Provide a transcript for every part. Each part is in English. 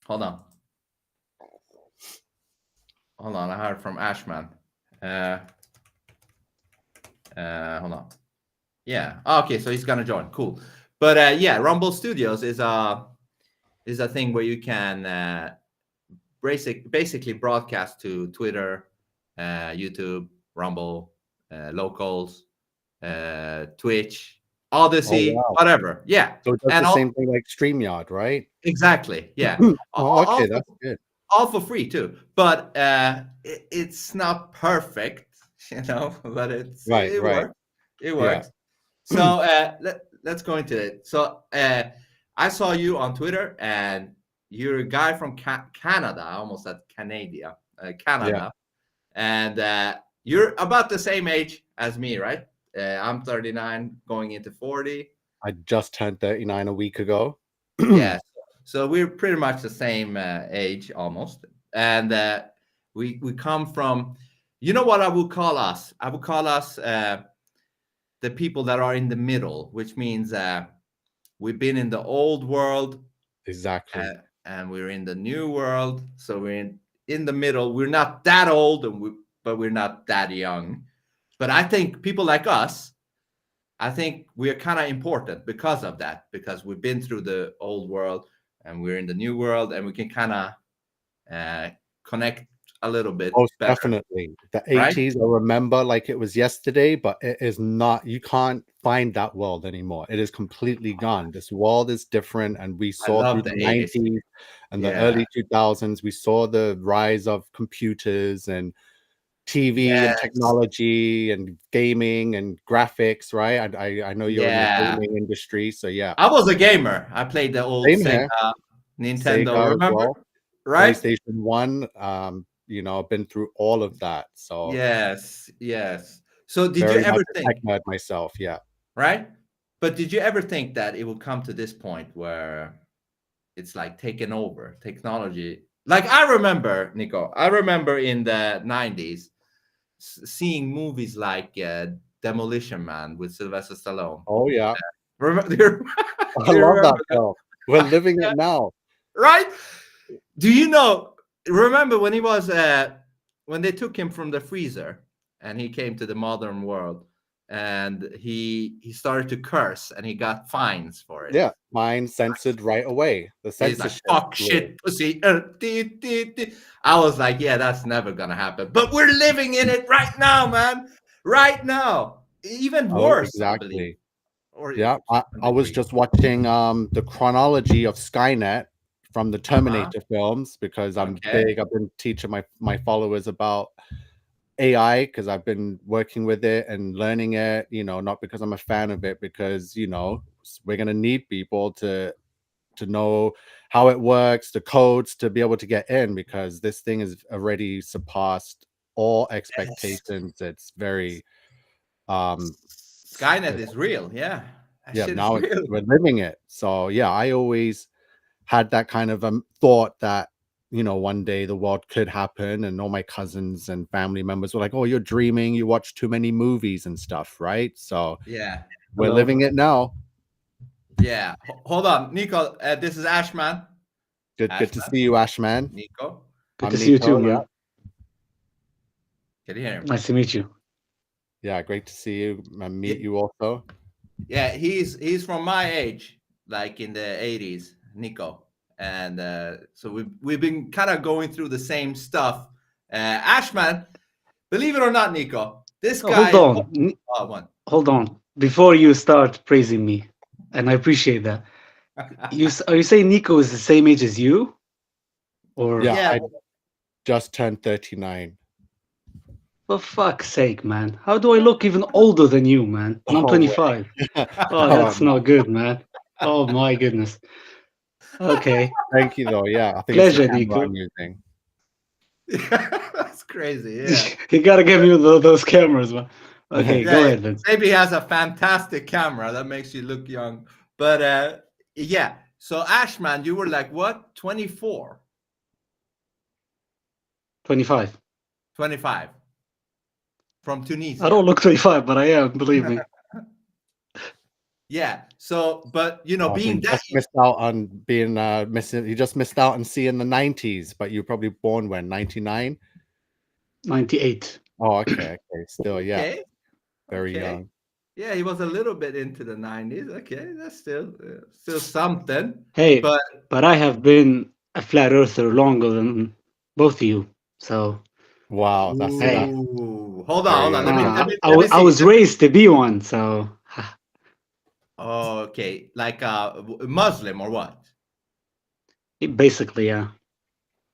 Hold on. Hold on. I heard from Ashman. Hold on. Yeah. Okay. So he's gonna join. Cool. But yeah, Rumble Studios is a thing where you can basically broadcast to Twitter, YouTube, Rumble, locals, Twitch, Oh Odyssey, wow! whatever. Yeah, So it does and the all same thing like StreamYard, right? exactly. Yeah, Oh, okay, all that's good. all for free too. But it's not perfect, But Right, it right. works. It Yeah. works. So let's go into it. So I saw you on Twitter, and you're a guy from Canada. I almost said Canada, Yeah. Canada, and you're about the same age as me, right? I'm 39, going into 40. I just turned 39 a week ago. Yeah, so we're pretty much the same age almost, and we come from. You know what I would call us? I would call us the people that are in the middle, which means we've been in the old world, Exactly. and we're in the new world. So we're in the middle. We're not that old, but we're not that young. But I think people like us, I think we're kind of important because of that, because we've been through the old world and we're in the new world, and we can kind of uh, connect a little bit Most better, definitely. The right? 80s, I remember like it was yesterday, but it is not, you can't find that world anymore. It is completely gone. This world is different. And we I saw through love the the 80s. 90s and the Yeah. early 2000s, we saw the rise of computers and TV and Yes. technology and gaming and graphics, right? I know you're in the Yeah. gaming industry, so yeah. I was a gamer. I played the old Same Sega, here. Nintendo, Sega as remember? well. Right? PlayStation 1, I've been through all of that. So Yes. Yes. So did you very much ever a tech think, nerd myself. Yeah. right? But did you ever think that it would come to this point where it's like taken over technology? Like I remember, Nico, I remember in the 90s seeing movies like Demolition Man with Sylvester Stallone. Oh yeah. Remember, do you, I do you love remember that that? film. We're living it now. Right? Do you know? Remember when he was when they took him from the freezer and he came to the modern world, and he started to curse and he got fines for it. Yeah. Mine censored right away. The He's like, censorship fuck, law. shit, pussy. I was like, yeah, that's never gonna happen. But we're living in it right now, man. Right now. Even Oh, worse, I believe. exactly. Or Yeah. to some I was degree. just watching the chronology of Skynet from the Uh-huh. Terminator films because I'm Okay. big. I've been teaching my followers about AI because I've been working with it and learning it, not because I'm a fan of it, because, we're going to need people to know how it works, the codes to be able to get in, because this thing has already surpassed all Yes. expectations. It's very, um, Skynet it's, is real. Yeah. That yeah, shit is now real. we're living it. So yeah, I always had that kind of thought that one day the world could happen, and all my cousins and family members were like, "Oh, you're dreaming. You watch too many movies and stuff, right?" So Yeah. we're Hello. living it now. Yeah. Hold on. Nico, this is Ashman. Good to Ashman. see you, Ashman. Nico. Good I'm to see you too, Nico. Yeah, man. Can you hear him? Nice to meet you. yeah, great to see you and meet you also. Yeah, he's from my age, like in the 80s, Nico. And so we've been kind of going through the same stuff. Ashman, believe it or not, Nico, this Oh, hold guy. on. Oh, one. Hold on. Before you start praising me, and I appreciate that. Are you saying Nico is the same age as you? Or Yeah, Yeah, I just turned 39. for fuck's sake, man. How do I look even older than you, man? And I'm Oh, wait. 25. Oh, Oh, that's not good, man. Oh my goodness. Okay. thank you, though. Yeah, I think it's the Pleasure, camera Nico. I'm using. that's crazy. Yeah, You gotta give me those cameras, man. Okay, go yeah. ahead, Vince. Maybe he has a fantastic camera that makes you look young. But yeah. So Ashman, you were like what? 24, 25. 25 from I don't Tunisia. look 25, but I am, believe me. Yeah. So, but So being you that just missed out on being missing. You just missed out on seeing the '90s, but you were probably born when '99. 98. Oh, okay. Still, yeah, okay, very okay, young. yeah, he was a little bit into the 90s. Okay, that's still something. Hey, But but I have been a flat earther longer than both of you. So, Wow, that's hey, hold on, very hold on. Let me young. let me I, let me I see. was raised to be one. So, Oh, okay, like Muslim or what? basically, yeah.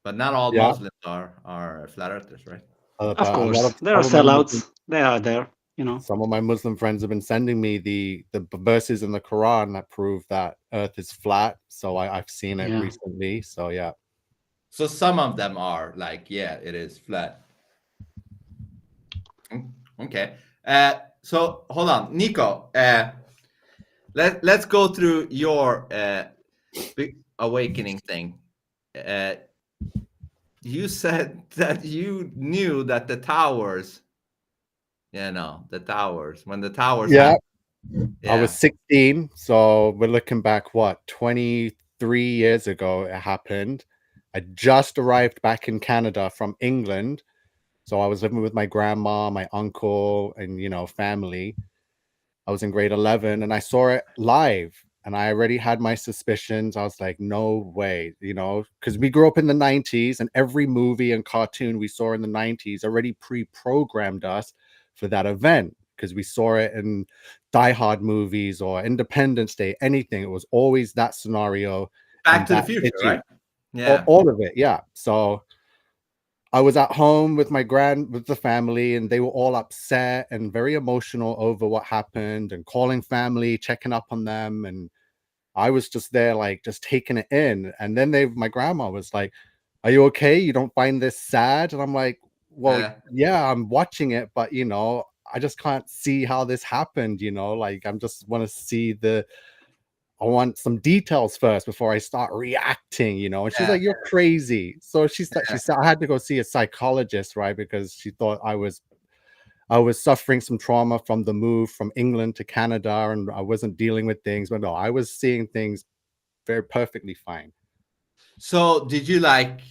But not all Yeah, Muslims are flat earthers, right? Of but a lot course, of there are sellouts. They are there, you know. some of my Muslim friends have been sending me the verses in the Quran that prove that Earth is flat. So I've seen it Yeah. recently. So yeah, So some of them are like, yeah, it is flat. Okay. So hold on, Nico. Let's go through your big awakening thing. Uh, you said that you knew that the towers, the towers, when the towers yeah. happened. I was Yeah. 16, so we're looking back, what, 23 years ago it happened. I just arrived back in Canada from England. So I was living with my grandma, my uncle, and family. I was in grade 11 and I saw it live and I already had my suspicions. I was like, no way, because we grew up in the 90s and every movie and cartoon we saw in the 90s already pre-programmed us for that event because we saw it in Die Hard movies or Independence Day, anything. It was always that scenario in Back to the that Future, right? city. Yeah. All of it, yeah. So I was at home with with the family, and they were all upset and very emotional over what happened and calling family, checking up on them. And I was just there, like, just taking it in. And then my grandma was like, "Are you okay? You don't find this sad?" And I'm like, "Well, Uh, yeah, I'm watching it, but I just can't see how this happened, like I'm just want to see I want some details first before I start reacting. And she's yeah. like, "You're crazy." So she said I had to go see a psychologist, right? Because she thought I was suffering some trauma from the move from England to Canada and I wasn't dealing with things. But no, I was seeing things very perfectly fine. So did you like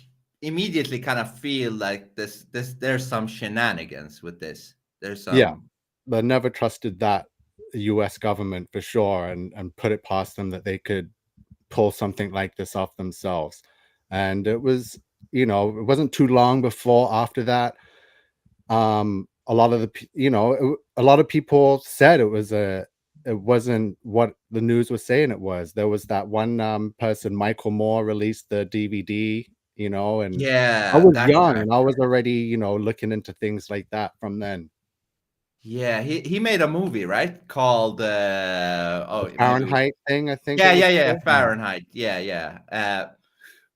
immediately kind of feel like there's some shenanigans with this? There's Yeah. some. But never trusted that US government for sure and put it past them that they could pull something like this off themselves. And it was, it wasn't too long before after that. A lot of a lot of people said it wasn't what the news was saying it was. There was that one person, Michael Moore, released the DVD, and I Yeah, was that young guy. and I was already, looking into things like that from then. Yeah, he made a movie, right? Called The oh, maybe we. Fahrenheit thing, I think it Yeah, was yeah, yeah, called. Yeah. Fahrenheit. Yeah, yeah.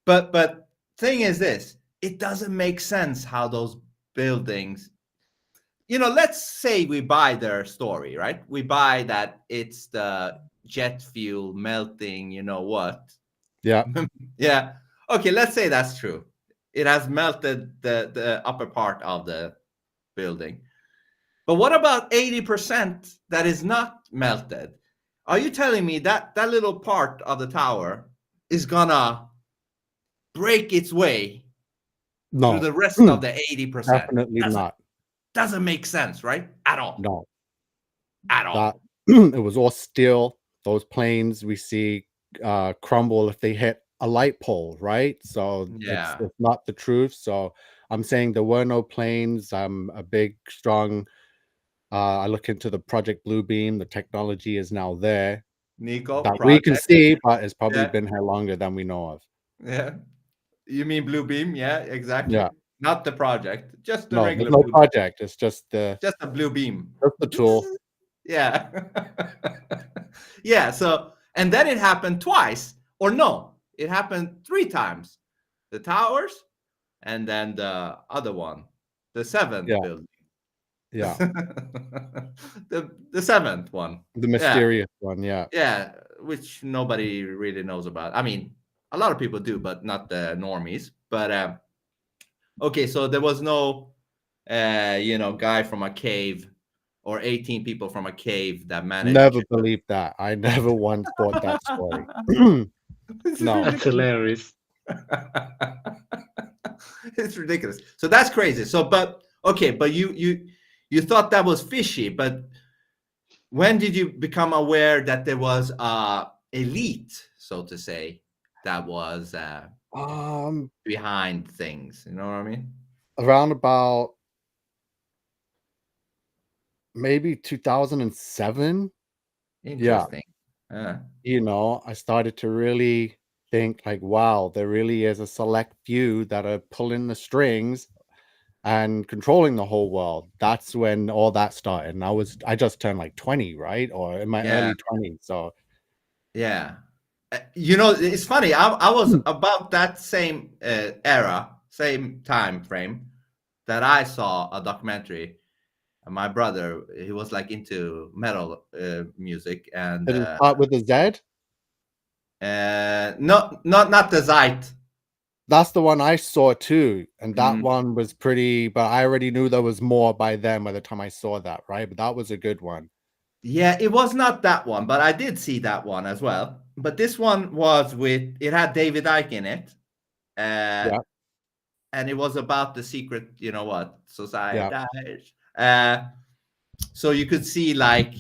But thing is this, it doesn't make sense how those buildings, let's say we buy their story, right? We buy that it's the jet fuel melting, what? Yeah. Yeah. Okay, let's say that's true. It has melted the upper part of the building. But what about 80% that is not melted? Are you telling me that that little part of the tower is gonna break its way through No, the rest of the 80%? definitely not. Doesn't make sense, right? At all. No. At That all. it was all steel. Those planes we see crumble if they hit a light pole, right? So Yeah. it's not the truth. So I'm saying there were no planes. I'm a big, strong. I look into the Project Bluebeam. The technology is now there Nico that we can project. see, but it's probably Yeah. been here longer than we know of. Yeah. You mean blue beam? Yeah, exactly. Yeah, Not the project, just the no, there's regular no blue beam. project. It's Just a blue beam. just the tool. Yeah. Yeah. So, and then it happened twice, or no, it happened three times. The towers, and then the other one, the seventh Yeah, building. yeah, The seventh one. the Yeah. mysterious one. Yeah, Yeah. Which nobody really knows about. I mean, a lot of people do, but not the normies. But okay, so there was no guy from a cave or 18 people from a cave that managed Never to. believed that. I never once thought that story. This is No. That's ridiculous. hilarious. It's ridiculous. So that's crazy. So, but okay, but you thought that was fishy, but when did you become aware that there was elite, so to say, that was Um, behind things? You know what I mean? around about maybe 2007. Interesting. You know, I started to really think like, wow, there really is a select few that are pulling the strings and controlling the whole world. That's when all that started. And I just turned like 20, right? Or in my Yeah. early 20s. So Yeah. You know, it's funny. I was about that same era, same time frame that I saw a documentary. My brother, he was like into metal music, and did it start with a Z? not the Zeit. That's the one I saw too. And that Mm. one was pretty, but I already knew there was more by then by the time I saw that, right? But that was a good one. Yeah, it was not that one, but I did see that one as well. But this one was with, it had David Icke in it. Yeah. And it was about the secret, you know what, society. Yeah. So you could see like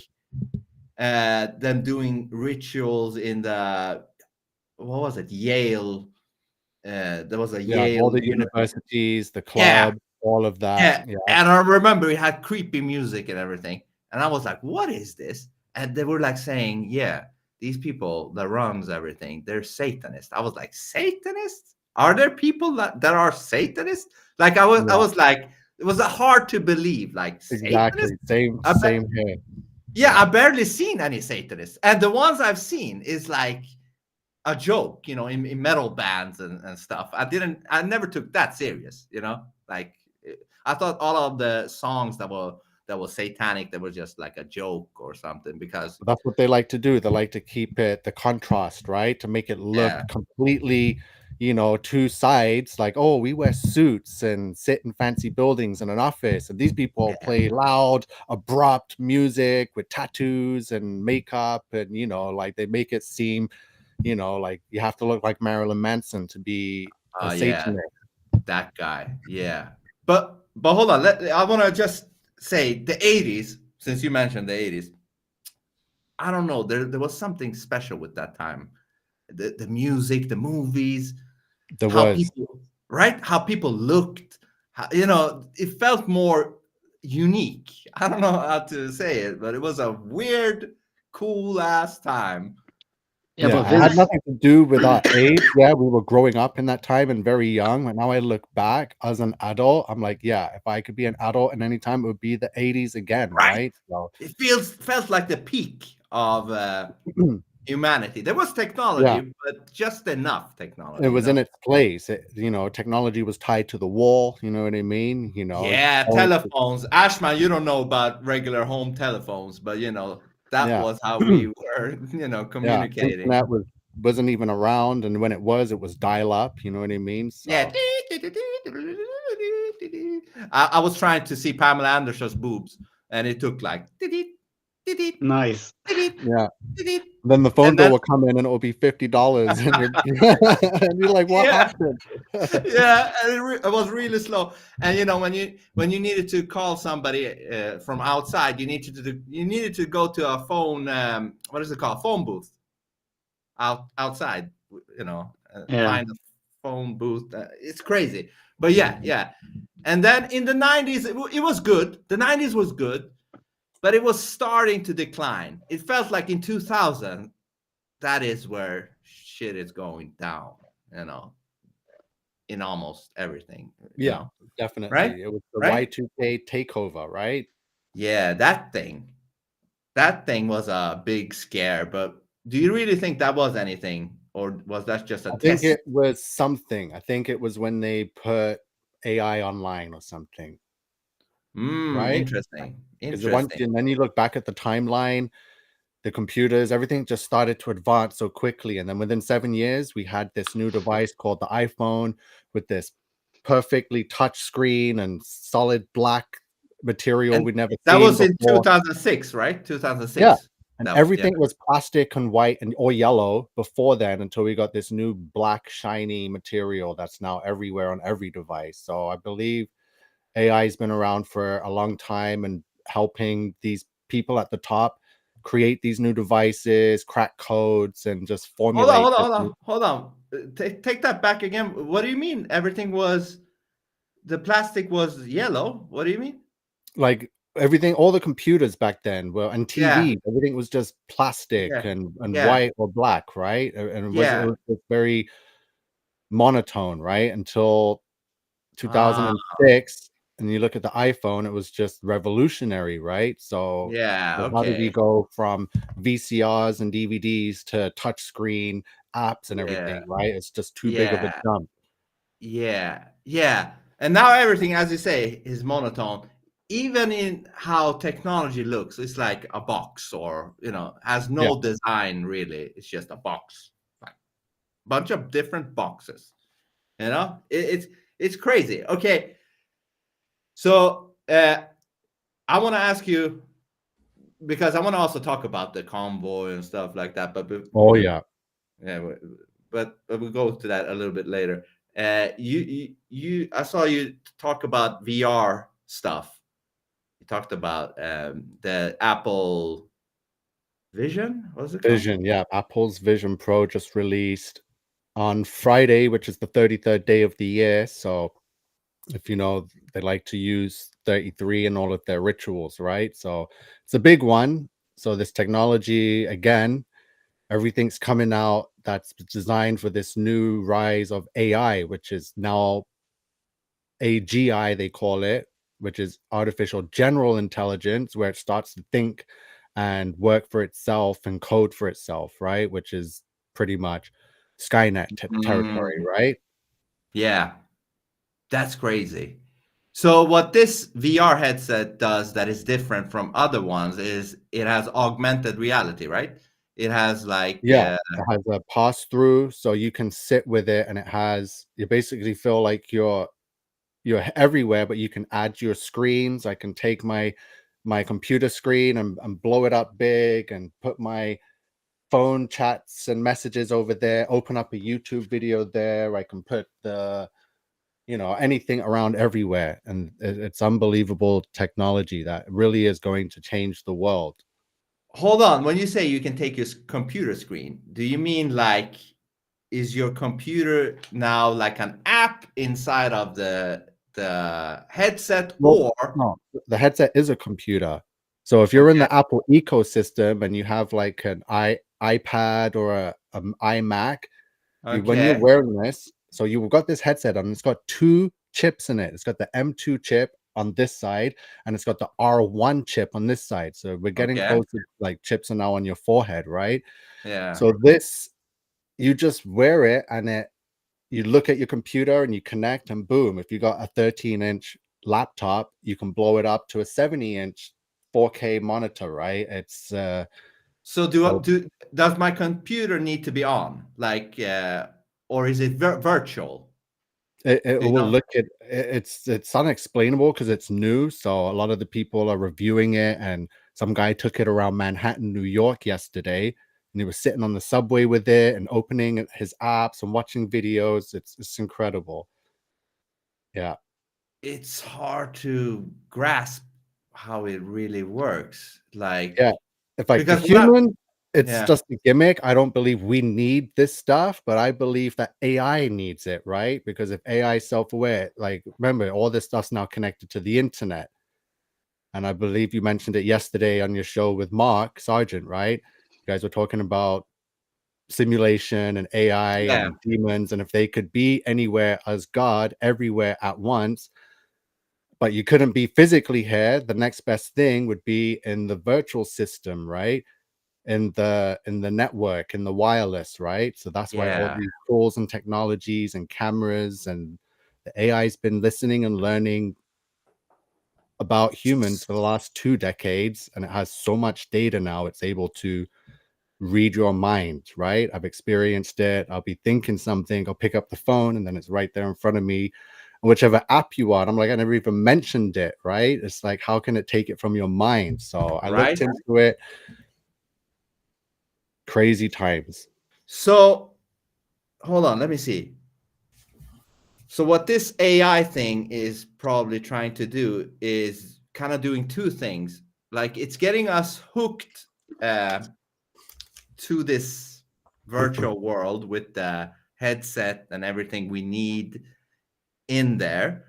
them doing rituals in the, what was it, Yale. There was a Yeah, Yale all the university. universities, the Yeah. club, all of that. Yeah. Yeah. And I remember it had creepy music and everything. And I was like, what is this? And they were like saying, yeah, these people that runs everything, they're Satanists. I was like, Satanists? Are there people that are Satanists? Like I was like, it was hard to believe. Like, Exactly. Satanists? Same here. Yeah, I barely seen any Satanists. And the ones I've seen is like a joke, you know, in metal bands and stuff. I never took that serious, you know. Like I thought all of the songs that were satanic, that were just like a joke or something, because That's what they like to do. They like to keep it the contrast, right? To make it look completely, you know, two sides. Like, oh, we wear suits and sit in fancy buildings in an office, and these people play loud, abrupt music with tattoos and makeup, and you know, like they make it seem, you know, like you have to look like Marilyn Manson to be a Satanist. That guy. Yeah. But hold on. I want to just say the 80s, since you mentioned the 80s. I don't know. There was something special with that time. The music, the movies, people, right? How people looked, you know, it felt more unique. I don't know how to say it, but it was a weird, cool ass time. Yeah, but it had nothing to do with our age. Yeah, we were growing up in that time and very young. And now I look back as an adult, I'm like, yeah, if I could be an adult at any time, it would be the 80s again, right? So it felt like the peak of humanity. There was technology, but just enough technology. It was in its place. You know, technology was tied to the wall. You know what I mean? You know, telephones. Ashman, you don't know about regular home telephones, but you know that was how we were, you know, communicating. Internet wasn't even around, and when it was dial up. You know what I mean? So. Yeah. I was trying to see Pamela Anderson's boobs, and it took like. Nice. Yeah. Then the phone bill will come in and it will be $50, and you're like, "What happened?" Yeah, and it was really slow. And you know, when you needed to call somebody from outside, you needed to go to a phone. What is it called? Phone booth. Outside, you know, find a phone booth. It's crazy, but yeah. And then in the 90s, it was good. The 90s was good. But it was starting to decline. It felt like in 2000, that is where shit is going down, you know, in almost everything. Yeah, definitely. Right? It was the Y2K takeover, right? Yeah, that thing was a big scare. But do you really think that was anything, or was that just a test? I think it was something. I think it was when they put AI online or something. Right? Interesting. And then you look back at the timeline, the computers, everything just started to advance so quickly. And then within 7 years, we had this new device called the iPhone with this perfectly touch screen and solid black material And we'd never that seen was in before. 2006, right? 2006. Yeah. And That, everything was plastic and white and or yellow before then, until we got this new black shiny material that's now everywhere on every device. So I believe AI has been around for a long time and helping these people at the top create these new devices, crack codes, and just formulate. Hold on. Take that back again. What do you mean? Everything was the plastic was yellow. What do you mean? Like everything, all the computers back then were and Yeah. TV, everything was just plastic Yeah. and Yeah. white or black, right? And it Yeah. was just very monotone, right? Until Ah, 2006, and you look at the iPhone, it was just revolutionary, right? So yeah. well, how did we Okay. go from VCRs and DVDs to touchscreen apps and Yeah. everything, right? It's just too big of a Yeah. jump. Yeah. Yeah. And now everything, as you say, is monotone. Even in how technology looks, it's like a box, or has Yeah. no design really. It's just a box, like bunch of different boxes. It's crazy. Okay, so I want to ask you, because I want to also talk about the convoy and stuff like that. But Oh yeah. yeah, but we'll go to that a little bit later. I saw you talk about VR stuff. You talked about the Apple Vision. What was it called? Vision, yeah. Apple's Vision Pro just released on Friday, which is the 33rd day of the year. So if you know, they like to use 33 in all of their rituals, right? So it's a big one. So this technology, again, everything's coming out that's designed for this new rise of AI, which is now AGI, they call it, which is artificial general intelligence, where it starts to think and work for itself and code for itself, right? Which is pretty much Skynet territory, Mm, right? yeah, that's crazy. So what this VR headset does that is different from other ones is it has augmented reality, right? It has like Yeah, it has a pass through, so you can sit with it, and it has you basically feel like you're everywhere, but you can add your screens. I can take my computer screen and blow it up big and put my phone chats and messages over there, open up a YouTube video there. I can put anything around everywhere. And it's unbelievable technology that really is going to change the world. hold on. When you say you can take your computer screen, do you mean like is your computer now like an app inside of the headset, Well, or no, the headset is a computer. So if you're in okay, the Apple ecosystem and you have like an iPad or an iMac, when you're okay, wearing this, so you've got this headset on, it's got two chips in it. It's got the M2 chip on this side, and it's got the R1 chip on this side. So we're getting okay, close to like chips are now on your forehead, right? yeah. So this, you just wear it, and you look at your computer and you connect, and boom, if you got a 13-inch laptop, you can blow it up to a 70-inch 4K monitor, right? It's So does my computer need to be on, like, or is it virtual? it Do you will know? look at it's unexplainable because it's new. So a lot of the people are reviewing it, and some guy took it around Manhattan, New York yesterday, and he was sitting on the subway with it and opening his apps and watching videos. It's incredible. Yeah. It's hard to grasp how it really works. Like, Yeah. If like the because what I human, it's yeah, just a gimmick. I don't believe we need this stuff, but I believe that AI needs it, right? Because if AI is self-aware, like remember, all this stuff's now connected to the internet. And I believe you mentioned it yesterday on your show with Mark Sargent, right? You guys were talking about simulation and AI yeah, and demons, and if they could be anywhere as God, everywhere at once, but you couldn't be physically here, the next best thing would be in the virtual system, right? In the network, in the wireless, right? So that's why all yeah. these tools and technologies and cameras and the AI's been listening and learning about humans for the last 2 decades, and it has so much data now, it's able to read your mind, right? I've experienced it. I'll be thinking something, I'll pick up the phone, and then it's right there in front of me. whichever app you are. I'm like, I never even mentioned it, right? It's like, how can it take it from your mind? So I Right. looked into it. Crazy times. So hold on, let me see. So what this AI thing is probably trying to do is kind of doing two things. Like it's getting us hooked to this virtual world with the headset and everything we need in there.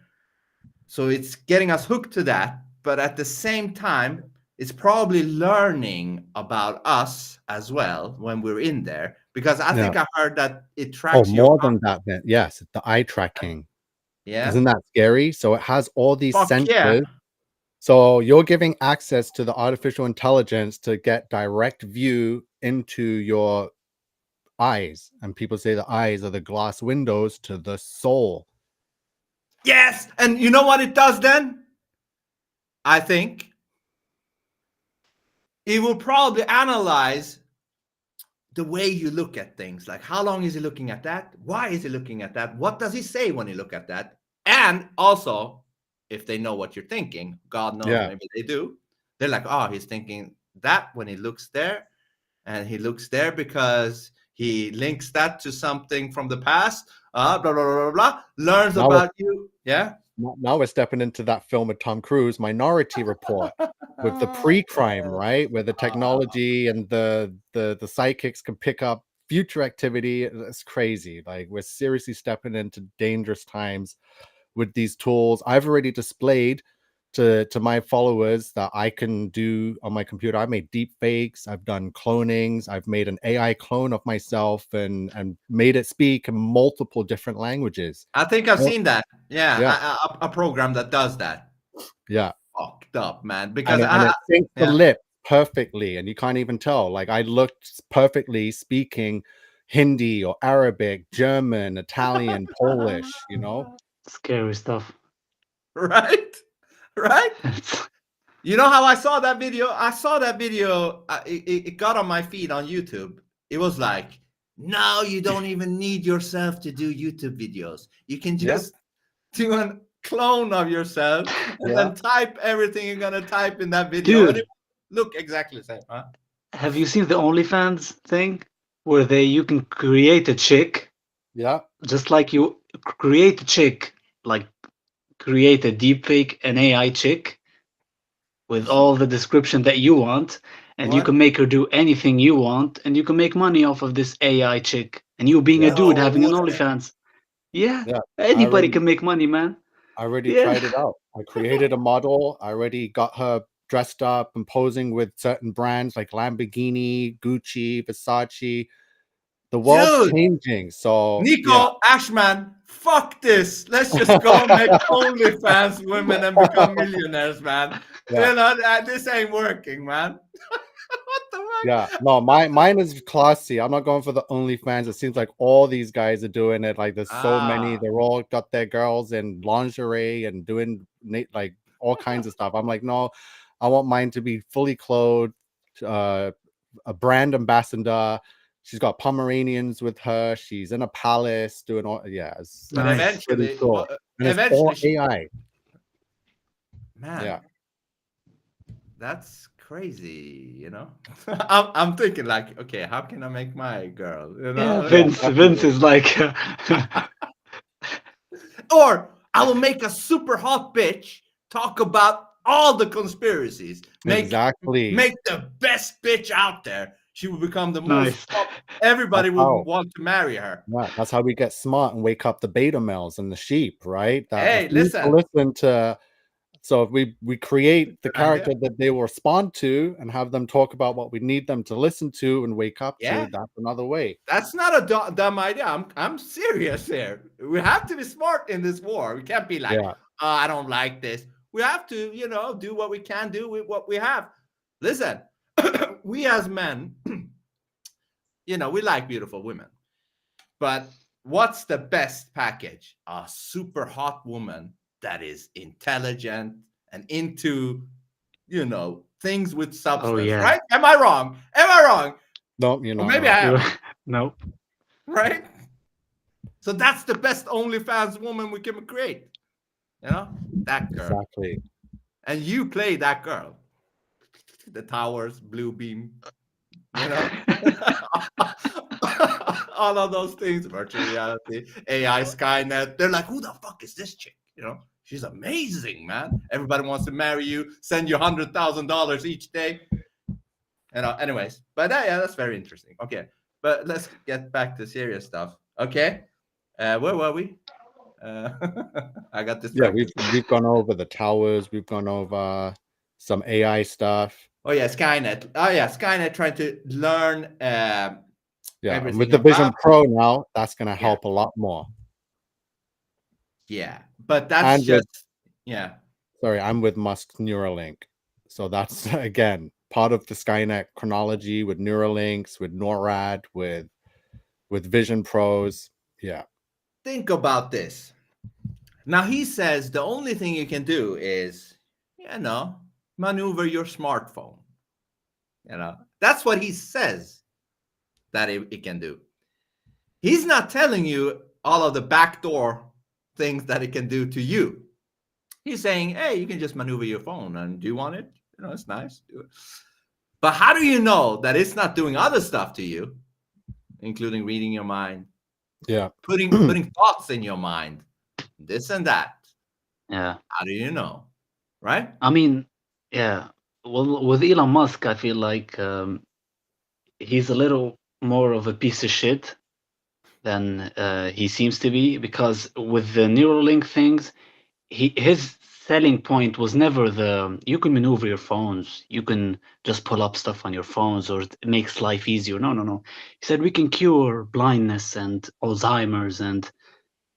So it's getting us hooked to that, but at the same time, it's probably learning about us as well when we're in there. Because I think I heard that it tracks your more than that, man. Yes, the eye tracking. Yeah. Isn't that scary? So it has all these Fuck sensors. yeah. So you're giving access to the artificial intelligence to get direct view into your eyes. And people say the eyes are the glass windows to the soul. Yes. And you know what it does then? I think it will probably analyze the way you look at things. Like how long is he looking at that? Why is he looking at that? What does he say when he look at that? And also, if they know what you're thinking, God knows, maybe they do. They're like, oh, he's thinking that when he looks there. And he looks there because he links that to something from the past. Blah, blah, blah, blah, blah. Learns Now about you. Yeah. Now we're stepping into that film with Tom Cruise, Minority Report, with the pre-crime, right? Where the technology and the psychics can pick up future activity. It's crazy. Like we're seriously stepping into dangerous times with these tools. I've already displayed to my followers that I can do on my computer. I made deep fakes. I've done clonings. I've made an AI clone of myself and made it speak in multiple different languages. I think I've seen that. Yeah. Yeah. A program that does that. Yeah. Fucked up, man. Because and it syncs the lip perfectly, and you can't even tell. Like I looked perfectly speaking Hindi or Arabic, German, Italian, Polish, you know. Scary stuff. Right? Right? You know how I saw that video? I saw that video. It got on my feed on YouTube. It was like, now you don't even need yourself to do YouTube videos. You can just do a clone of yourself and then type everything you're going to type in that video. Dude. And it look exactly the same. Huh? Have you seen the OnlyFans thing where you can create a chick? Yeah. Just like you create a chick, like create a deepfake, an AI chick with all the description that you want, and you can make her do anything you want, and you can make money off of this AI chick. And you being a dude having an OnlyFans. Yeah. Anybody can make money, man. I already tried it out. I created a model. I already got her dressed up and posing with certain brands like Lamborghini, Gucci, Versace. The world's changing. So Nico, Ashman, fuck this. Let's just go make OnlyFans women and become millionaires, man. You know, this ain't working, man. What the fuck? Yeah, no, mine is classy. I'm not going for the OnlyFans. It seems like all these guys are doing it. Like there's so many. They're all got their girls in lingerie and doing like all kinds of stuff. I'm like, no, I want mine to be fully clothed, a brand ambassador. She's got Pomeranians with her. She's in a palace doing all. Yeah, it's eventually, cool. And eventually, it's all AI. Man, that's crazy. You know, I'm thinking like, okay, how can I make my girl? You know, Vince is like, or I will make a super hot bitch talk about all the conspiracies. Make the best bitch out there. She will become the most. Everybody will want to marry her. Yeah, that's how we get smart and wake up the beta males and the sheep, right? Hey, listen to. So if we create the character that they will respond to and have them talk about what we need them to listen to and wake up to, that's another way. That's not a dumb idea. I'm serious here. We have to be smart in this war. We can't be like, oh, I don't like this. We have to, you know, do what we can do with what we have. Listen, we as men, you know, we like beautiful women. But what's the best package? A super hot woman that is intelligent and into, you know, things with substance, right? Am I wrong? No, you're not. Maybe I am. No. Right? So that's the best OnlyFans woman we can create. You know, that girl. Exactly. And you play that girl. The towers, blue beam, you know? All of those things, virtual reality, AI, Skynet. They're like, who the fuck is this chick? You know, she's amazing, man. Everybody wants to marry you, send you $100,000 each day. You know, anyways, but yeah, that's very interesting. Okay, but let's get back to serious stuff. Okay, where were we? I got Yeah, distracted. we've gone over the towers. We've gone over some AI stuff. Oh yeah, Skynet. Oh yeah, Skynet trying to learn Yeah, and everything with the Vision about. Pro now, that's going to help a lot more. Yeah, but that's And with, just yeah. sorry, I'm with Musk's Neuralink. So that's, again, part of the Skynet chronology with Neuralinks, with NORAD, with Vision Pros. Yeah. Think about this. Now he says the only thing you can do is, you know, maneuver your smartphone. You know, that's what he says that it can do. He's not telling you all of the backdoor things that it can do to you. He's saying, hey, you can just maneuver your phone, and do you want it? You know, it's nice. Do it. But how do you know that it's not doing other stuff to you, including reading your mind, Yeah. putting thoughts in your mind, this and that? Yeah. How do you know? Right? I mean, yeah. Well, with Elon Musk, I feel like he's a little more of a piece of shit than he seems to be, because with the Neuralink things, his selling point was never the you can maneuver your phones, you can just pull up stuff on your phones, or it makes life easier. No. He said we can cure blindness and Alzheimer's, and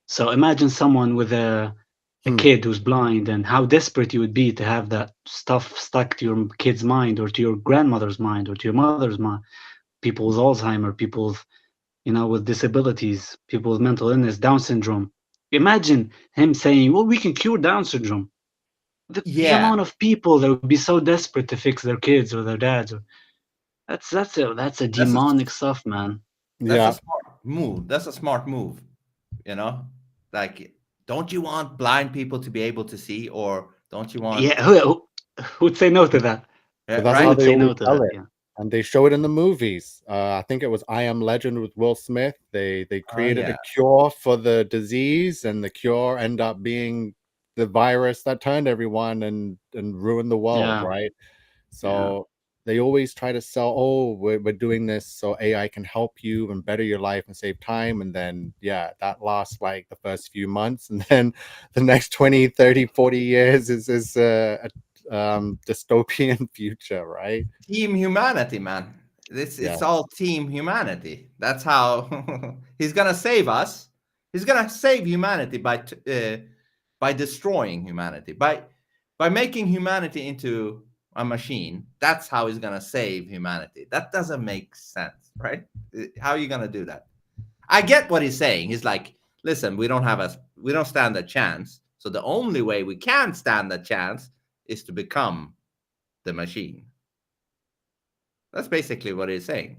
so imagine someone with a kid who's blind, and how desperate you would be to have that stuff stuck to your kid's mind, or to your grandmother's mind, or to your mother's mind. People with Alzheimer, people with disabilities, people with mental illness, Down syndrome. Imagine him saying, well, we can cure Down syndrome. The amount of people that would be so desperate to fix their kids or their dads. That's a demonic stuff, man. That's Yeah. a smart move. That's a smart move. You know, like, don't you want blind people to be able to see, or don't you want? Yeah, who'd say no to that? But that's Right? how Who'd they say always no to sell that? it. Yeah. And they show it in the movies. I think it was I Am Legend with Will Smith. They created yeah. a cure for the disease, and the cure ended up being the virus that turned everyone and ruined the world, Yeah. right? So they always try to sell, oh, we're doing this so AI can help you and better your life and save time. And then, yeah, that lasts like the first few months. And then the next 20, 30, 40 years is a dystopian future, right? Team humanity, man. It's all team humanity. That's how he's gonna save us. He's gonna save humanity by destroying humanity, by making humanity into a machine. That's how he's gonna save humanity. That doesn't make sense, right? How are you gonna do that? I get what he's saying. He's like, listen, we don't stand a chance. So the only way we can stand a chance is to become the machine. That's basically what he's saying.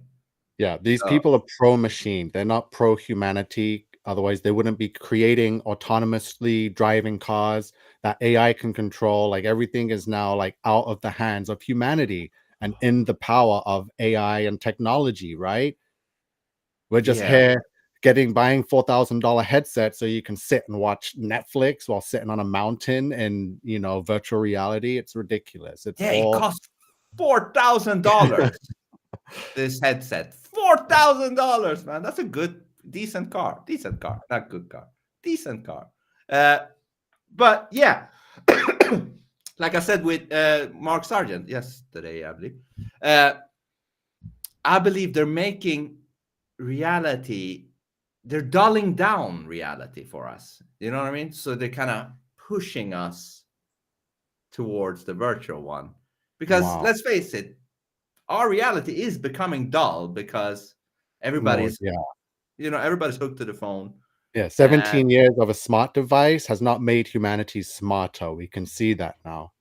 Yeah, these people are pro-machine. They're not pro-humanity. Otherwise, they wouldn't be creating autonomously driving cars that AI can control. Like, everything is now like out of the hands of humanity and in the power of AI and technology, right? We're just here buying $4,000 headset so you can sit and watch Netflix while sitting on a mountain in, virtual reality. It's ridiculous. It's it costs $4,000. This headset, $4,000, man. That's a decent car, not good car, decent car. But yeah, like I said with Mark Sargent yesterday, I believe they're making reality, they're dulling down reality for us. You know what I mean? So they're kind of pushing us towards the virtual one, because let's face it, our reality is becoming dull because everybody's hooked to the phone. Yeah, 17 years of a smart device has not made humanity smarter. We can see that now.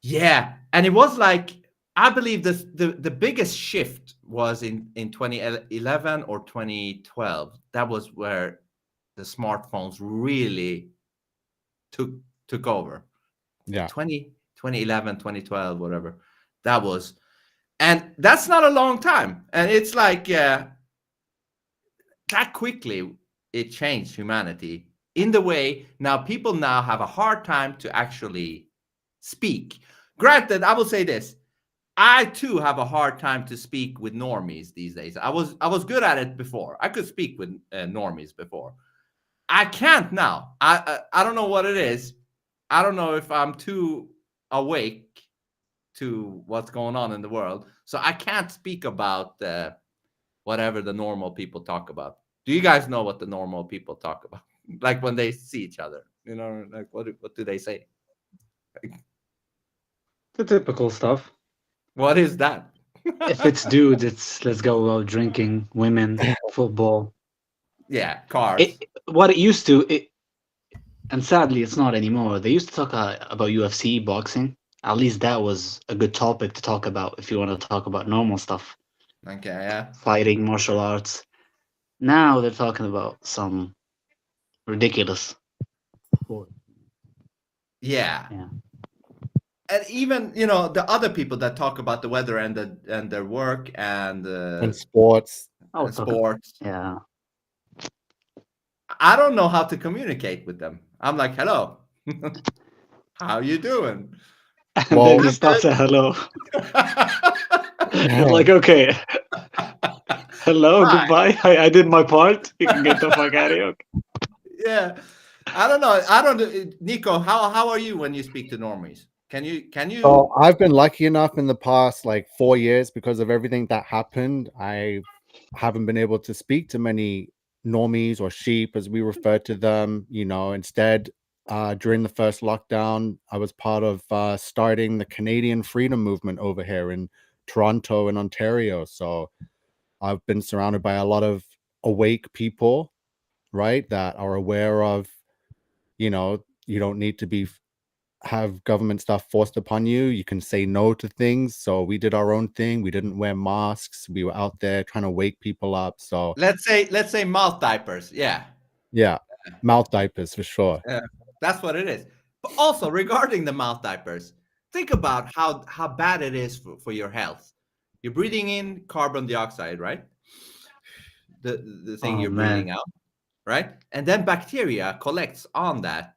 Yeah, and it was like, I believe the biggest shift was in 2011 or 2012. That was where the smartphones really took took over. Yeah. 2011, 2012, whatever that was. And that's not a long time. And it's like that quickly it changed humanity in the way now people now have a hard time to actually speak. Granted, I will say this. I too have a hard time to speak with normies these days. I was good at it before. I could speak with normies before. I can't now. I don't know what it is. I don't know if I'm too awake to what's going on in the world, so I can't speak about whatever the normal people talk about. Do you guys know what the normal people talk about? Like when they see each other, like what do they say? The typical stuff. What is that? If it's dudes, it's let's go out drinking, women, football. Yeah, cars. What it used to, and sadly it's not anymore. They used to talk about UFC, boxing. At least that was a good topic to talk about if you want to talk about normal stuff. Okay, yeah. Fighting, martial arts. Now they're talking about some ridiculous. Yeah. Yeah. And even the other people that talk about the weather and their work and sports. Oh, sports. Yeah. I don't know how to communicate with them. I'm like, hello, how you doing? And Well, then you stop saying hello. Like, okay. Hello, Hi. goodbye. I did my part. You can get the fuck out of here. Yeah. I don't know. Nico, how are you when you speak to normies? Can you So I've been lucky enough in the past like 4 years because of everything that happened. I haven't been able to speak to many normies or sheep as we refer to them. Instead, during the first lockdown, I was part of starting the Canadian freedom movement over here in Toronto and Ontario. So I've been surrounded by a lot of awake people, right, that are aware of, you don't need to have government stuff forced upon you. You can say no to things. So we did our own thing. We didn't wear masks. We were out there trying to wake people up. So let's say mouth diapers. Yeah. Yeah, mouth diapers for sure. That's what it is. But also regarding the mouth diapers, think about how bad it is for your health. You're breathing in carbon dioxide, right? The thing you're breathing out, right? And then bacteria collects on that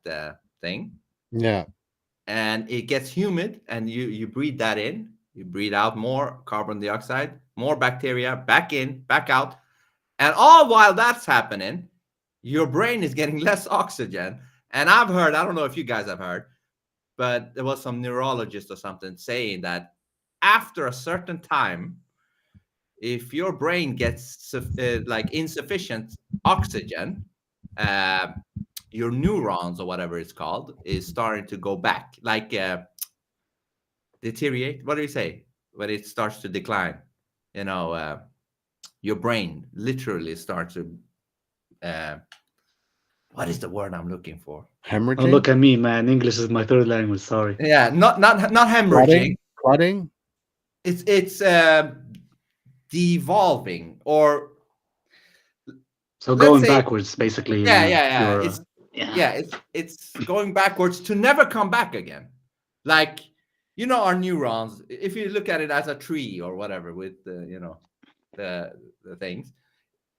thing. Yeah. And it gets humid, and you breathe that in. You breathe out more carbon dioxide, more bacteria, back in, back out. And all while that's happening, your brain is getting less oxygen. And I've heard, I don't know if you guys have heard, but there was some neurologist or something saying that after a certain time, if your brain gets like insufficient oxygen, your neurons or whatever it's called is starting to go back, like deteriorate. What do you say when it starts to decline? Your brain literally starts to what is the word I'm looking for? Hemorrhaging? Oh, look at me, man. English is my third language. Sorry. Yeah, not hemorrhaging. Clotting? It's devolving, or so going backwards, basically. Yeah. It's going backwards to never come back again. Like, our neurons, if you look at it as a tree or whatever with the things,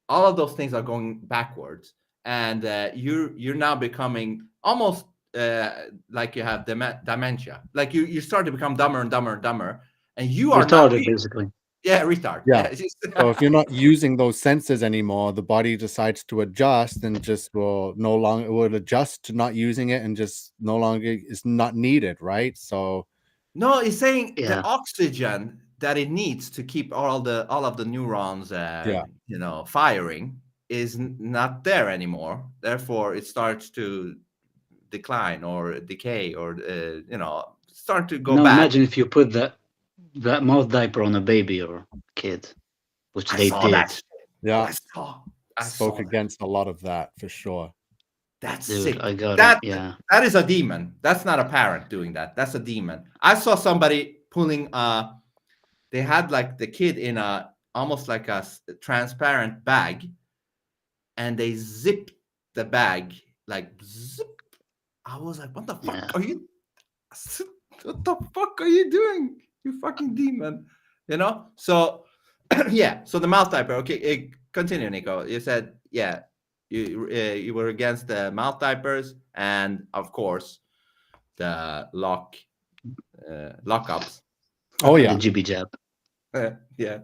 all of those things are going backwards, and you're now becoming almost like you have dementia. Like you start to become dumber and dumber and dumber, and you are retarded, basically. Yeah, retard. Yeah. So if you're not using those senses anymore, the body decides to adjust and just will adjust to not using it, and just no longer is not needed, right? So no, it's saying the oxygen that it needs to keep all of the neurons firing is not there anymore. Therefore, it starts to decline or decay, or start to go back. Imagine if you put that mouth diaper on a baby or kid, which they did. That. Yeah, I spoke against a lot of that for sure. That's sick. I got that. It. Yeah, that is a demon. That's not a parent doing that. That's a demon. I saw somebody pulling. They had like the kid in almost like a transparent bag, and they zipped the bag like zip. I was like, what the fuck Yeah. are you? What the fuck are you doing? You fucking demon. You know? So yeah. So the mouth diaper. Okay, continue, Nico. You said you were against the mouth diapers and of course the lockups. Oh The yeah. jibby jab. Yeah.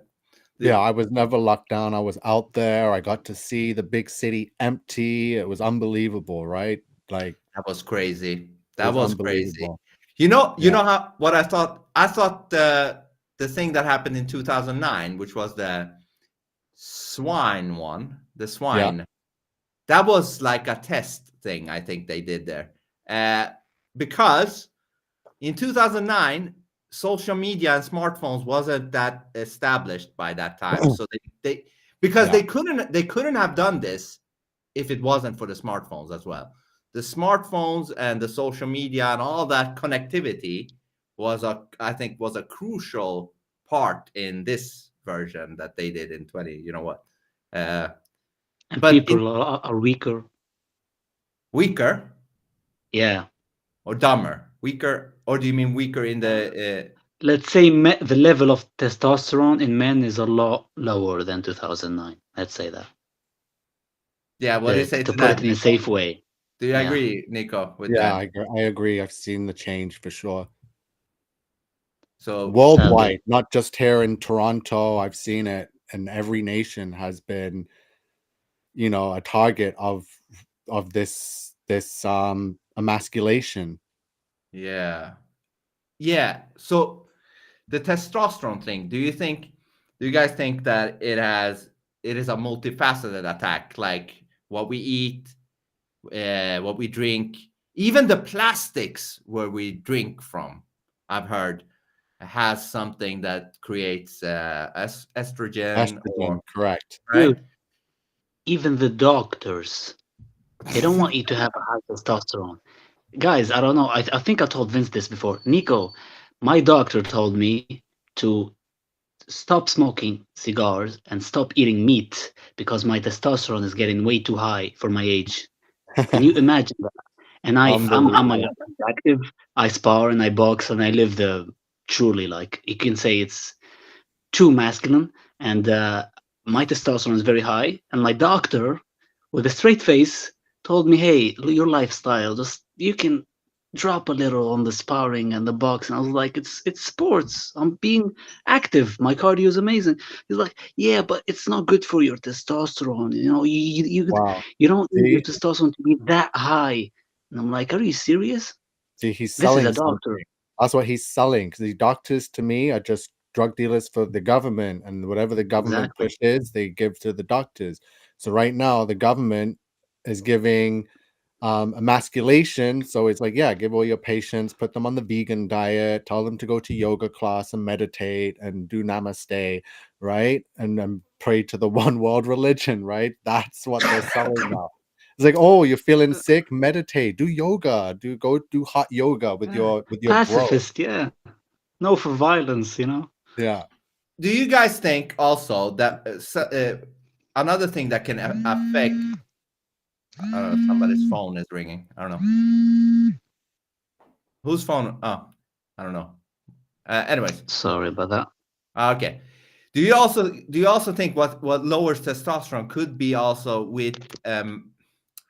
Yeah, I was never locked down. I was out there. I got to see the big city empty. It was unbelievable, right? Like, That was crazy. it That was was crazy. unbelievable. You know Yeah. how what I thought? I thought the thing that happened in 2009, which was the swine one, the swine, that was like a test thing. I think they did there, because in 2009, social media and smartphones wasn't that established by that time. So they because Yeah. they couldn't have done this if it wasn't for the smartphones as well. The smartphones and the social media and all that connectivity I think was a crucial part in this version that they did in 20. You know what? And But people are weaker. Weaker Yeah. or dumber? Weaker, or do you mean weaker in the? Let's say the level of testosterone in men is a lot lower than 2009. Let's say that. Yeah, what do you say To to put that, it in a Nico? safe way. Do you Yeah. agree, Nico, with Yeah, that? I agree. I've seen the change for sure. So Worldwide, not just here in Toronto. I've seen it, and every nation has been, a target of this emasculation. yeah. So the testosterone thing, do you guys think that it is a multifaceted attack, like what we eat, what we drink, even the plastics where we drink from, I've heard, has something that creates estrogen, or Correct. right? Dude, even the doctors, they don't want you to have a high testosterone. Guys, I don't know. I think I told Vince this before. Nico, my doctor told me to stop smoking cigars and stop eating meat because my testosterone is getting way too high for my age. Can you imagine that? And I'm active. I spar and I box and I live the truly, like, you can say it's too masculine, and my testosterone is very high. And my doctor, with a straight face, told me, "Hey, your lifestyle, just you can drop a little on the sparring and the box." And I was like, "It's sports. I'm being active. My cardio is amazing." He's like, "Yeah, but it's not good for your testosterone. Wow. You don't need your See? testosterone to be that high." And I'm like, "Are you serious?" See, he's This is selling a doctor. something. That's what he's selling. Because the doctors, to me, are just drug dealers for the government, and whatever the government Exactly. push is, they give to the doctors. So right now, the government is giving emasculation. So it's like, yeah, give all your patients, put them on the vegan diet, tell them to go to yoga class and meditate and do namaste, right? And then pray to the one world religion, right? That's what they're selling now. It's like, oh, you're feeling sick, meditate, do yoga, go do hot yoga with your bro. Pacifist, yeah. No for violence, Yeah. Do you guys think also that another thing that can affect? I don't know. Somebody's phone is ringing. I don't know whose phone. Oh, I don't know. Anyways, Sorry about that. okay. Do you also think what lowers testosterone could be also with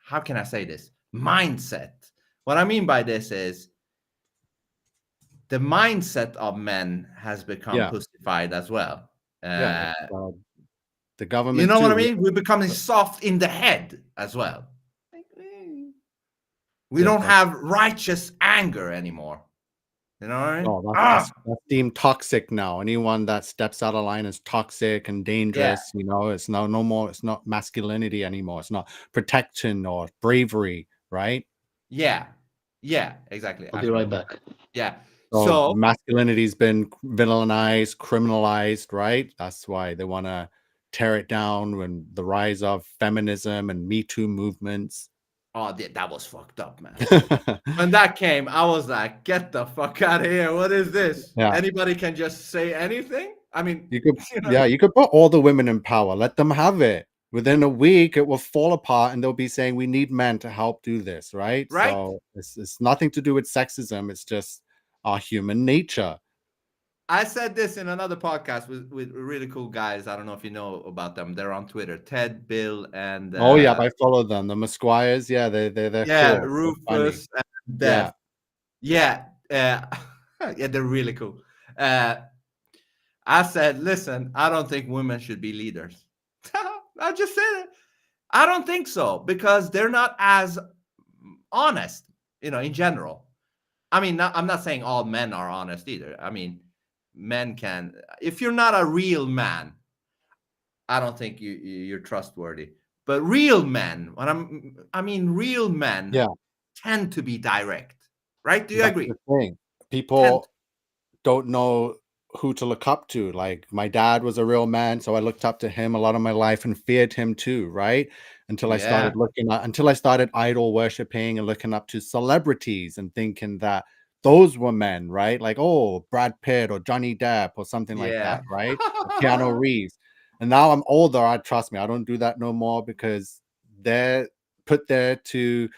how can I say this, mindset? What I mean by this is the mindset of men has become pussified as well. Yeah. The government, you know too. what I mean? We're becoming soft in the head as well. We don't have righteous anger anymore. You know what I mean? Oh, that's deemed toxic now. Anyone that steps out of line is toxic and dangerous. It's now no more. It's not masculinity anymore. It's not protection or bravery, right? Yeah, exactly. I'll be right back. Yeah. So masculinity's been villainized, criminalized, right? That's why they want to tear it down when the rise of feminism and Me Too movements. Oh, that was fucked up, man. When that came, I was like, get the fuck out of here. What is this? Yeah. Anybody can just say anything? I mean, you could put all the women in power. Let them have it. within a week it will fall apart, and they'll be saying we need men to help do this, right? Right. So it's nothing to do with sexism. It's just our human nature. I said this in another podcast with really cool guys. I don't know if you know about them. They're on Twitter. Ted, Bill, and Oh yeah, I follow them. The Musquires, yeah, they're yeah, cool. They're funny. Rufus and Dev. Yeah, yeah, they're really cool. I said, listen, I don't think women should be leaders. I just said it. I don't think so, because they're not as honest, in general. I mean, I'm not saying all men are honest either. I mean, men can, if you're not a real man, I don't think you're trustworthy. But real men, real men Yeah. tend to be direct, right? Do you That's agree? the thing. People don't know who to look up to. Like, my dad was a real man, so I looked up to him a lot of my life and feared him too, right? Until I started idol worshiping and looking up to celebrities and thinking that those were men, right? Like, oh, Brad Pitt or Johnny Depp or something like that, right? Or Keanu Reeves. And now I'm older, trust me, I don't do that no more, because they're put there to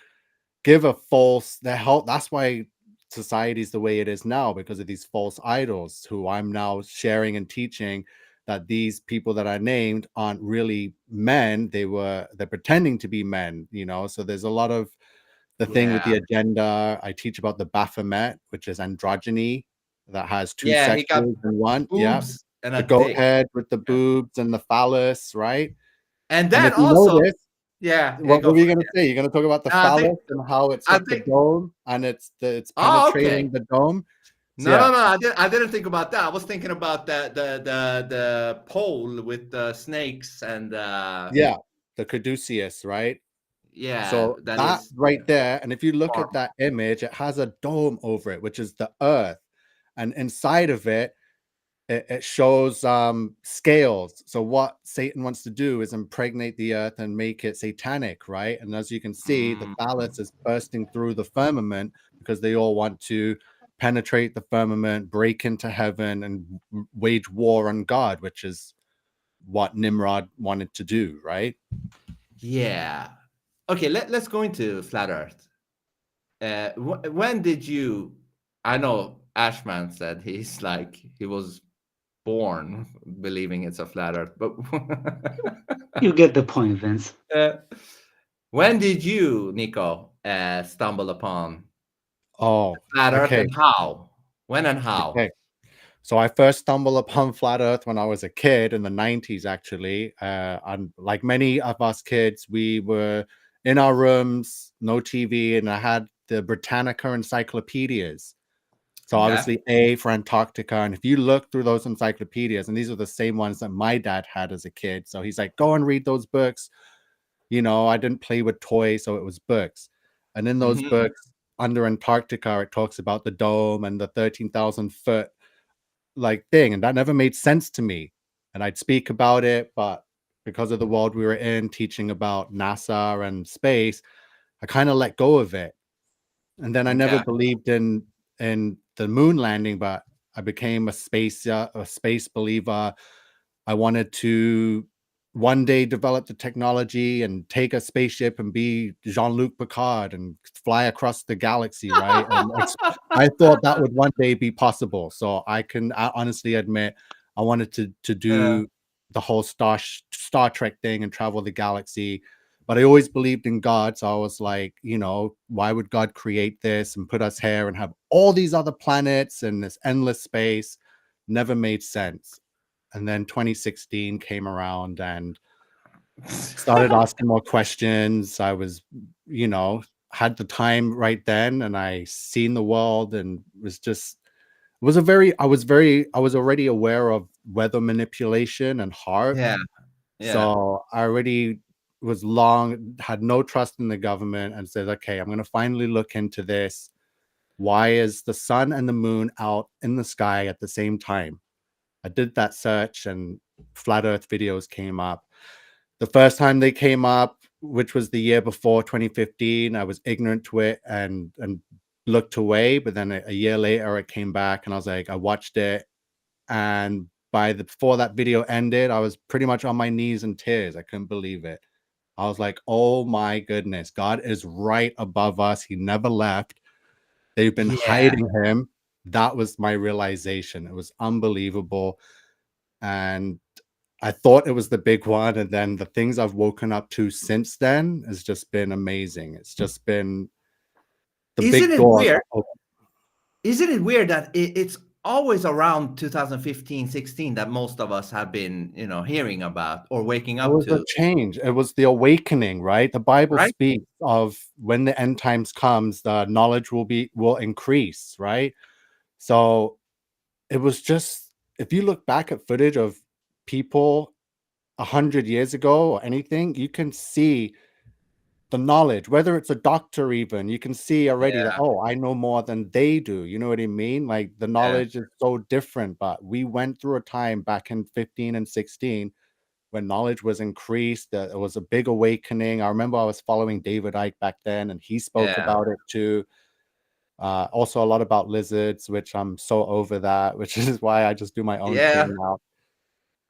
give a false, that's why society is the way it is now, because of these false idols who I'm now sharing and teaching that these people that I named aren't really men. They're pretending to be men, so there's a lot of the thing with the agenda. I teach about the Baphomet, which is androgyny, that has two sexes he got in one. boobs and The a goat dick. head with the boobs and the phallus, right? And then if you also, notice, what were you going to say? You're going to talk about the phallus and how it's got the dome and it's penetrating the dome. So no, I didn't think about that. I was thinking about the pole with the snakes and the caduceus, right? Yeah. So that right there, and if you look at that image, it has a dome over it, which is the earth, and inside of it, it shows scales. So what Satan wants to do is impregnate the earth and make it satanic, right? And as you can see, the phallus is bursting through the firmament because they all want to penetrate the firmament, break into heaven, and wage war on God, which is what Nimrod wanted to do, right? Yeah. Okay, let's go into flat earth. When did you, I know Ashman said he was born believing it's a flat earth, but you get the point, Vince. When did you, Nico, stumble upon flat earth, and how? When and how? Okay. So I first stumbled upon flat earth when I was a kid in the 90s, actually. And like many of us kids, we were in our rooms, no TV, and I had the Britannica encyclopedias. So obviously A for Antarctica. And if you look through those encyclopedias, and these are the same ones that my dad had as a kid. So he's like, go and read those books. I didn't play with toys, so it was books. And in those books, under Antarctica, it talks about the dome and the 13,000 foot thing. And that never made sense to me. And I'd speak about it, but because of the world we were in, teaching about NASA and space, I kind of let go of it. And then I never believed in the moon landing, but I became a space believer. I wanted to one day develop the technology and take a spaceship and be Jean-Luc Picard and fly across the galaxy, right? And I thought that would one day be possible. So I honestly admit I wanted to do the whole Star Trek thing and travel the galaxy. But I always believed in God. So I was like, why would God create this and put us here and have all these other planets and this endless space? Never made sense. And then 2016 came around and started asking more questions. I was, had the time right then, and I seen the world, and was I was already aware of weather manipulation and HAARP. So I already had no trust in the government, and said, okay, I'm going to finally look into this. Why is the sun and the moon out in the sky at the same time? I did that search and flat earth videos came up. The first time they came up, which was the year before 2015, I was ignorant to it and looked away. But then a year later, it came back and I was like, I watched it. And before that video ended, I was pretty much on my knees in tears. I couldn't believe it. I was like, oh my goodness, God is right above us. He never left. They've been hiding him. That was my realization. It was unbelievable. And I thought it was the big one. And then the things I've woken up to since then has just been amazing. It's just been the Isn't big it door. weird? Isn't it weird that it's always around 2015, 16 that most of us have been, hearing about or waking It up was to? a change. It was the awakening, right? The Bible Right? speaks of when the end times comes, the knowledge will increase, right? So it was just, if you look back at footage of people 100 years ago or anything, you can see the knowledge, whether it's a doctor, even you can see already that, Yeah. oh, I know more than they do. You know what I mean? Like the knowledge is so different, but we went through a time back in 15 and 16 when knowledge was increased. It was a big awakening. I remember I was following David Icke back then, and he spoke about it too. Also a lot about lizards, which I'm so over that, which is why I just do my own thing now.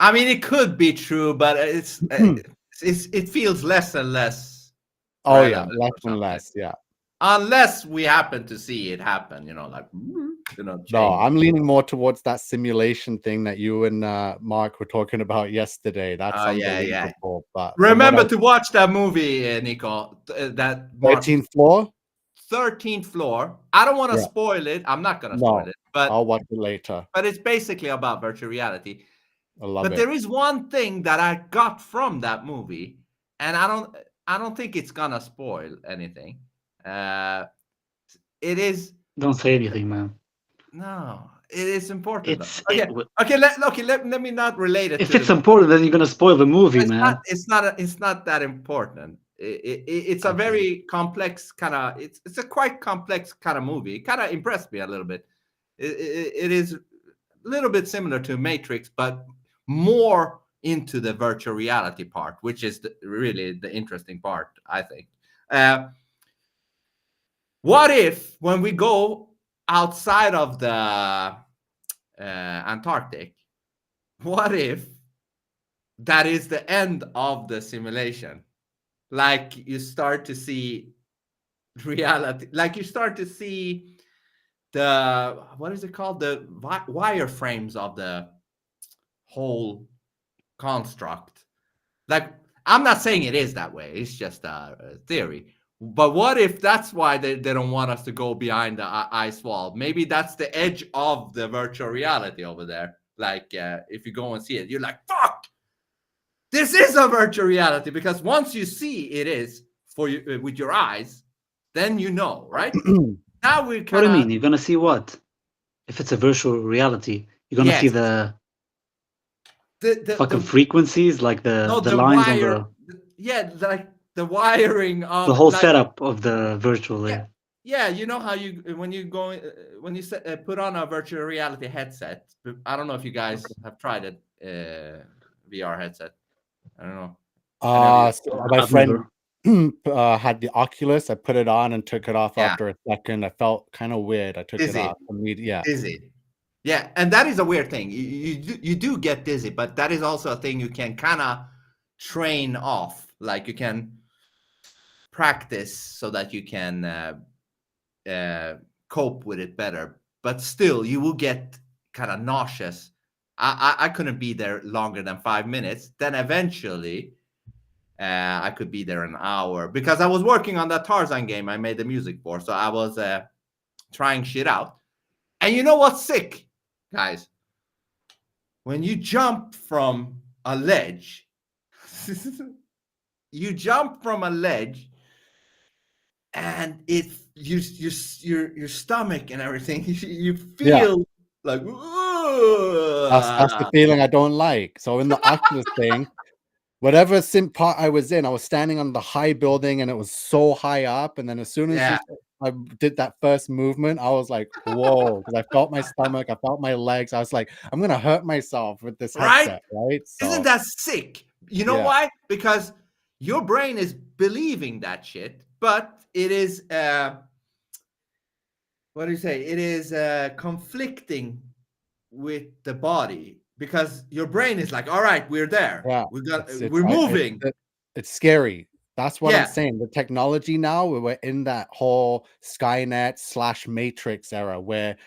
I mean, it could be true, but it feels less and less. Oh yeah, less and less. Yeah. Unless we happen to see it happen, change. No, I'm leaning more towards that simulation thing that you and Mark were talking about yesterday. That's unbelievable. But remember to watch that movie, Nico. That 13th floor. 13th floor. I don't want to spoil it. I'm not gonna spoil it, but I'll watch it later. But it's basically about virtual reality. I love it. There is one thing that I got from that movie, and I don't think it's gonna spoil anything. It is. Don't say anything, man. No, it is important. Okay, let me not relate it. If it's important, then you're gonna spoil the movie, man. It's not that important. It's a very complex kind of. It's a quite complex kind of movie. It kind of impressed me a little bit. It is a little bit similar to Matrix, but more into the virtual reality part, which is really the interesting part, I think. What if when we go outside of the Antarctic, what if that is the end of the simulation? Like you start to see reality, like you start to see the, what is it called? The wireframes of the whole construct. Like, I'm not saying it is that way. It's just a theory. But what if that's why they don't want us to go behind the ice wall? Maybe that's the edge of the virtual reality over there. Like, if you go and see it, you're like, fuck! This is a virtual reality, because once you see it is for you with your eyes, then you know, right? Now we kind of. What do you mean? You're gonna see what? If it's a virtual reality, you're gonna see the fucking frequencies, like the lines wire, on the like the wiring of the whole setup of the virtual. Yeah, you know how you when you go when you put on a virtual reality headset. I don't know if you guys have tried it, VR headset. I don't know. So my friend had the Oculus. I put it on and took it off after a second. I felt kind of weird. I took it off immediately. Dizzy. Yeah, and that is a weird thing. You do get dizzy, but that is also a thing you can kind of train off. Like you can practice so that you can cope with it better. But still, you will get kind of nauseous. I couldn't be there longer than 5 minutes. Then eventually, I could be there an hour, because I was working on that Tarzan game I made the music for. So I was trying shit out. And you know what's sick, guys? When you jump from a ledge, and your stomach and everything, you feel like, that's the feeling I don't like. So in the Oculus thing, whatever part I was in, I was standing on the high building and it was so high up. And then as soon as I did that first movement, I was like, whoa, because I felt my stomach, I felt my legs. I was like, I'm going to hurt myself with this headset, right? So, isn't that sick? You know why? Because your brain is believing that shit, but it is, what do you say? It is conflicting with the body. because your brain is like, all right, we're there. Yeah, We're moving. It's scary. That's what I'm Yeah. saying. The technology now, we're in that whole Skynet / Matrix era where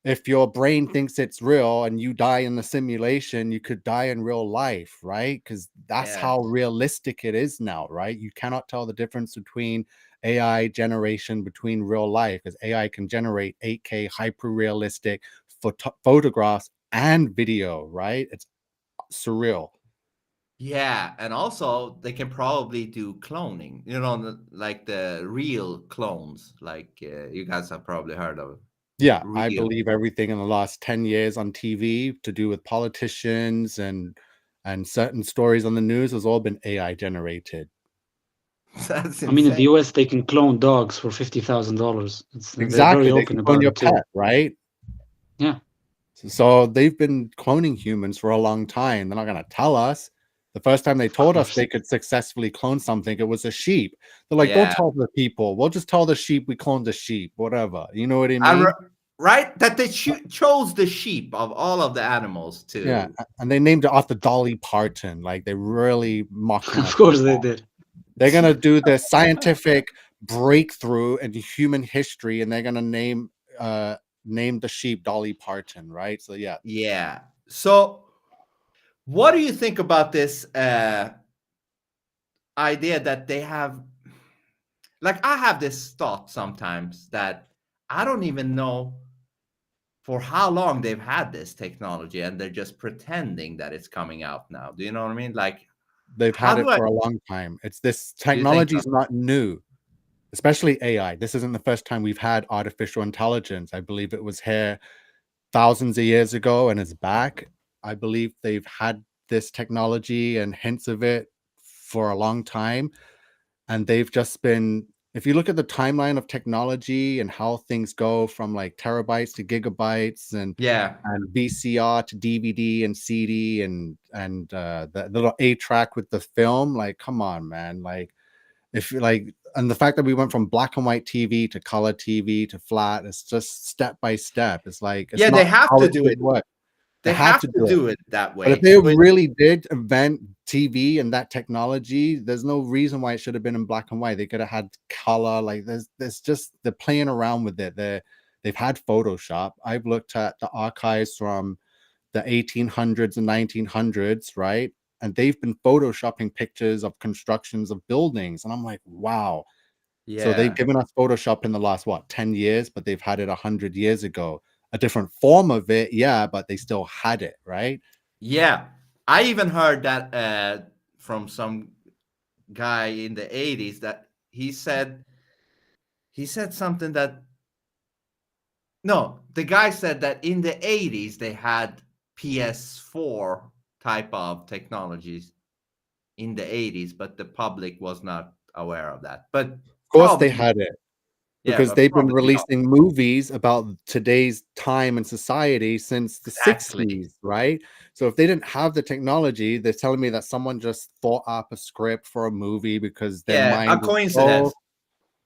if your brain thinks it's real and you die in the simulation, you could die in real life, right? Because that's Yeah. how realistic it is now, right? You cannot tell the difference between AI generation between real life, because AI can generate 8K hyper realistic photographs and video, right? It's surreal. Yeah, and also they can probably do cloning, like the real clones, like you guys have probably heard of Yeah, I real. believe everything in the last 10 years on TV to do with politicians and certain stories on the news has all been AI generated. That's I mean, in the insane. US, they can clone dogs for $50,000. They're very Exactly, they can open clone about your it too. pet, right? Yeah, So they've been cloning humans for a long time. They're not going to tell us. The first time they of told us course. they could successfully clone something, it was a sheep. They're like, don't Yeah, tell the people. We'll just tell the sheep we cloned the sheep, whatever. You know what I I mean? right that they chose the sheep of all of the animals Yeah, to. and they named it after Dolly Parton. Like they really mocking Of us with course they that. did. They're gonna do the scientific breakthrough in human history, and they're gonna name the sheep Dolly Parton, right? So yeah, Yeah. So, what do you think about this idea that they have? Like, I have this thought sometimes that I don't even know for how long they've had this technology, and they're just pretending that it's coming out now. Do you know what I mean? Like, they've how had do it I? for a long time. It's this Do you think technology so? is not new, especially AI. This isn't the first time we've had artificial intelligence. I believe it was here thousands of years ago and it's back. I believe they've had this technology and hints of it for a long time. And they've just been, if you look at the timeline of technology and how things go from like terabytes to gigabytes Yeah. and VCR to DVD and CD the little 8-track with the film, like come on, man. Like if like, and the fact that we went from black and white TV to color TV to flat, it's just step by step. It's like it's Yeah, they not have how to it do should it. work. They They have have to to do it. do it that But if way. they So really did invent TV and that technology, there's no reason why it should have been in black and white. They could have had color. Like there's just they're playing around with it. They've had Photoshop. I've looked at the archives from the 1800s and 1900s, right? And they've been photoshopping pictures of constructions of buildings, and I'm like, wow. So they've yeah, given us Photoshop in the last 10 years, but they've had it 100 years ago. A different form of it, yeah, but they still had it, right? yeah. I even heard that from some guy in the 80s that he said something that no, the guy said that in the 80s they had PS4 type of technologies in the 80s, but the public was not aware of that. But Of course they probably, had it yeah, because but they've been probably not. releasing movies about today's time and society since the Exactly. 60s, right? So if they didn't have the technology, they're telling me that someone just thought up a script for a movie because their Yeah, a mind is coincidence.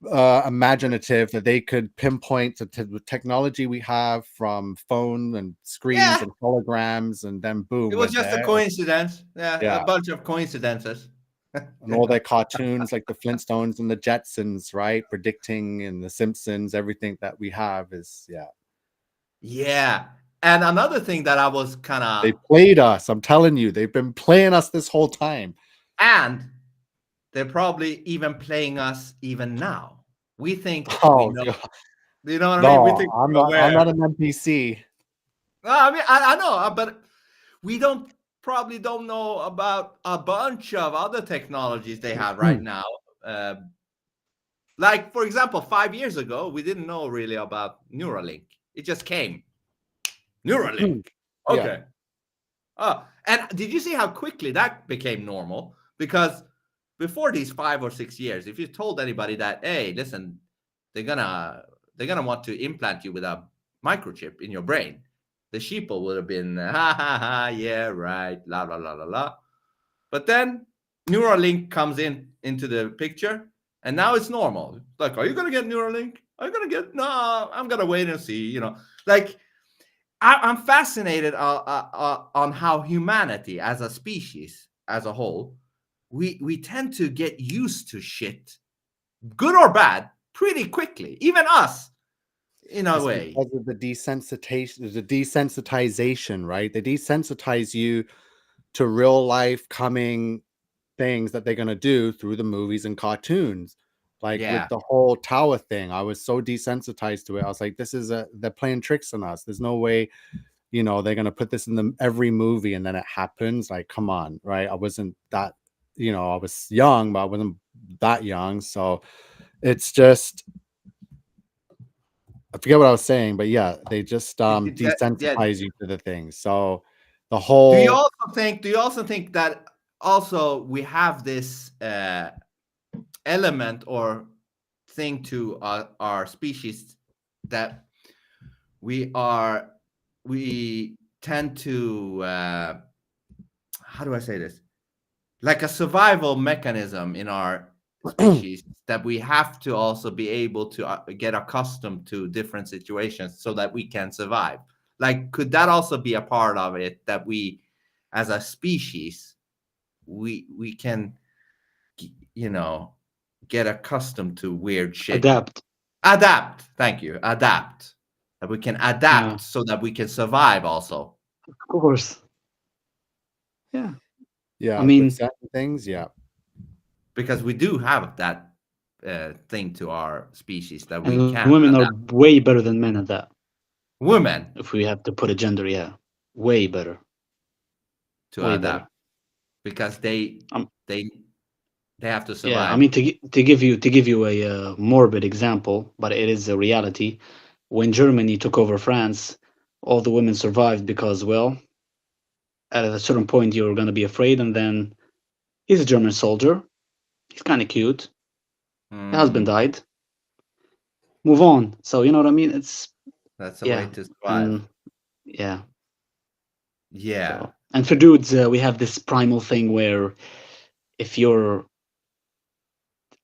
so imaginative that they could pinpoint to the technology we have from phone and screens Yeah, and holograms, and then boom, it we're was just a there. coincidence. Yeah, a Yeah, bunch of coincidences. and all their cartoons like the Flintstones and the Jetsons, right? Predicting and the Simpsons, everything that we have is, yeah. Yeah. And another thing that I was kind They of, played us. I'm telling you, they've been playing us this whole time. and they're probably even playing us even now. We think we Oh know. god. You know what I mean? We No, think I'm we're not I'm aware. not an NPC. No, I mean, I know, but we probably don't know about a bunch of other technologies they have right now. Uh, like, for example, 5 years ago, we didn't know really about Neuralink. It just came. Neuralink. Yeah. Okay. Oh, and did you see how quickly that became normal? Because before these 5 or 6 years, if you told anybody that, hey, listen, they're gonna want to implant you with a microchip in your brain, the sheeple would have been, ha ha ha, yeah, right, la la la la la. But then Neuralink comes into the picture, and now it's normal. Like, are you gonna get Neuralink? Are you gonna get? No, I'm gonna wait and see. Like, I'm fascinated on how humanity as a species, as a whole, we tend to get used to shit, good or bad, pretty quickly. Even us, in a It's way. because of the desensitization, right? They desensitize you to real life coming things that they're gonna do through the movies and cartoons. Like Yeah. with the whole tower thing, I was so desensitized to it. I was like, they're playing tricks on us. There's no way, they're gonna put this in every movie and then it happens. Like, come on, right? I wasn't that, I was young, but I wasn't that young. So it's just, I forget what I was saying, but yeah, they just Yeah. desensitize you to the things. So the Do whole you also think that also we have this element or thing to our species that we tend to how do I say this? Like a survival mechanism in our species that we have to also be able to get accustomed to different situations so that we can survive. Like, could that also be a part of it, that we as a species we can get accustomed to weird shit? Adapt, thank you. Adapt, that we can adapt so that we can survive also. Of course. Yeah. yeah, I mean, with certain things, yeah. Because we do have that thing to our species that we and can women adapt. are way better than men at that. Women If we have to put a gender, yeah, way better. to Way adapt better. because they have to survive. Yeah, I mean, to give you a morbid example, but it is a reality. When Germany took over France, all the women survived because, well, at a certain point you're going to be afraid, and then he's a German soldier. He's kind of cute. The husband died. Move on. So you know what I mean? That's a way to survive. Yeah. Yeah. So, and for dudes, we have this primal thing where if you're,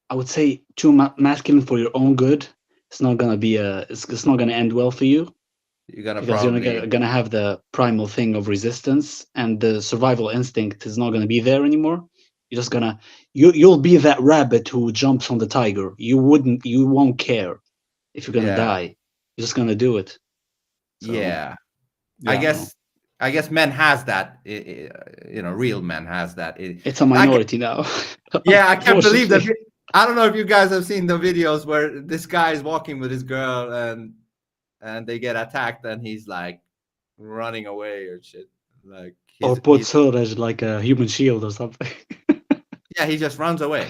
I would say, too masculine for your own good, it's not gonna be it's not gonna end well for you. You're gonna because probably you're gonna have the primal thing of resistance, and the survival instinct is not gonna be there anymore. You're just gonna you'll be that rabbit who jumps on the tiger. You won't care if you're gonna die. You're just gonna do it. So, yeah. I guess men has that. Real men has that. It's a minority now. Yeah, I can't believe that. I don't know if you guys have seen the videos where this guy is walking with his girl and they get attacked and he's like running away or shit. Like or puts her as like a human shield or something. Yeah, he just runs away,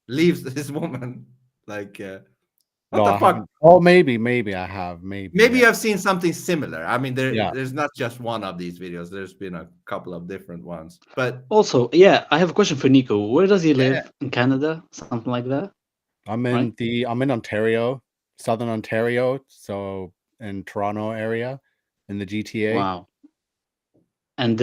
leaves his woman. Like, what the fuck? Haven't. Oh, maybe I have. Maybe you have seen something similar. I mean, there's not just one of these videos. There's been a couple of different ones. But also, yeah, I have a question for Nico. Where does he live? In Canada, something like that? I'm in Ontario, Southern Ontario, so in Toronto area, in the GTA. Wow. And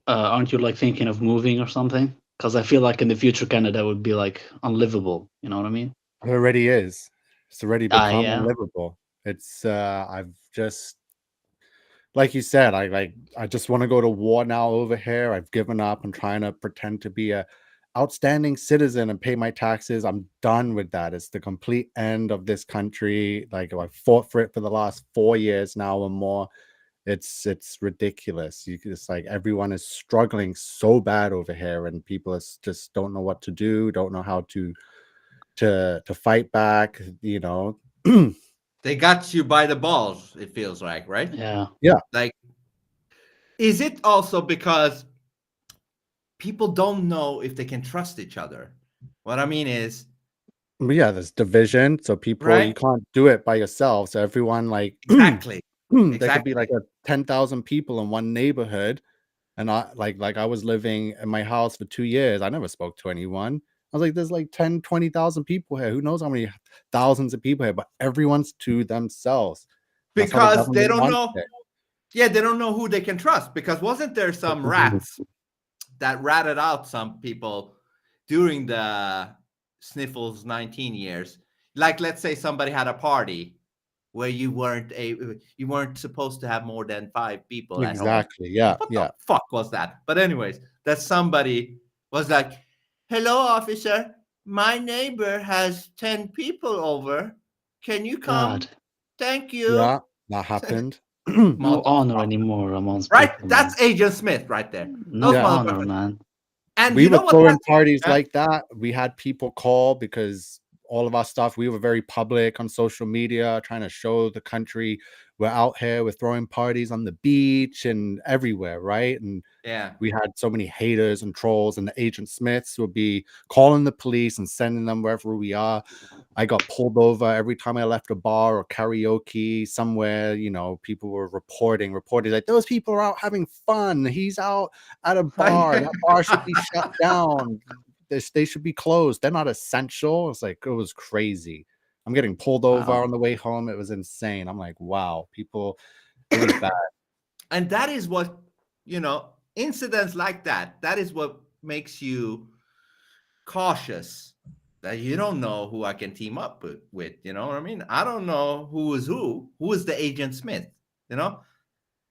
aren't you like thinking of moving or something? Because I feel like in the future Canada would be like unlivable. You know what I mean? It already is. It's already become yeah. unlivable. It's I've just, like you said, I just want to go to war now over here. I've given up. I'm trying to pretend to be a outstanding citizen and pay my taxes. I'm done with that. It's the complete end of this country. Like, I fought for it for the last 4 years now or more. It's ridiculous. It's like everyone is struggling so bad over here, and people just don't know what to do, don't know how to fight back. They got you by the balls. It feels like, right? Yeah. Like, is it also because people don't know if they can trust each other? What I mean is, yeah, there's division, so people, right? you can't do it by yourself. So everyone, like, Exactly. there could be like 10,000 people in one neighborhood, and I I was living in my house for 2 years. I never spoke to anyone. I was like, there's like 20,000 people here. Who knows how many thousands of people here, but everyone's to themselves. That's how the Because they government don't wants know. it. Yeah, they don't know who they can trust. Because wasn't there some rats that ratted out some people during the Sniffles 19 years? Like, let's say somebody had a party where you weren't supposed to have more than 5 people at home. Exactly. Yeah. What Yeah. the fuck was that? But anyways, that somebody was like, "Hello, officer. My neighbor has 10 people over. Can you come? God, Thank you." Yeah. That happened. no honor Motherfucker. anymore amongst Right? people, man. That's Agent Smith right there. No Those Yeah. honor, motherfuckers. man. And We you know were what throwing parties yeah? like that. We had people call because all of our stuff, we were very public on social media, trying to show the country we're out here, we're throwing parties on the beach and everywhere, right? And Yeah. we had so many haters and trolls, and the Agent Smiths would be calling the police and sending them wherever we are. I got pulled over every time I left a bar or karaoke somewhere. You know, people were reporting like those people are out having fun. He's out at a bar. That bar should be shut down. They should be closed. They're not essential. It's like, it was crazy. I'm getting pulled over Wow. on the way home. It was insane. I'm like, wow, people, it was bad. And that is what, incidents like that is what makes you cautious, that you don't know who I can team up with, you know what I mean? I don't know who is the Agent Smith,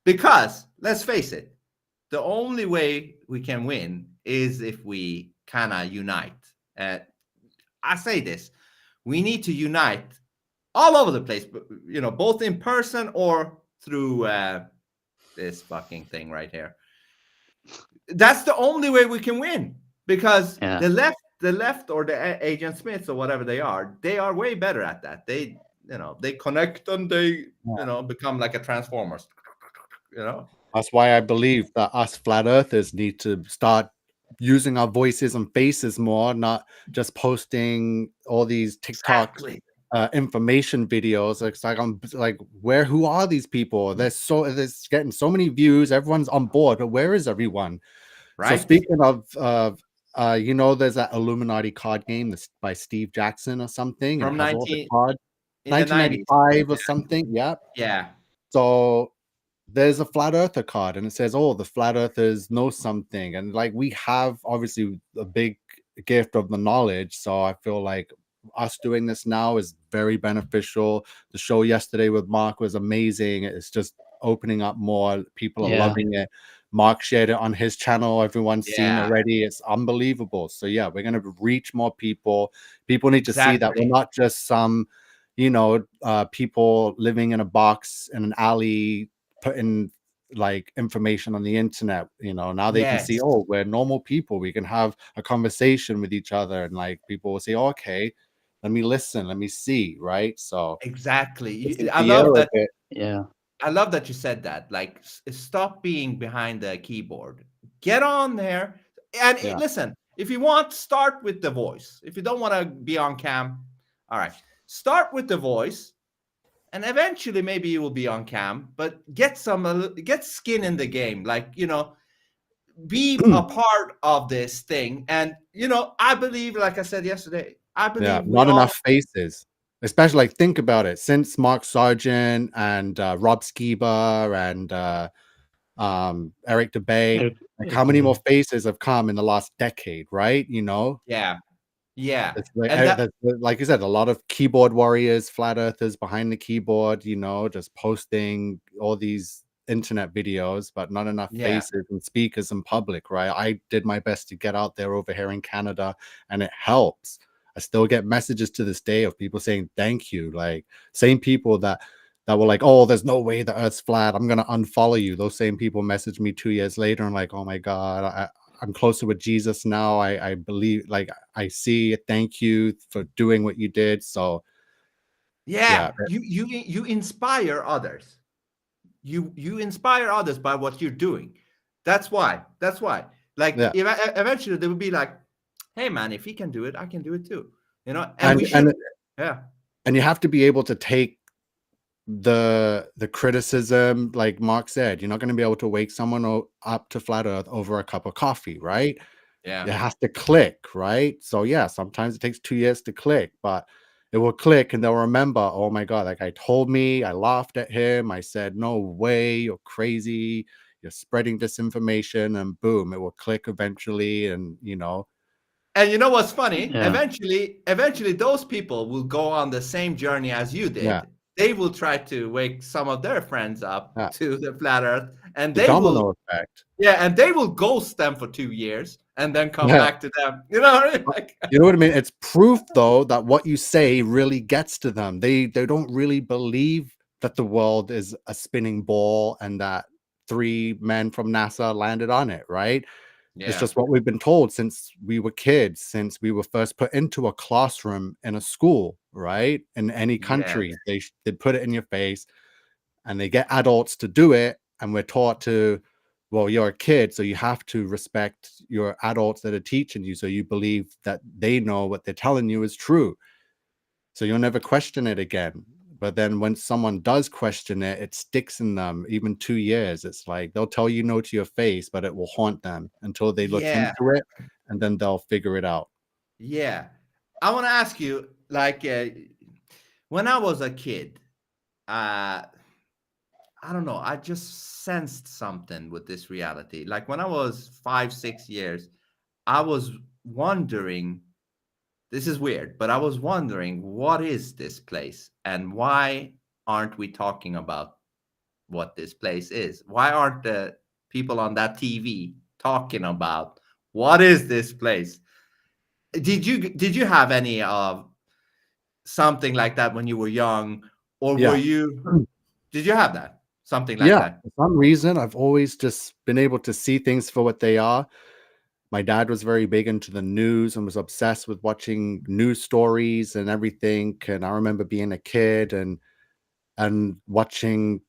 because let's face it, the only way we can win is if we kind of unite. I say this, we need to unite all over the place, but both in person or through this fucking thing right here. That's the only way we can win, because Yeah. the left or the Agent Smiths or whatever they are way better at that. They connect and they become like a Transformers. That's why I believe that us flat earthers need to start using our voices and faces more, not just posting all these TikTok Exactly. information videos. It's like, I'm like, who are these people? There's getting so many views, everyone's on board, but where is everyone? Right. So speaking of there's that Illuminati card game by Steve Jackson or something, From and it has all the 19 cards, in the 90s. 1995 or something. Yeah. Yeah. So there's a flat earther card, and it says, oh, the flat earthers know something, and like, we have obviously a big gift of the knowledge. So I feel like us doing this now is very beneficial. The show yesterday with Mark was amazing. It's just opening up more. People are loving it. Mark shared it on his channel. Everyone's seen it already. It's unbelievable. So yeah, we're going to reach more people. People need to see that we're not just some people living in a box in an alley putting like information on the internet. Now they can see, oh, we're normal people. We can have a conversation with each other, and like, people will say, oh, okay, let me listen, let me see, right? So exactly. I love that. Yeah, I love that you said that. Like, stop being behind the keyboard. Get on there and listen. If you want, start with the voice. If you don't want to be on cam, all right, start with the voice, and eventually maybe you will be on cam. But get skin in the game. Like, be a part of this thing. And I believe, like I said yesterday, I believe not enough faces. Especially, like, think about it. Since Mark Sargent and Rob Skiba and Eric DeBay, like, how many more faces have come in the last decade, right? Yeah. It's like you said, a lot of keyboard warriors, flat earthers behind the keyboard, just posting all these internet videos, but not enough faces and speakers in public, right? I did my best to get out there over here in Canada, and it helps. I still get messages to this day of people saying thank you. Like, same people that were like, oh, there's no way the earth's flat, I'm gonna unfollow you. Those same people message me 2 years later and like, oh my God, I'm closer with Jesus now. I believe, like, I see it. Thank you for doing what you did. So you inspire others. You inspire others by what you're doing. That's why. Like, eventually they will be like, hey man, if he can do it, I can do it too. And we should. And you have to be able to take the criticism. Like Mark said, you're not going to be able to wake someone up to flat earth over a cup of coffee, right? It has to click, right? So yeah, sometimes it takes 2 years to click, but it will click, and they'll remember, oh my God, that guy told me, I laughed at him, I said, no way, you're crazy, you're spreading disinformation, and boom, it will click eventually. And and you know what's funny? Eventually those people will go on the same journey as you did. they will try to wake some of their friends up Yeah. to the flat Earth, and The they domino will, effect. and they will ghost them for 2 years and then come Yeah. back to them. You know what I mean? Like, You know what I mean? It's proof, though, that what you say really gets to them. They don't really believe that the world is a spinning ball and that 3 men from NASA landed on it, right? It's yeah, just what we've been told since we were kids, since we were first put into a classroom in a school, right? In any country, they put it in your face, and they get adults to do it, and we're taught to, well, you're a kid, so you have to respect your adults that are teaching you, so you believe that they know what they're telling you is true, so you'll never question it again. But then when someone does question it, it sticks in them even 2 years. It's like they'll tell you no to your face, but it will haunt them until they look Yeah. into it, and then they'll figure it out. yeah. I want to ask you, like, when I was a kid, I don't know, I just sensed something with this reality. Like when I was 5, 6 years, I was wondering, this is weird, but I was wondering, what is this place and why aren't we talking about what this place is? Why aren't the people on that TV talking about what is this place? Did you have any of something like that when you were young, or Yeah. were you? Did you have that? Something like Yeah, that? for some reason, I've always just been able to see things for what they are. My dad was very big into the news and was obsessed with watching news stories and everything. And I remember being a kid and watching,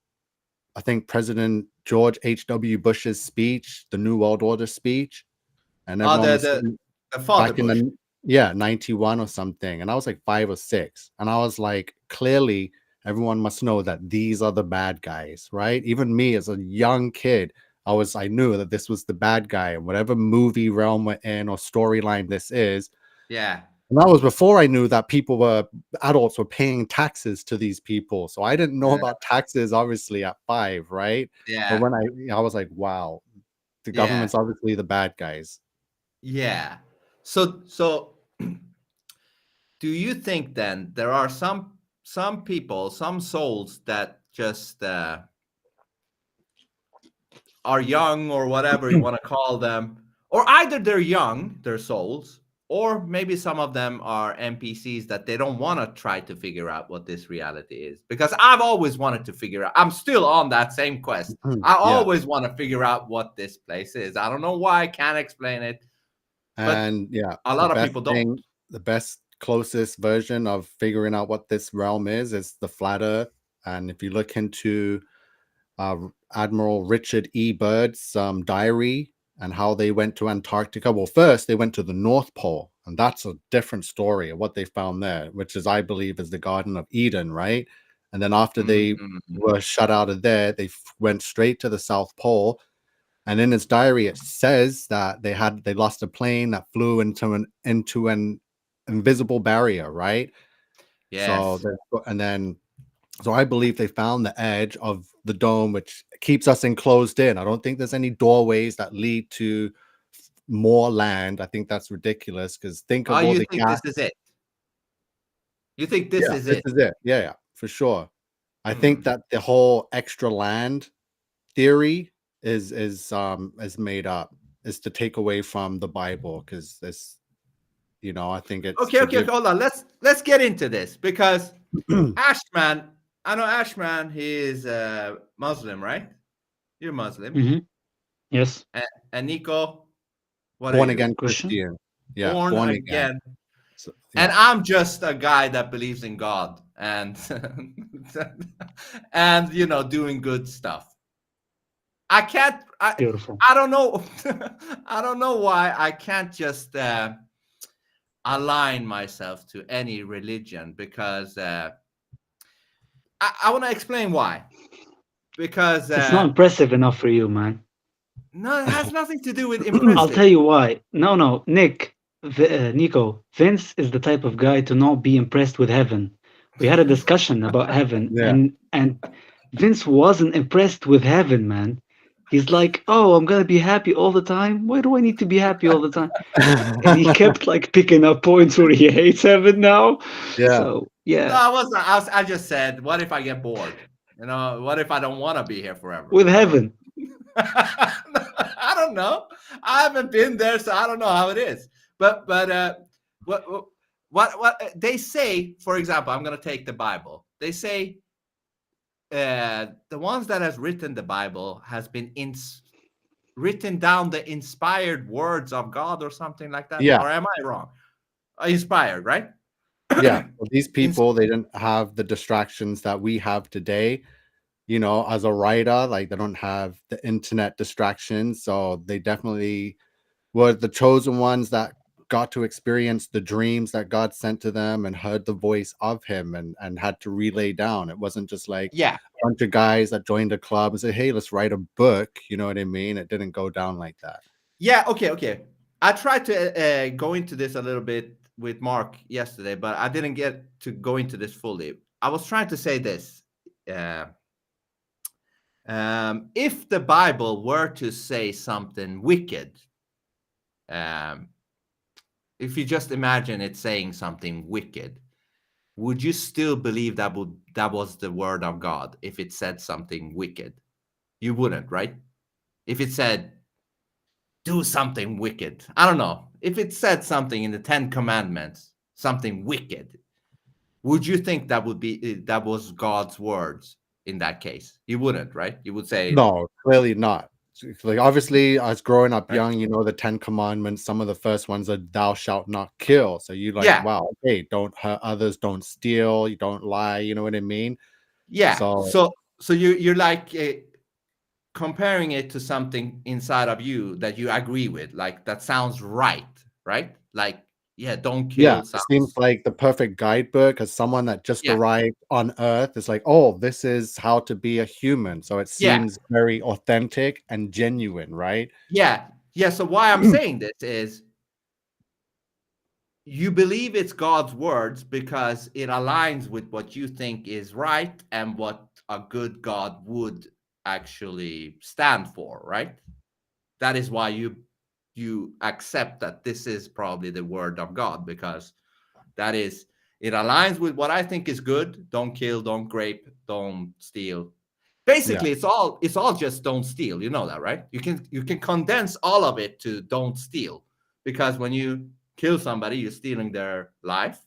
I think, President George H.W. Bush's speech, the New World Order speech, and Oh, everyone was the father back in Bush. the 91 or something, and I was like 5 or 6, and I was like, clearly everyone must know that these are the bad guys, right? Even me as a young kid, I knew that this was the bad guy, and whatever movie realm we're in or storyline this is. Yeah. And that was before I knew that adults were paying taxes to these people. So I didn't know about taxes, obviously, at 5, right? Yeah. But when I was like, wow, the government's obviously the bad guys. Yeah. So do you think then there are some people, some souls that just are young, or whatever you want to call them, or either they're young, their souls, or maybe some of them are NPCs that they don't want to try to figure out what this reality is? Because I've always wanted to figure out. I'm still on that same quest. I always want to figure out what this place is. I don't know why, I can't explain it. And a lot of people don't. The best closest version of figuring out what this realm is the flat Earth. And if you look into Admiral Richard E. Byrd's diary and how they went to Antarctica, well, first they went to the North Pole, and that's a different story of what they found there, which is, I believe, is the Garden of Eden, right? And then after they were shut out of there, they went straight to the South Pole. And in his diary, it says that they lost a plane that flew into an invisible barrier, right? Yes. So I believe they found the edge of the dome, which keeps us enclosed in. I don't think there's any doorways that lead to more land. I think that's ridiculous, because think of all the gas. This is it? You think this is it? This is it. Yeah, for sure. I think that the whole extra land theory is made up, is to take away from the Bible, because this, I think it's okay. Hold on. Let's get into this, because Ashman, I know Ashman. He is Muslim, right? You're Muslim. Mm-hmm. Yes. And Nico, what born are you? again Christian. Yeah, born again. So, and I'm just a guy that believes in God and and doing good stuff. Beautiful. I don't know. I don't know why I can't just align myself to any religion, because I want to explain why. Because it's not impressive enough for you, man. No, it has nothing to do with impressive. I'll tell you why. No, Nico, Vince is the type of guy to not be impressed with heaven. We had a discussion about heaven, and Vince wasn't impressed with heaven, man. He's like, "Oh, I'm gonna be happy all the time. Why do I need to be happy all the time?" And he kept like picking up points where he hates heaven now. Yeah. So No, yeah, I just said, what if I get bored? What if I don't want to be here forever? with heaven. I don't know. I haven't been there, so I don't know how it is. But what they say, for example, I'm going to take the Bible. They say the ones that has written the Bible has been written down the inspired words of God or something like that. Yeah. Or am I wrong? Inspired, right? Yeah. Well, these Ins- people, they didn't have the distractions that we have today. As a writer, like they don't have the internet distractions. So they definitely were the chosen ones that got to experience the dreams that God sent to them and heard the voice of him and had to relay down. It wasn't just like yeah. a bunch of guys that joined a club and said, hey, let's write a book. You know what I mean? It didn't go down like that. Yeah, okay. I tried to go into this a little bit with Mark yesterday, but I didn't get to go into this fully. I was trying to say this. If the Bible were to say something wicked, if you just imagine it saying something wicked, would you still believe that was the word of God if it said something wicked? You wouldn't, right? If it said, do something wicked. I don't know. If it said something in the 10 Commandments, something wicked, would you think that was God's words in that case? You wouldn't, right? You would say, No, clearly not. Like obviously, I was growing up right? young, the 10 Commandments, some of the first ones are thou shalt not kill. So you like, Yeah, wow, okay, don't hurt others, don't steal, you don't lie, you know what I mean? yeah. So So you're like comparing it to something inside of you that you agree with, like that sounds right? Like, yeah, don't yeah, kill it seems sounds. like the perfect guidebook as someone that just Yeah, arrived on Earth is like, oh, this is how to be a human. So it yeah, seems very authentic and genuine, right? yeah. So why I'm saying this is you believe it's God's words because it aligns with what you think is right and what a good God would actually stand for, right? That is why you accept that this is probably the word of God because that is it aligns with what I think is good. Don't kill, don't rape, don't steal. Yeah, Basically, it's all just don't steal. You know that, right? You can condense all of it to don't steal because when you kill somebody, you're stealing their life.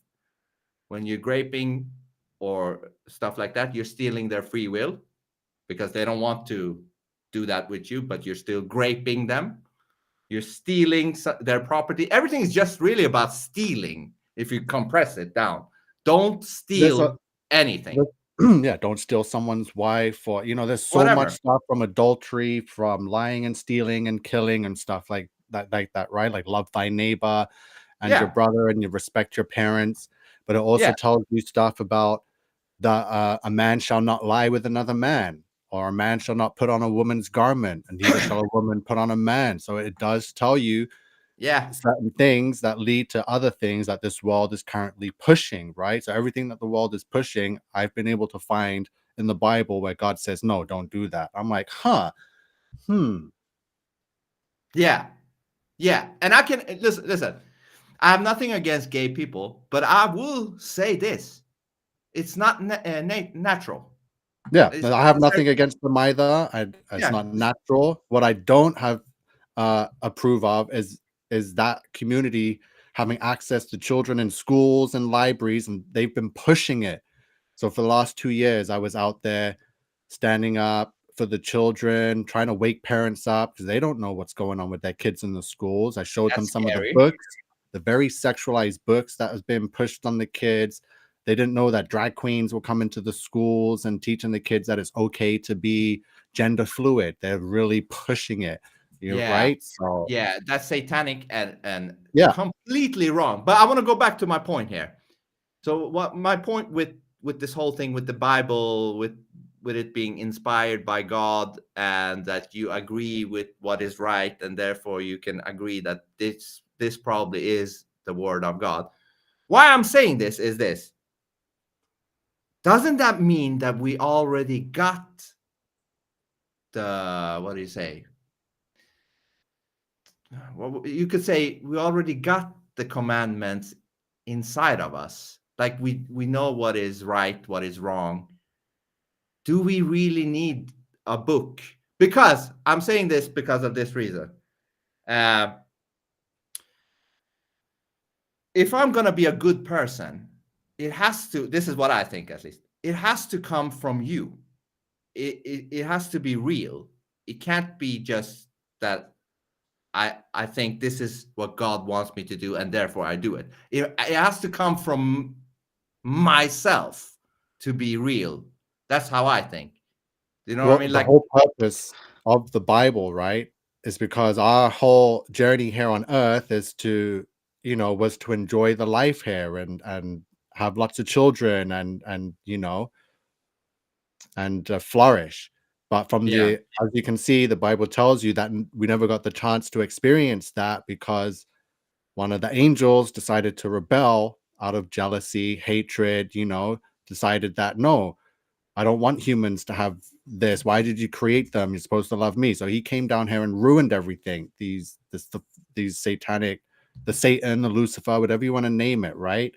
When you're raping or stuff like that, you're stealing their free will because they don't want to do that with you, but you're still raping them. You're stealing their property. Everything is just really about stealing if you compress it down. Don't there's a steal anything, yeah, don't steal someone's wife or there's so much whatever. stuff from adultery, from lying and stealing and killing and stuff like that, right? Like love thy neighbor and your Yeah, brother and you respect your parents. But it yeah, also tells you stuff about a man shall not lie with another man, or a man shall not put on a woman's garment, and neither shall a woman put on a man. So it does tell you yeah, certain things that lead to other things that this world is currently pushing, right? So everything that the world is pushing, I've been able to find in the Bible where God says, no, don't do that. I'm like, yeah, yeah. And I can listen. I have nothing against gay people, but I will say this: it's not natural. Yeah, It's, no, I have it's nothing against them either. It's yeah, not natural. What I don't have approve of is that community having access to children in schools and libraries, and they've been pushing it. So for the last 2 years, I was out there standing up for the children, trying to wake parents up because they don't know what's going on with their kids in the schools. I showed them that's some of the scary. books, the very sexualized books that has been pushed on the kids. They didn't know that drag queens will come into the schools and teaching the kids that it's okay to be gender fluid. They're really pushing it. You're Yeah, right. So yeah, that's satanic and yeah, completely wrong. But I want to go back to my point here. So what my point with this whole thing with the Bible, with it being inspired by God, and that you agree with what is right, and therefore you can agree that this probably is the word of God. Why I'm saying this is this. Doesn't that mean that we already got what do you say? Well, you could say we already got the commandments inside of us. Like we know what is right, what is wrong. Do we really need a book? Because I'm saying this because of this reason. If I'm going to be a good person, it has to, this is what I think at least, it has to come from you. It has to be real. It can't be just that I think this is what God wants me to do and therefore I do it. It has to come from myself to be real. That's how I think. You know what I mean? The Like, whole purpose of the Bible, right, is because our whole journey here on earth is to, was to enjoy the life here and have lots of children and flourish. But yeah. as you can see, the Bible tells you that we never got the chance to experience that because one of the angels decided to rebel out of jealousy, hatred, decided that no, I don't want humans to have this. Why did you create them? You're supposed to love me. So he came down here and ruined everything. These satanic, the Satan, the Lucifer, whatever you want to name it, right?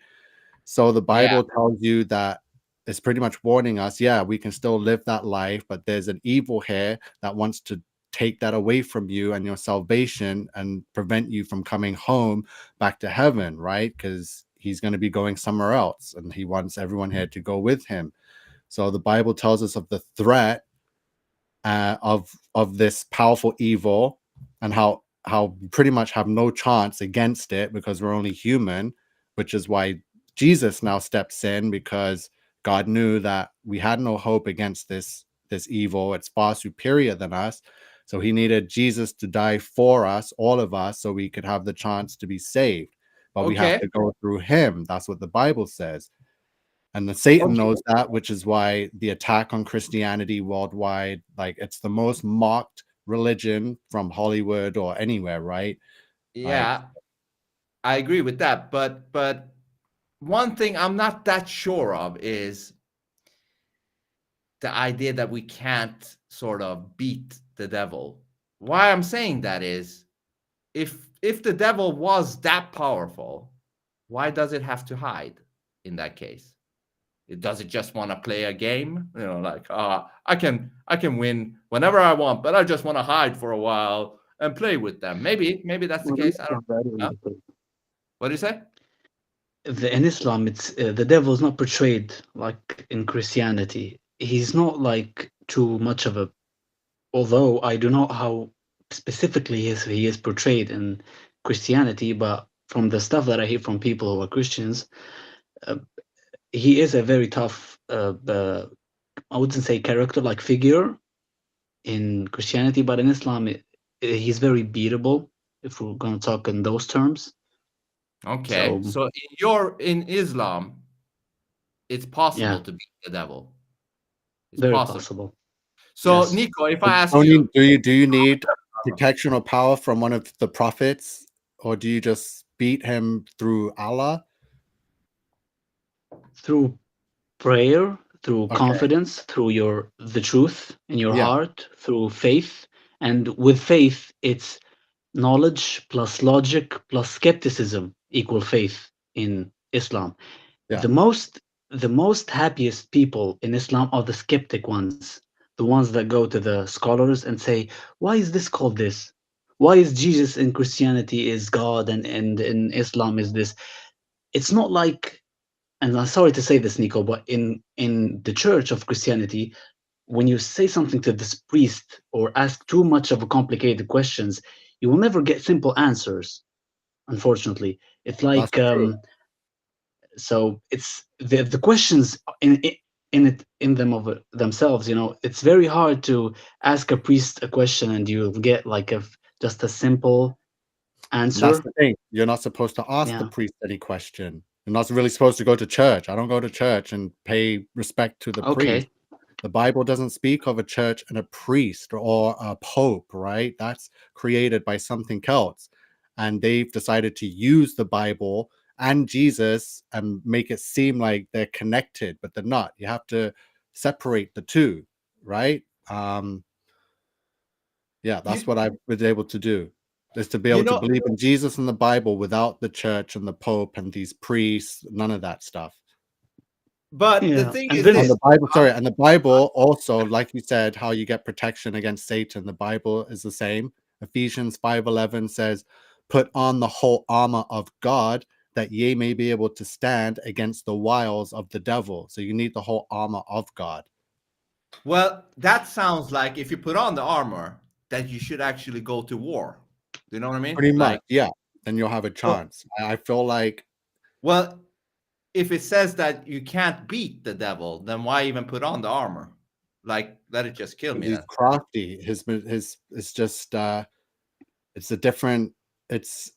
So the Bible tells you that it's pretty much warning us, yeah, we can still live that life, but there's an evil here that wants to take that away from you and your salvation and prevent you from coming home back to heaven, right? Because he's going to be going somewhere else and he wants everyone here to go with him. So the Bible tells us of the threat of this powerful evil and how we pretty much have no chance against it because we're only human, which is why Jesus now steps in, because God knew that we had no hope against this evil. It's far superior than us. So he needed Jesus to die for us, all of us, so we could have the chance to be saved. But we have to go through him. That's what the Bible says. And the Satan knows that, which is why the attack on Christianity worldwide, like it's the most mocked religion from Hollywood or anywhere, right? Yeah, I agree with that. But one thing I'm not that sure of is the idea that we can't sort of beat the devil. Why I'm saying that is if the devil was that powerful, why does it have to hide in that case? Does it just want to play a game? Like I can win whenever I want, but I just want to hide for a while and play with them. Maybe that's the case. I don't know. What do you say? In Islam, it's the devil is not portrayed like in Christianity. He's not like too much of a. Although I do not know how specifically he is portrayed in Christianity, but from the stuff that I hear from people who are Christians, he is a very tough. I wouldn't say character like figure in Christianity, but in Islam, he's very beatable. If we're going to talk in those terms. Okay, so in Islam, it's possible to beat the devil. It's very possible. So, yes. Nico, if I ask you, do you need protection or power from one of the prophets, or do you just beat him through Allah? Through prayer, through confidence, through the truth in your heart, through faith. And with faith, it's knowledge plus logic plus skepticism equal faith in Islam. The most happiest people in Islam are the skeptic ones, the ones that go to the scholars and say, why is this called this? Why is Jesus in Christianity is God and in Islam is this? It's not like, and I'm sorry to say this, Nico, but in the Church of Christianity, when you say something to this priest or ask too much of a complicated questions, you will never get simple answers. Unfortunately, it's like so it's the questions in themselves. It's very hard to ask a priest a question and you get like just a simple answer. That's the thing. You're not supposed to ask the priest any question. You're not really supposed to go to church. I don't go to church and pay respect to the priest. The Bible doesn't speak of a church and a priest or a pope, right? That's created by something else. And they've decided to use the Bible and Jesus and make it seem like they're connected, but they're not. You have to separate the two, right? Yeah, that's You, what I was able to do. Is to be you able to know, believe in Jesus and the Bible without the church and the Pope and these priests, none of that stuff. but the Yeah, thing and is And Vince, this. the Bible, sorry, and the Bible also, like you said, how you get protection against Satan, the Bible is the same. Ephesians 5:11 says, "Put on the whole armor of God, that ye may be able to stand against the wiles of the devil." So you need the whole armor of God. Well, that sounds like if you put on the armor, that you should actually go to war. Do you know what I mean? Pretty much, Like, yeah. Then you'll have a well, chance. I feel like well, if it says that you can't beat the devil, then why even put on the armor? Like, let it just kill me he's then. crafty. His it's just it's a different it's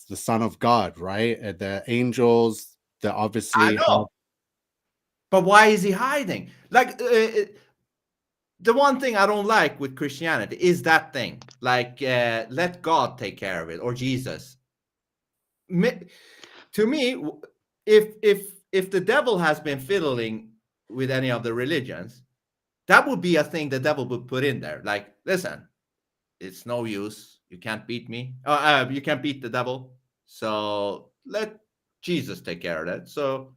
the son of God, right? The angels, they I obviously have. know, but why is he hiding? Like, the one thing I don't like with Christianity is that thing. Like, let God take care of it, or Jesus. To me, if the devil has been fiddling with any of the religions, that would be a thing the devil would put in there. Like, listen, it's no use. You can't beat me. You can't beat the devil. So let Jesus take care of that. So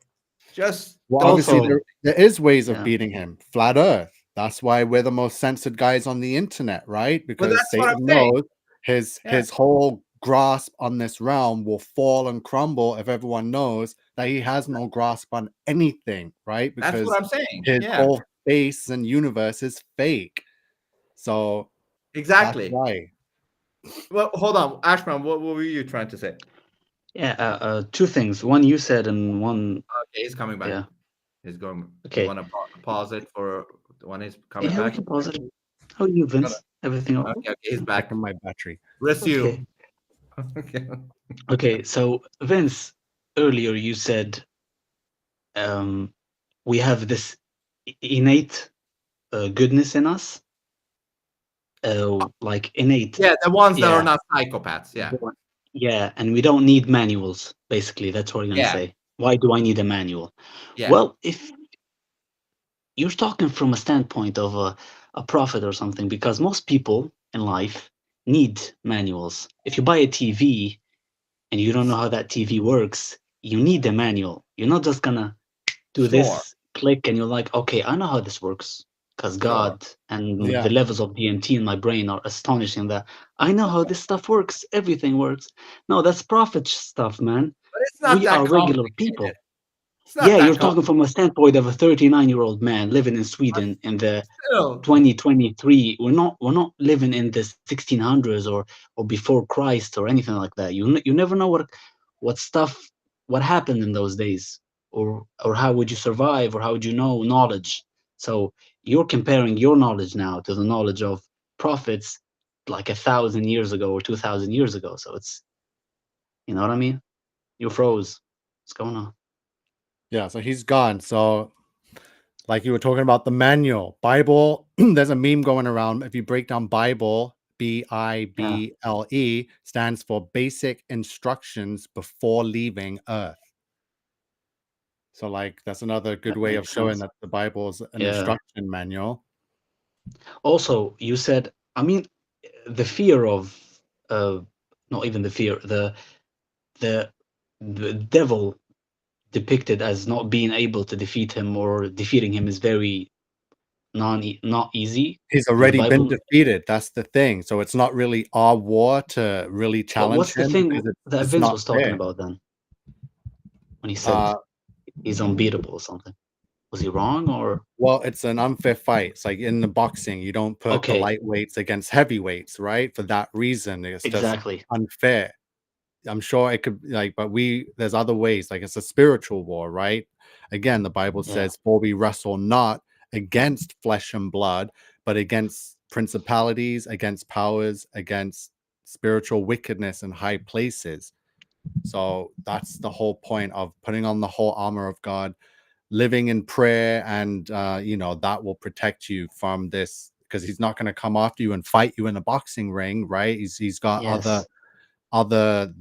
just Well, don't obviously do also, there is ways of yeah, beating him. Flat Earth. That's why we're the most censored guys on the internet, right? Well, Because that's what I'm Satan saying. knows his Yeah, whole grasp on this realm will fall and crumble if everyone knows that he has no grasp on anything, right? that's what Because I'm saying. his Yeah, whole face and universe is fake. So that's exactly. why. Well, hold on, Ashman. What were you trying to say? yeah, two things. One you said, and one, Okay, he's coming back. yeah. He's going. You Okay. want to pause it for when he's coming Yeah, we back? can pause it. How are you, Vince? Everything okay? Okay, he's back. Checking my battery. Okay. Resume. Okay. Okay. So, Vince, earlier you said um, we have this innate goodness in us, like innate. Yeah, the ones that are Yeah. not psychopaths. Yeah. Yeah, and we don't need manuals. Basically, that's what you're gonna Yeah. say. Why do I need a manual? Yeah. Well, if you're talking from a standpoint of a prophet or something, because most people in life need manuals. If you buy a TV and you don't know how that TV works, you need a manual. You're not just gonna do Sure. this click and you're like, okay, I know how this works because Sure. God and Yeah. the levels of DMT in my brain are astonishing that I know how this stuff works. Everything works. No, that's prophet stuff, man. But it's not We that are regular complicated. people. It's not Yeah, that you're complicated. talking from a standpoint of a 39-year-old man living in Sweden in the Still, 2023. We're not living in the 1600s or before Christ or anything like that. You never know what happened in those days, or how would you survive, or how would you know knowledge. So you're comparing your knowledge now to the knowledge of prophets like 1,000 years ago or 2,000 years ago. So it's, you know what I mean? You froze. What's going on? Yeah, so he's gone. So like you were talking about the manual Bible, there's a meme going around. If you break down Bible, Yeah. BIBLE stands for basic instructions before leaving Earth. So like that's another good That way of makes showing sense. that the Bible is an Yeah. instruction manual. Also, you said, I mean, the fear of, not even the fear, the the devil depicted as not being able to defeat him or defeating him is very not easy He's in the already been Bible. defeated. That's the thing. So it's not really our war to really challenge What's the him thing because that it's Vince not was talking fair. about then when he said he's unbeatable or something? Was he wrong or Well, it's an unfair fight. It's like in the boxing, you don't put the okay? lightweights against heavyweights, right? For that reason, it's just Exactly. unfair. I'm sure it could like, but there's other ways. Like it's a spiritual war, right? Again, the Bible Yeah. says, "For we wrestle not against flesh and blood, but against principalities, against powers, against spiritual wickedness in high places." So that's the whole point of putting on the whole armor of God, living in prayer, and that will protect you from this because he's not going to come after you and fight you in a boxing ring, right? He's got Yes.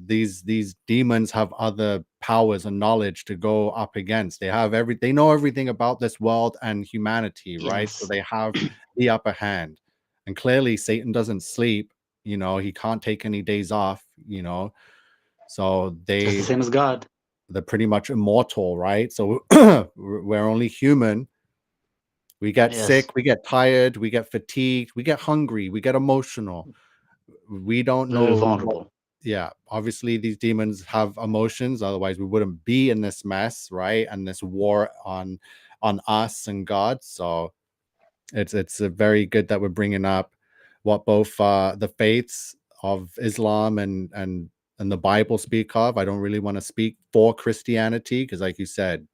these demons have other powers and knowledge to go up against. They know everything about this world and humanity, right? So Yes. they have the upper hand. and clearly Satan doesn't sleep. He can't take any days off. So Just the same as God. they're pretty much immortal, right? So we're only human. We get Yes. sick, we get tired, we get fatigued, we get hungry, we get emotional. We don't Very know. vulnerable. Yeah, obviously these demons have emotions, otherwise we wouldn't be in this mess, right? And this war on us and God. So it's very good that we're bringing up what both the faiths of Islam and the Bible speak of. I don't really want to speak for Christianity because, like you said,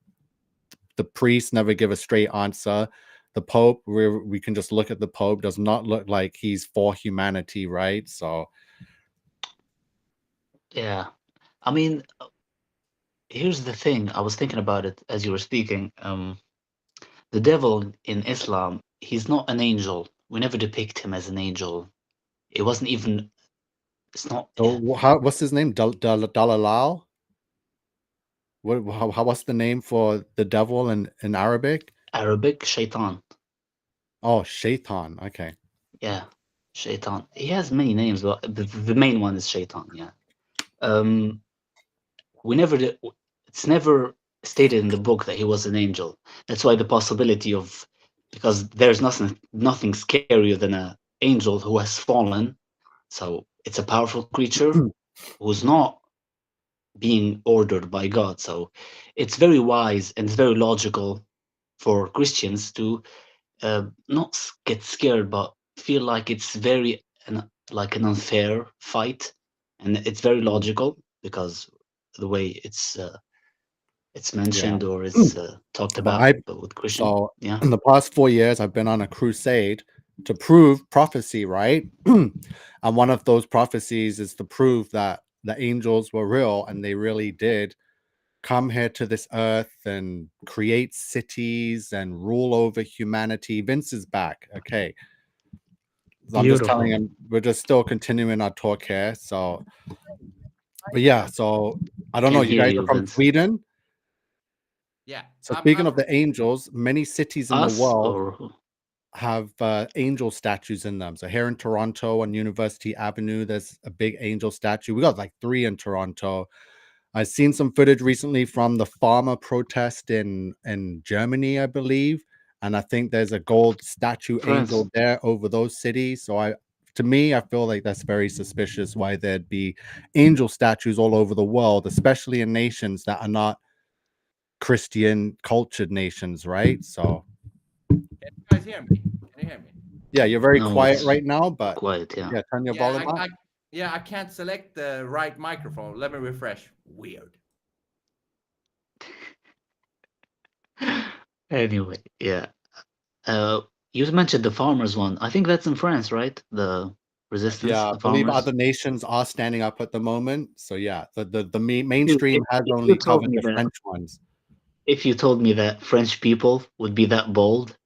the priests never give a straight answer. The Pope, we can just look at the Pope, does not look like he's for humanity, right? So Yeah. I mean, here's the thing. I was thinking about it as you were speaking. The devil in Islam, he's not an angel. We never depict him as an angel. It wasn't even. It's not so what's his name? Dalalal? What's the name for the devil in Arabic? Arabic. Shaitan. Oh, Shaitan. Okay. Yeah, Shaitan. He has many names, but the main one is Shaitan. Yeah. We never did. It's never stated in the book that he was an angel. That's why the possibility of, because there's nothing scarier than an angel who has fallen. So it's a powerful creature who's not being ordered by God. So it's very wise and it's very logical for Christians to not get scared, but feel like it's very like an unfair fight, and it's very logical because the way it's mentioned or it's talked about with Christian. So Yeah. in the past 4 years, I've been on a crusade to prove prophecy, right? And one of those prophecies is to prove that the angels were real and they really did come here to this earth and create cities and rule over humanity. Vince is back. Okay. So I'm just telling him we're just still continuing our talk here. So, but yeah, so I don't know. Can't You hear guys you, are from Vince. Sweden. Yeah. So speaking of the angels, many cities in the Us world or have angel statues in them. So here in Toronto on University Avenue, there's a big angel statue. We got like 3 in Toronto. I've seen some footage recently from the farmer protest in Germany, I believe. And I think there's a gold statue France. angel there over those cities. So to me, I feel like that's very suspicious why there'd be angel statues all over the world, especially in nations that are not Christian cultured nations, right? So Can you guys hear me? Can you hear me? yeah, you're very No, quiet it's right now, but quiet. Yeah. yeah, turn your Yeah, volume up. I can't select the right microphone. Let me refresh. Weird. Anyway, yeah. You mentioned the farmers one. I think that's in France, right? The resistance, Yeah, I the believe farmers. other nations are standing up at the moment. So yeah, the If mainstream has you only told covered me the that, French ones. if you told me that French people would be that bold,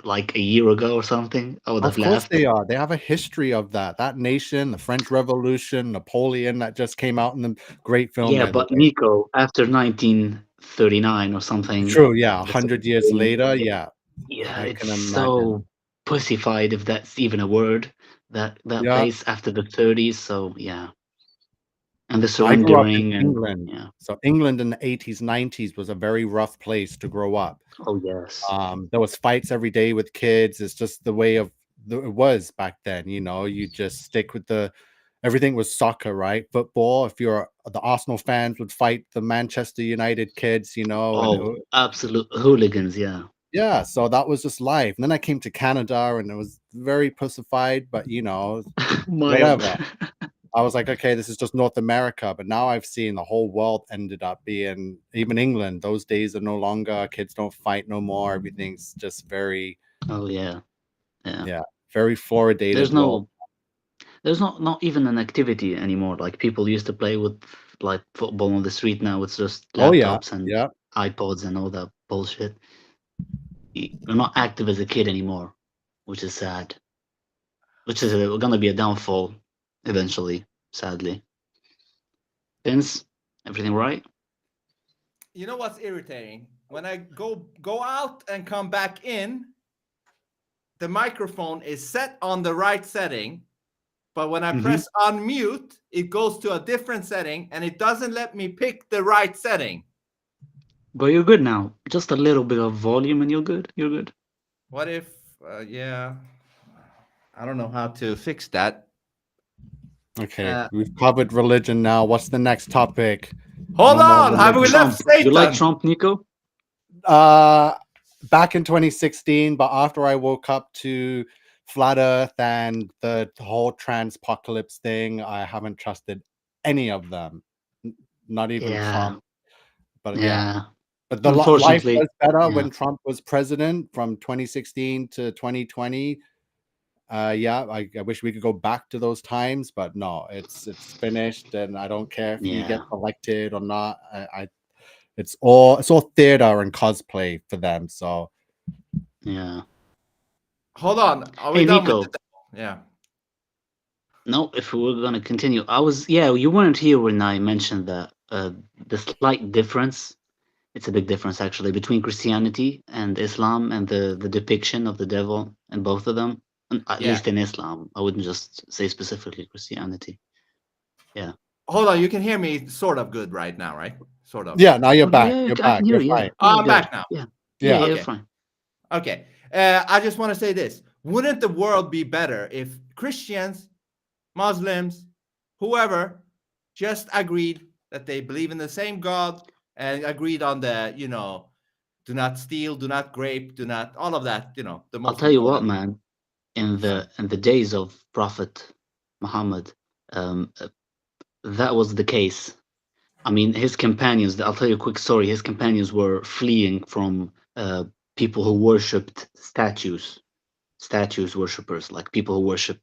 like a year ago or something, I would have Of course laughed. they are. They have a history of that. That nation, the French Revolution, Napoleon, that just came out in the great film Yeah, the other but day. Nico, after 1939 or something, True, yeah, the same 100 years thing. later, yeah, Yeah, I it's can imagine. so pussified, if that's even a word, that Yeah, place after the 30s. So yeah, and the I grew up in surrendering and England. yeah. So England in the 80s, 90s was a very rough place to grow up. Oh yes. There was fights every day with kids. It's just the way of it was back then. You just stick with everything was soccer, right? Football. If you're the Arsenal fans would fight the Manchester United kids, and Oh, absolute hooligans. Yeah. yeah. So that was just life. And then I came to Canada, and it was very pussified, but Mild. whatever. I was like, okay, this is just North America. But now I've seen the whole world ended up being, even England, those days are no longer, kids don't fight no more. Everything's just very, Oh yeah. Yeah. very fluoridated There's world. not even an activity anymore. Like people used to play with like football on the street. Now it's just Oh, yeah. laptops and Yeah. iPods and all that bullshit. You're not active as a kid anymore, which is sad. Which is going to be a downfall eventually, sadly. Vince, everything right? You know what's irritating? When I go out and come back in, the microphone is set on the right setting, but when I Mhm. press unmute, it goes to a different setting and it doesn't let me pick the right setting. But you're good now. Just a little bit of volume and you're good. You're good. What if, yeah, I don't know how to fix that. Okay, we've covered religion now. What's the next topic? Hold No more on, have we religion. left Trump. You like Satan? Trump, Nico? Back in 2016, but after I woke up to flat Earth and the whole transpocalypse thing, I haven't trusted any of them. Not even Yeah. Trump. But Yeah. but the life Unfortunately, was better yeah. when Trump was president from 2016 to 2020. Yeah, I wish we could go back to those times, but no, it's finished, and I don't care if he Yeah. gets elected or not. It's all theater and cosplay for them. So Yeah. Hold on, are we Hey, done with Nico. the Yeah. No, if we were gonna continue, you weren't here when I mentioned that the slight difference. It's a big difference actually between Christianity and Islam and the depiction of the devil in both of them. At Yeah. least in Islam, I wouldn't just say specifically Christianity. Yeah. Hold on, you can hear me sort of good right now, right? Sort of. yeah, now you're back. Yeah, You're I back. can You're hear you. fine. I'm good. back now. Yeah. Yeah. You're Okay. fine. Okay. I just want to say this. Wouldn't the world be better if Christians, Muslims, whoever just agreed that they believe in the same God and agreed on the, do not steal, do not grape, do not, all of that, the I'll most tell you what, important. man. In the days of Prophet Muhammad, that was the case. I mean, his companions. I'll tell you a quick story. His companions were fleeing from people who worshipped statues worshippers, like people who worship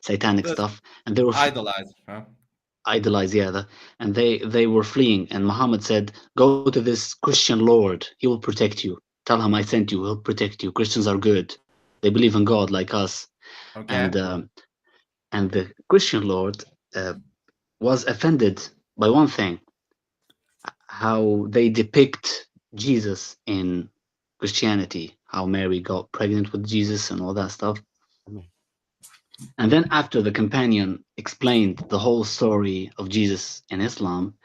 satanic Just stuff, and they were idolize, huh? idolized. Yeah, and they were fleeing. And Muhammad said, "Go to this Christian Lord. He will protect you. Tell him I sent you. He'll protect you. Christians are good. They believe in God like us." Okay. And the Christian Lord was offended by one thing: how they depict Jesus in Christianity, how Mary got pregnant with Jesus and all that stuff. And then after the companion explained the whole story of Jesus in Islam,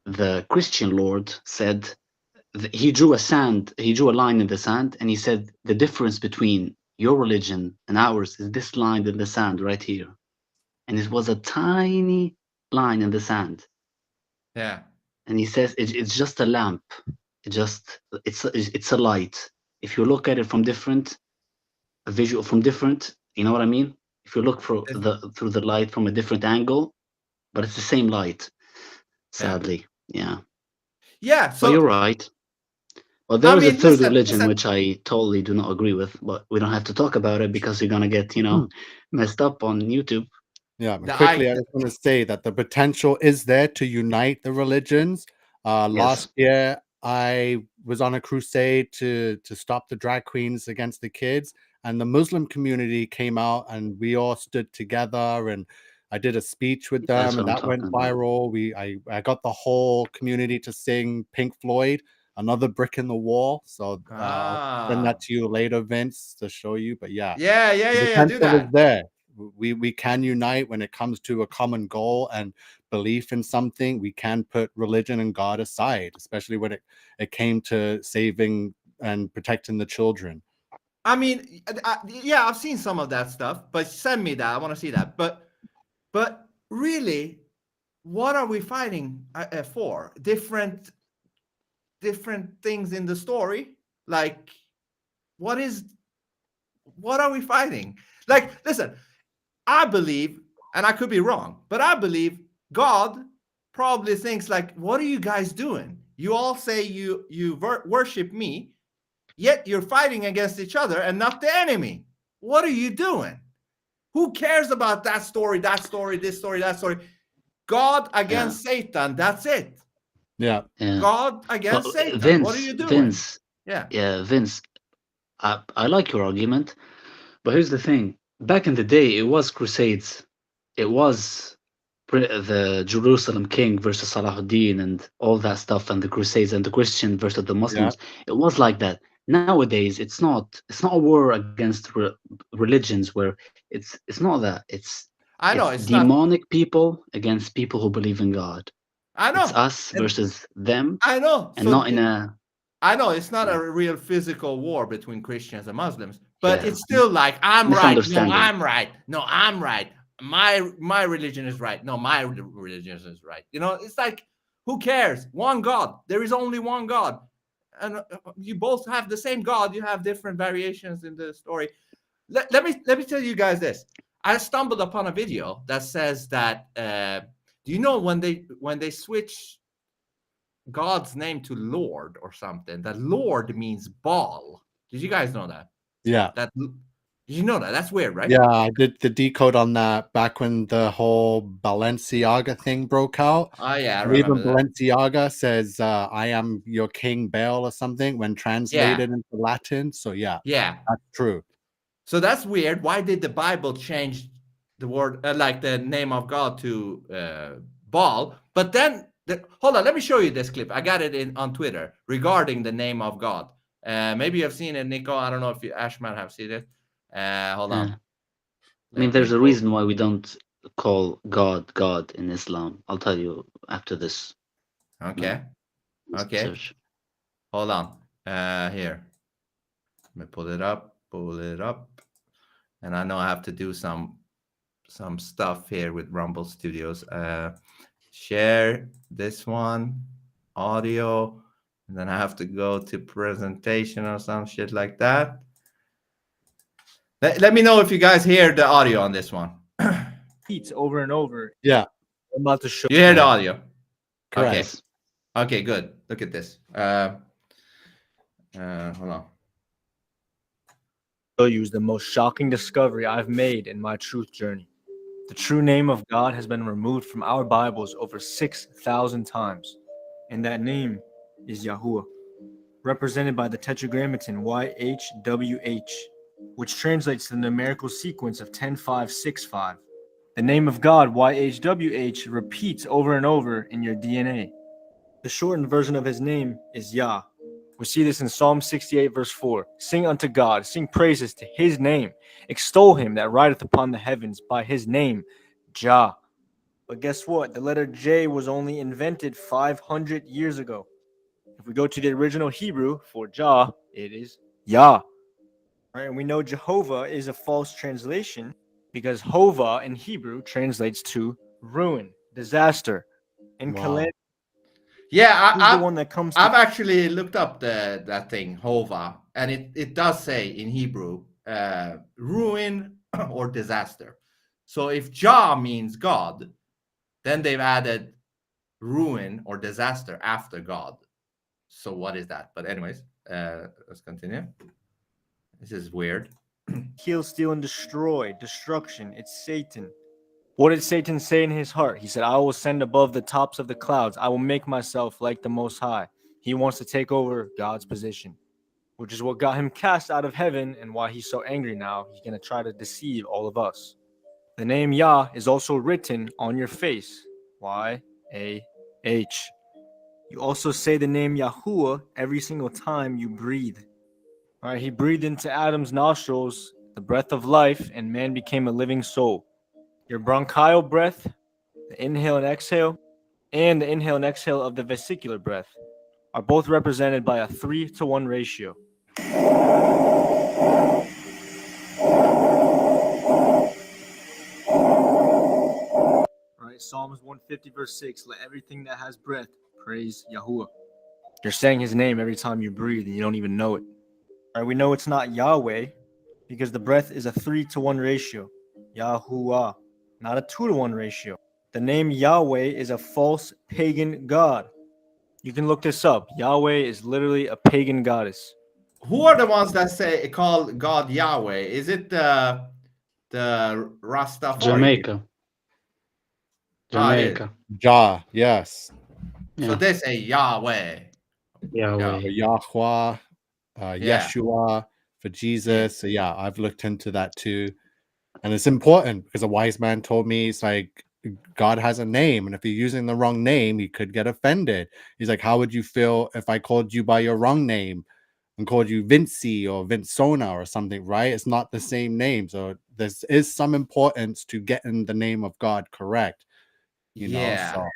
the Christian Lord said, he drew a line in the sand, and he said, the difference between your religion and ours is this line in the sand right here. And it was a tiny line in the sand. Yeah. And he says, it's just a lamp. It's a light. If you look at it from different, you know what I mean? If you look through the light from a different angle, but it's the same light, sadly. Yeah. Yeah. But you're So, right. Well, there is a third listen, religion which I totally do not agree with, but we don't have to talk about it because you're gonna get, messed up on YouTube. Yeah, but quickly, I just want to say that the potential is there to unite the religions. Last year, I was on a crusade to stop the drag queens against the kids, and the Muslim community came out, and we all stood together, and I did a speech with That's them, and what I'm that went talking about. viral. I got the whole community to sing Pink Floyd, Another Brick in the Wall. So I'll send that to you later, Vince, to show you. But yeah. the Do potential that. is there. We can unite when it comes to a common goal and belief in something. We can put religion and God aside, especially when it came to saving and protecting the children. I mean, yeah, I've seen some of that stuff, but send me that. I want to see that. But really, what are we fighting for? Different things in the story. Like, what are we fighting? Like, listen, I believe, and I could be wrong, but I believe God probably thinks like, what are you guys doing? You all say you worship me, yet you're fighting against each other and not the enemy. What are you doing? Who cares about that story, this story, that story? God against Satan, that's it. Yeah. God against Satan. Vince, what are you doing? Vince, I like your argument, but here's the thing. Back in the day, it was crusades. It was the Jerusalem king versus Salahuddin and all that stuff, and the crusades and the Christian versus the Muslims. It was like that. nowadays it's not a war against religions where it's not that. I know It's it's not. demonic people against people who believe in God. I It's know. us And versus them, I know. and not in a I know it's not yeah, a real physical war between Christians and Muslims, but yeah, it's still like I'm right. No, misunderstanding. I'm right. No, I'm right. My religion is right. No, my religion is right. You know, it's like who cares? One God. There is only one God, and you both have the same God. You have different variations in the story. Let me tell you guys this. I stumbled upon a video that says that. Do you know when they switch God's name to Lord or something? That Lord means ball. Did you guys know that? Yeah. Did you know that? That's weird, right? Yeah, I did the decode on that back when the whole Balenciaga thing broke out. Oh yeah, I And even remember that. Balenciaga says, I am your king Baal or something when Yeah, translated into Latin. So yeah, yeah. that's true. So that's weird. Why did the Bible change the word, like the name of God, to ball? But then, hold on, let me show you this clip. I got it on Twitter regarding the name of God. Maybe you've seen it, Nico. I don't know if you, Ashman, have seen it. Hold on. I mean, Let me there's a go. reason why we don't call God in Islam. I'll tell you after this. Okay. Okay. Search. Hold on. Here. Let me pull it up. And I know I have to do some stuff here with Rumble Studios. Share this one, audio, and then I have to go to presentation or some shit like that. Let me know if you guys hear the audio on this one. Repeats over and over. Yeah, I'm about to show You hear the Yeah. audio? correct. Okay. Okay, good. Look at this. Hold on. you is the most shocking discovery I've made in my truth journey. The true name of God has been removed from our Bibles over 6,000 times, and that name is Yahuwah, represented by the Tetragrammaton YHWH, which translates to the numerical sequence of 10565. The name of God, YHWH, repeats over and over in your DNA. The shortened version of his name is Yah. We see this in Psalm 68, verse 4. Sing unto God, sing praises to his name. Extol him that rideth upon the heavens by his name, Jah. But guess what? The letter J was only invented 500 years ago. If we go to the original Hebrew for Jah, it is Yah. Right? And we know Jehovah is a false translation because Hova in Hebrew translates to ruin, disaster, and Wow. calamity. Yeah, Who's the one that comes to I've actually looked up that thing, Hova, and it does say in Hebrew, ruin or disaster. So if Jah means God, then they've added ruin or disaster after God. So what is that? But anyways, let's continue. This is weird. kill, steal, and destroy, destruction? It's Satan. What did Satan say in his heart? He said, I will ascend above the tops of the clouds. I will make myself like the Most High. He wants to take over God's position, which is what got him cast out of heaven and why he's so angry now. He's going to try to deceive all of us. The name Yah is also written on your face. Y-A-H. You also say the name Yahuwah every single time you breathe. All right, he breathed into Adam's nostrils the breath of life, and man became a living soul. Your bronchial breath, the inhale and exhale, and the inhale and exhale of the vesicular breath are both represented by a 3-to-1 ratio. Right, Psalms 150 verse 6, let everything that has breath praise Yahuwah. You're saying his name every time you breathe and you don't even know it. All right, we know it's not Yahweh because the breath is a 3-to-1 ratio. Yahuwah, not a 2-to-1 ratio. The name Yahweh is a false pagan god. You can look this up. Yahweh is literally a pagan goddess. Who are the ones that say call God Yahweh? Is it the Rastafari? Jamaica. Ah, it is. Jamaica. Jah, yes. So Yeah. they say Yahweh. Yahweh. Yahweh, Yeah. Yeshua for Jesus. So yeah, I've looked into that too. And it's important because a wise man told me, it's like, God has a name, and if you're using the wrong name, you could get offended. He's like, how would you feel if I called you by your wrong name? and called you Vinci or Vincona or something, right? It's not the same name. So there is some importance to getting the name of God correct, you know. Yeah. So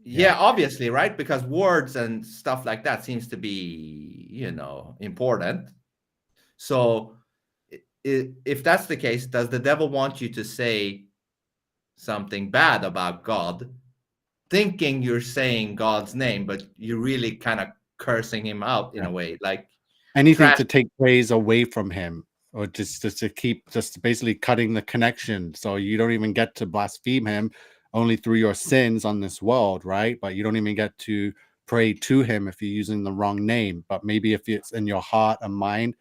Yeah, obviously, right? Because words and stuff like that seems to be, important. So if that's the case, does the devil want you to say something bad about God, thinking you're saying God's name, but you're really kind of cursing him out in a way, like anything trash. to take praise away from him, or just to keep just basically cutting the connection, so you don't even get to blaspheme him only through your sins on this world, right? But you don't even get to pray to him if you're using the wrong name. But maybe if it's in your heart and mind,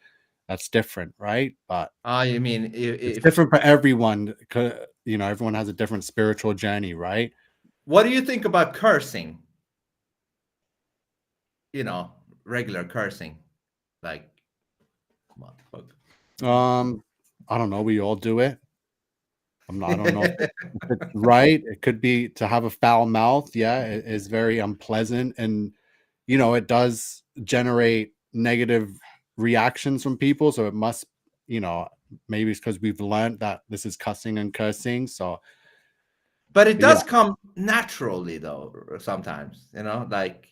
that's different, right? But You mean it's if different for everyone. Everyone has a different spiritual journey, right? what do you think about cursing? Regular cursing, like motherfucker. I don't know. We all do it. I don't know if it's right. It could be to have a foul mouth. Yeah, it is very unpleasant, and it does generate negative reactions from people. So it must, maybe it's because we've learned that this is cussing and cursing. So, But it but does come naturally, though. Sometimes, like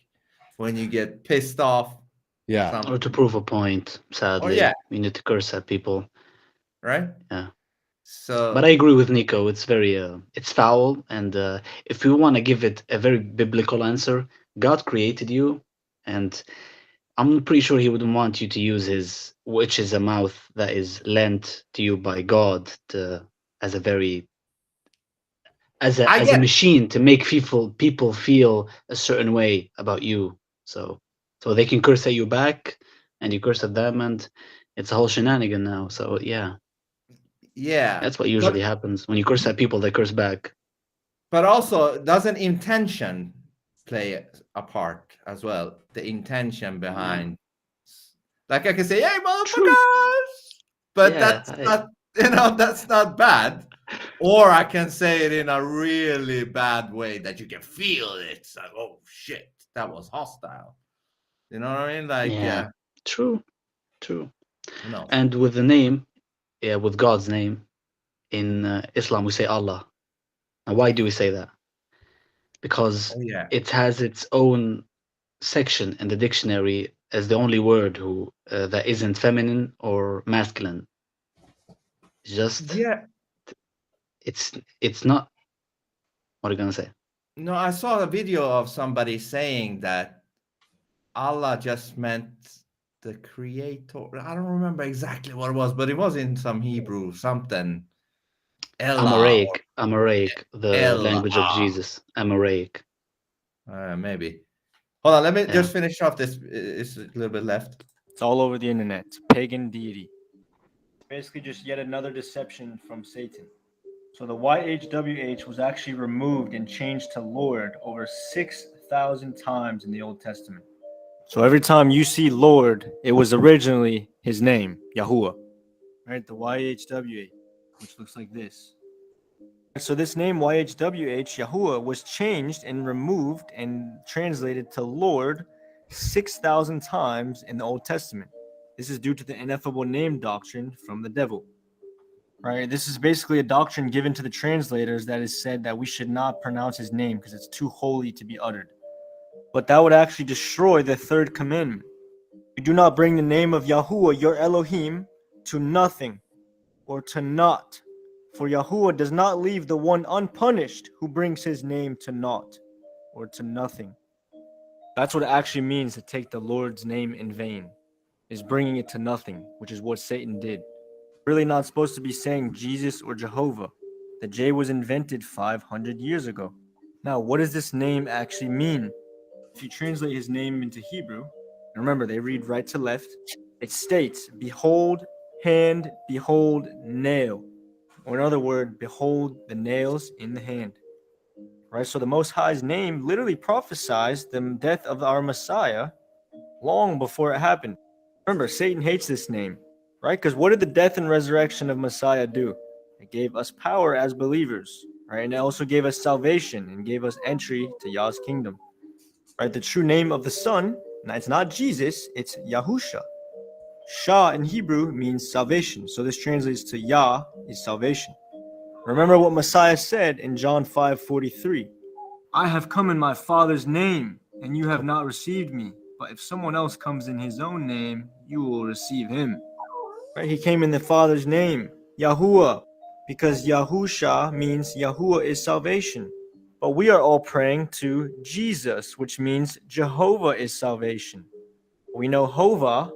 when you get pissed off. yeah, something, Or to prove a point, sadly, yeah. we need to curse at people. Right? Yeah. So, But I agree with Nico. It's very, it's foul. And if we want to give it a very biblical answer, God created you, and I'm pretty sure he wouldn't want you to use which is a mouth that is lent to you by God as a very, as I a get machine to make people feel a certain way about you. So they can curse at you back, and you curse at them, and it's a whole shenanigan now. So yeah, yeah. that's what usually happens when you curse at people. They curse back. But also, doesn't intention play a part as well? The intention behind, like I can say, "Hey, True. motherfuckers," but Yeah, that's not bad. Or I can say it in a really bad way that you can feel it. It's like, oh shit, that was hostile. You know what I mean? Like, yeah. True. No. And with the name, with God's name, in Islam we say Allah. Now, why do we say that? Because Oh, yeah. it has its own section in the dictionary as the only word that isn't feminine or masculine. Just Yeah. it's not. What are you gonna say? No, I saw a video of somebody saying that Allah just meant the creator. I don't remember exactly what it was, but it was in some Hebrew something. Allah. Amoraic, the language of Jesus. Amoraic. Maybe. Hold on, let me Yeah. just finish off this. It's a little bit left. It's all over the internet. It's pagan deity. Basically, just yet another deception from Satan. So the YHWH was actually removed and changed to Lord over 6,000 times in the Old Testament. So every time you see Lord, it was originally his name, Yahuwah. Right? The YHWH, which looks like this. So this name YHWH, Yahuwah, was changed and removed and translated to Lord 6,000 times in the Old Testament. This is due to the ineffable name doctrine from the devil. Right? This is basically a doctrine given to the translators that is said that we should not pronounce his name because it's too holy to be uttered. But that would actually destroy the third commandment. You do not bring the name of Yahuwah, your Elohim, to nothing or to naught. For Yahuwah does not leave the one unpunished who brings his name to naught or to nothing. That's what it actually means to take the Lord's name in vain, is bringing it to nothing, which is what Satan did. Really not supposed to be saying Jesus or Jehovah. The J was invented 500 years ago. Now, what does this name actually mean? If you translate his name into Hebrew, and remember, they read right to left, it states, behold, hand, behold, nail. Or in other words, behold the nails in the hand. Right? So the Most High's name literally prophesies the death of our Messiah long before it happened. Remember, Satan hates this name, right? Because what did the death and resurrection of Messiah do? It gave us power as believers, right? And it also gave us salvation and gave us entry to Yah's kingdom, right? The true name of the Son, it's not Jesus, it's Yahusha, Shah in Hebrew means salvation. So this translates to Yah is salvation. Remember what Messiah said in John 5:43. I have come in my Father's name, and you have not received me. But if someone else comes in his own name, you will receive him. Right? He came in the Father's name, Yahuwah, because Yahusha means Yahuwah is salvation. But we are all praying to Jesus, which means Jehovah is salvation. We know Hova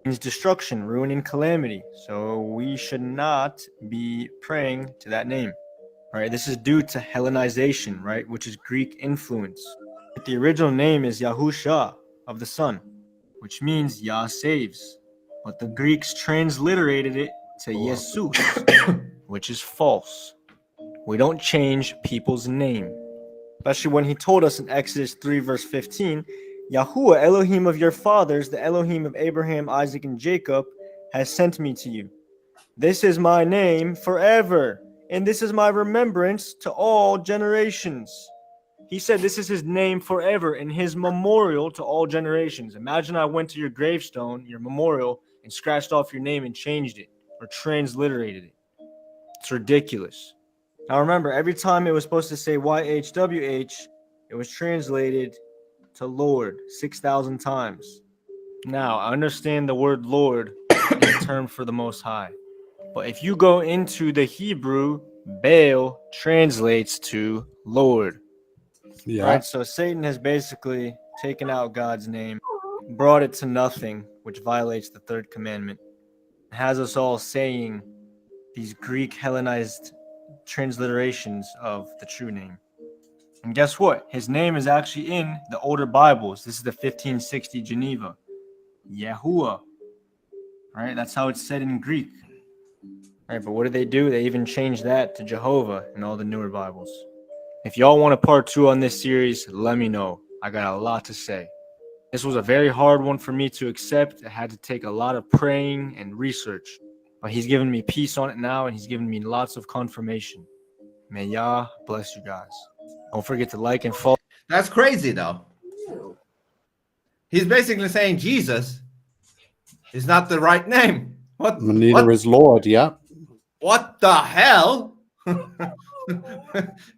means destruction, ruin, and calamity. So we should not be praying to that name. Right? This is due to Hellenization, right? Which is Greek influence. The original name is Yahusha of the Son, which means Yah saves. But the Greeks transliterated it to Jesus, which is false. We don't change people's name. Especially when he told us in Exodus 3 verse 15, Yahuwah, Elohim of your fathers, the Elohim of Abraham, Isaac, and Jacob, has sent me to you. This is my name forever, and this is my remembrance to all generations. He said this is his name forever and his memorial to all generations. Imagine I went to your gravestone, your memorial, and scratched off your name and changed it or transliterated it. It's ridiculous. Now remember, every time it was supposed to say YHWH, it was translated to Lord 6,000 times. Now, I understand the word Lord is a term for the Most High. But if you go into the Hebrew, Baal translates to Lord. Yeah. Right? So Satan has basically taken out God's name, brought it to nothing, which violates the third commandment, has us all saying these Greek Hellenized transliterations of the true name. And guess what? His name is actually in the older Bibles. This is the 1560 Geneva. Yahuwah. Right? That's how it's said in Greek. Right, but what did they do? They even changed that to Jehovah in all the newer Bibles. If y'all want a part 2 on this series, let me know. I got a lot to say. This was a very hard one for me to accept. I had to take a lot of praying and research. But he's given me peace on it now, and he's given me lots of confirmation. May Yah bless you guys. Don't forget to like and follow. That's crazy, though. He's basically saying Jesus is not the right name. Neither is Lord. Yeah. What the hell?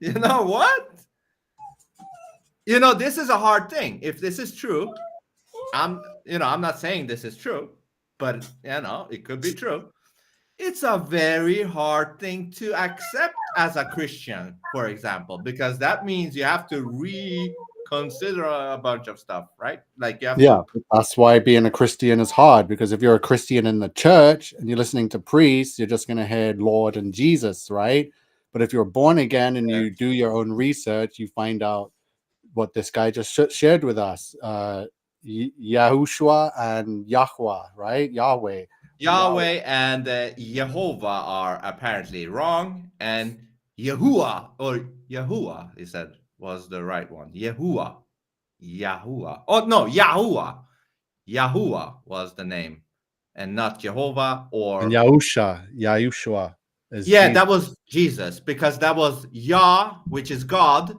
You know what? You know, this is a hard thing. If this is true, I'm not saying this is true, but it could be true. It's a very hard thing to accept as a Christian, for example, because that means you have to reconsider a bunch of stuff, right? Like you have Yeah, that's why being a Christian is hard, because if you're a Christian in the church and you're listening to priests, you're just going to hear Lord and Jesus, right? But if you're born again and you do your own research, you find out what this guy just shared with us, Yahushua and Yahweh, right? Yahweh and Jehovah are apparently wrong, and Yahuwah or Yahuwah, he said, was the right one. Yahuwah. Oh no, Yahuwah. Yahuwah was the name, and not Jehovah or and Yahushua is Jesus. Jesus. That was Jesus, because that was Yah, which is God,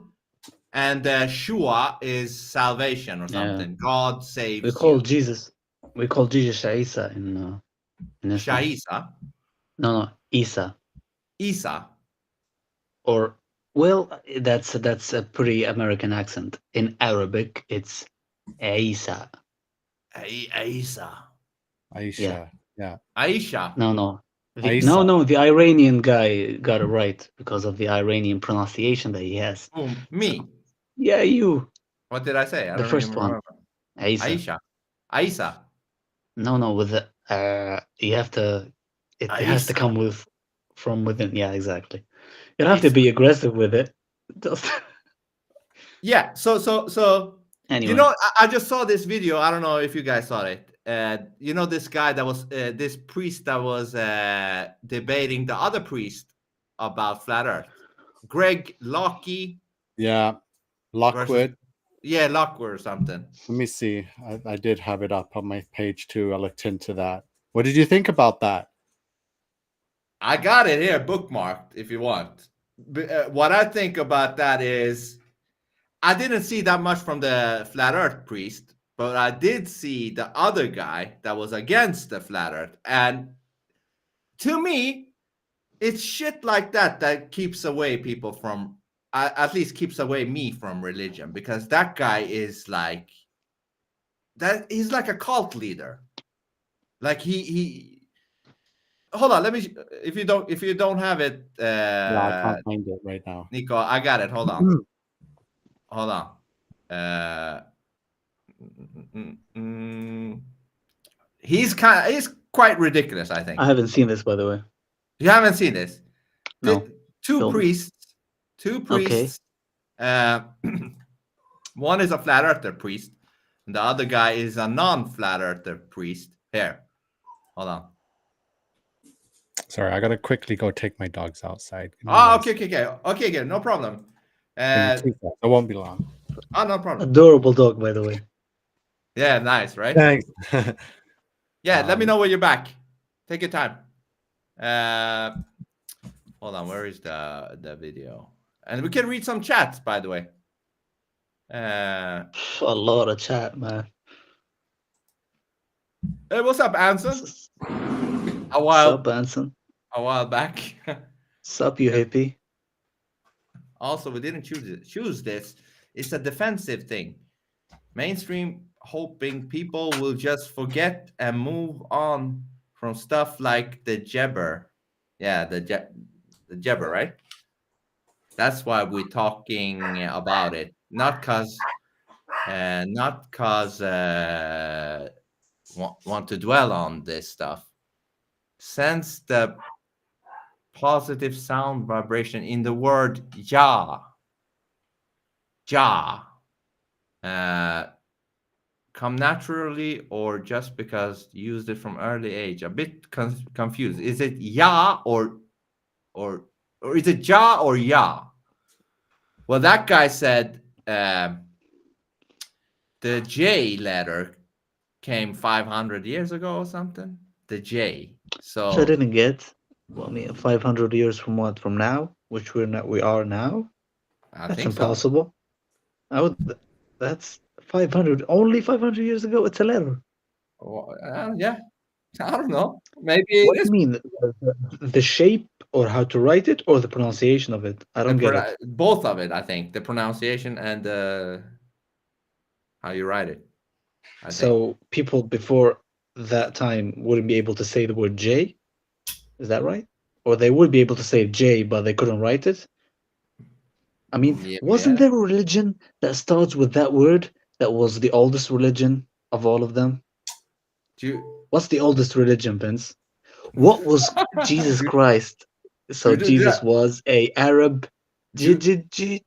and Shua is salvation or something. God saves. We call you. Jesus Shaisa in Islam. Shaisa. No, Isa. Isa. Or that's a pretty American accent. In Arabic, it's Isa. Aisha. Aisha. Yeah. Aisha. No. Isa. No, the Iranian guy got it right because of the Iranian pronunciation that he has. Me. Yeah, you. What did I say? I The don't first even one. remember. Aisha. Aisha. No, with the you have to. It has to come from within. Yeah, exactly. You don't have to be aggressive with it. Just Yeah. So. anyway. I just saw this video. I don't know if you guys saw it. This guy that was this priest that was debating the other priest about flat Earth, Greg Lockey. Yeah. Lockwood. Lockwood or something. Let me see. I did have it up on my page too. I looked into that. What did you think about that? I got it here bookmarked if you want. What I think about that is I didn't see that much from the flat Earth priest. but I did see the other guy that was against the flat Earth, and to me, it's shit like that keeps away people from, at least keeps away me from religion, because that guy is like that. He's like a cult leader. Like he. Hold on, let me. If you don't have it, No, I can't find it right now. Nico, I got it. Hold on. Hold on. He's quite ridiculous, I think. I haven't seen this, by the way. You haven't seen this? No. Two Film. priests. One is a flat earther priest, and the other guy is a non-flat earther priest. Here, hold on. Sorry, I gotta quickly go take my dogs outside. Oh, okay, no problem. It won't be long. Oh, no problem. Adorable dog, by the way. Yeah, nice, right? Thanks. Yeah, let me know when you're back. Take your time. Hold on, where is the video? And we can read some chats, by the way. A lot of chat, man. Hey, what's up, Anson? Sup, Anson? A while back. Sup, you hippie? Also, we didn't choose this. It's a defensive thing. Mainstream hoping people will just forget and move on from stuff like the Jabber. Yeah, the Jabber, right? That's why we're talking about it. Not cause want to dwell on this stuff. Sense the positive sound vibration in the word Jah. Come naturally or just because used it from early age. A bit confused. Is it Ya or is it Ja or Ya? Well, that guy said the J letter came 500 years ago or something. The J. So Which I didn't get. Well, I mean, 500 years from what? From now? Which we are now? I That's think impossible. That's 500. Only 500 years ago. It's a letter. So. Yeah. I don't know. Maybe What it is. do you mean? The shape or how to write it or the pronunciation of it? I don't get it. Both of it, I think. The pronunciation and how you write it. I think. People before that time wouldn't be able to say the word J? Is that right? Or they would be able to say J, but they couldn't write it? I mean, wasn't there a religion that starts with that word that was the oldest religion of all of them? What's the oldest religion, Vince? What was Jesus Christ? So Jesus was a Arab. Exactly.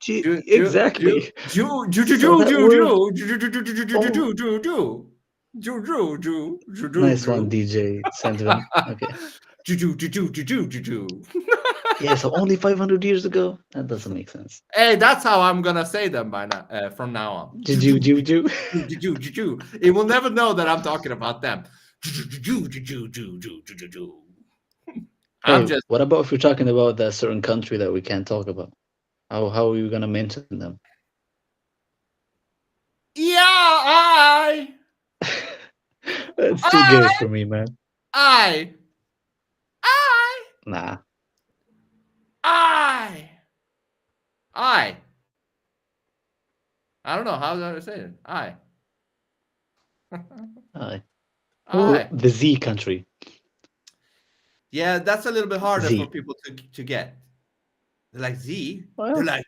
Nice one, DJ Sandvin. Okay. Yeah, so only 500 years ago? That doesn't make sense. Hey, that's how I'm gonna say them by now, from now on. It will never know that I'm talking about them. Hey, what about if we're talking about that certain country that we can't talk about? How are you gonna mention them? Yeah, That's too gay for me, man. Nah. I don't know how do I say it. The Z country. Yeah, that's a little bit harder for people to get. They're like Z. Well, they're like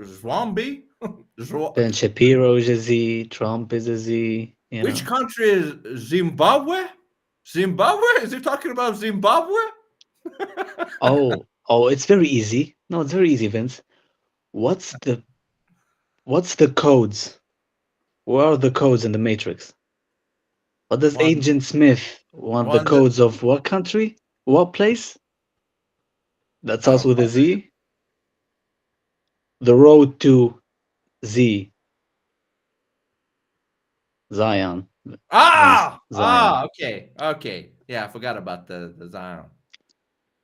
zombie. Ben Shapiro is a Z. Trump is a Z. Which country is Zimbabwe? Zimbabwe? Is he talking about Zimbabwe? Oh, it's very easy. No, it's very easy, Vince. What's the codes? What are the codes in the Matrix? What does Agent Smith want the codes of what country? What place? That starts with a Z. The road to Z. Zion. Zion. Okay. Yeah, I forgot about the Zion.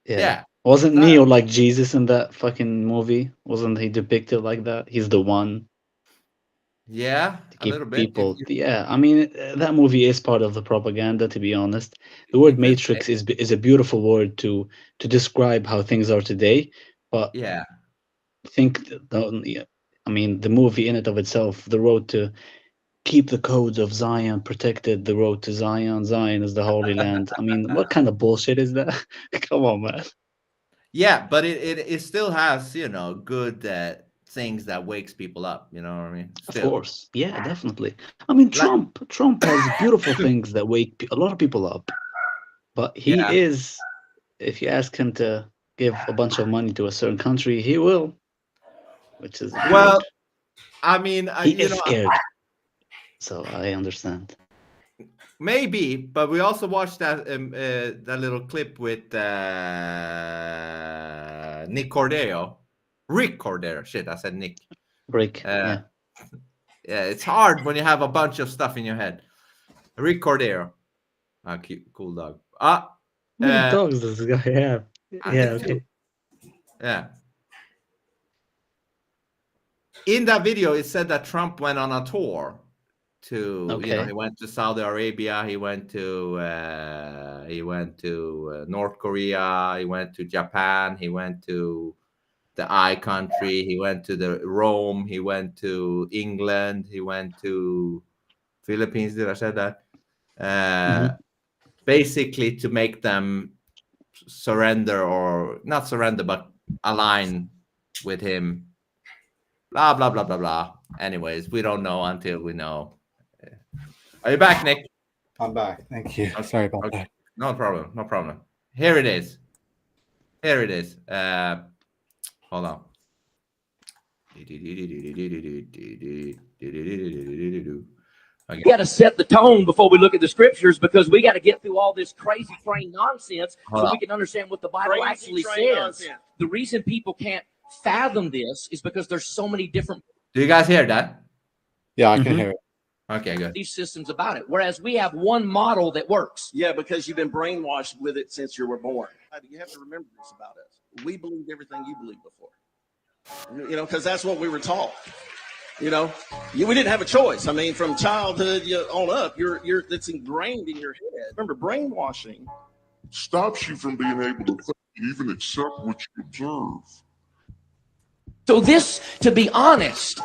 Yeah. Wasn't Neo like Jesus in that fucking movie? Wasn't he depicted like that? He's the one. Yeah, to a keep little bit. people. Yeah, I mean, that movie is part of the propaganda. To be honest, the word You could say- matrix is a beautiful word to describe how things are today. But Yeah. think, yeah, I mean, the movie in and of itself, the road to keep the codes of Zion protected, the road to Zion. Zion is the Holy Land. I mean, what kind of bullshit is that? Come on, man. Yeah, but it still has, you know, good things that wakes people up, you know what I mean? Of Still. course, yeah, definitely. I mean, Like- Trump has beautiful things that wake a lot of people up, but he Yeah. is. If you ask him to give a bunch of money to a certain country, he will, which is Well, weird. I mean, He you is know, scared, so I understand. maybe, but we also watched that little clip with Nick Cordero. Rick Cordero. Shit, I said Nick. Break, Uh, yeah. yeah, it's hard when you have a bunch of stuff in your head. Rick Cordero. Ah, cute, cool dog. How many dogs does this guy have? I Yeah, think two. okay. Yeah. In that video, it said that Trump went on a tour to, you know, Okay. he went to Saudi Arabia, he went to North Korea, he went to Japan, he went to the I country, he went to the Rome, he went to England, he went to Philippines. Did I say that? Basically to make them surrender, or not surrender, but align with him. Blah blah blah blah blah. Anyways, we don't know until we know. Are you back, Nick? I'm back. Thank you. Okay, Sorry about okay. that. No problem. No problem. Here it is. Here it is. Hold on. We got to set the tone before we look at the scriptures, because we got to get through all this crazy train nonsense Hold so on. we can understand what the Bible actually says. The reason people can't fathom this is because there's so many different Do you guys hear that? Yeah, I can hear it. Okay, good. these systems about it, whereas we have one model that works. Yeah, because you've been brainwashed with it since you were born. You have to remember this about us. We believed everything you believed before. You know, because that's what we were taught. You know, we didn't have a choice. I mean, from childhood on up, it's ingrained in your head. Remember, brainwashing stops you from being able to think and even accept what you observe. So this, to be honest,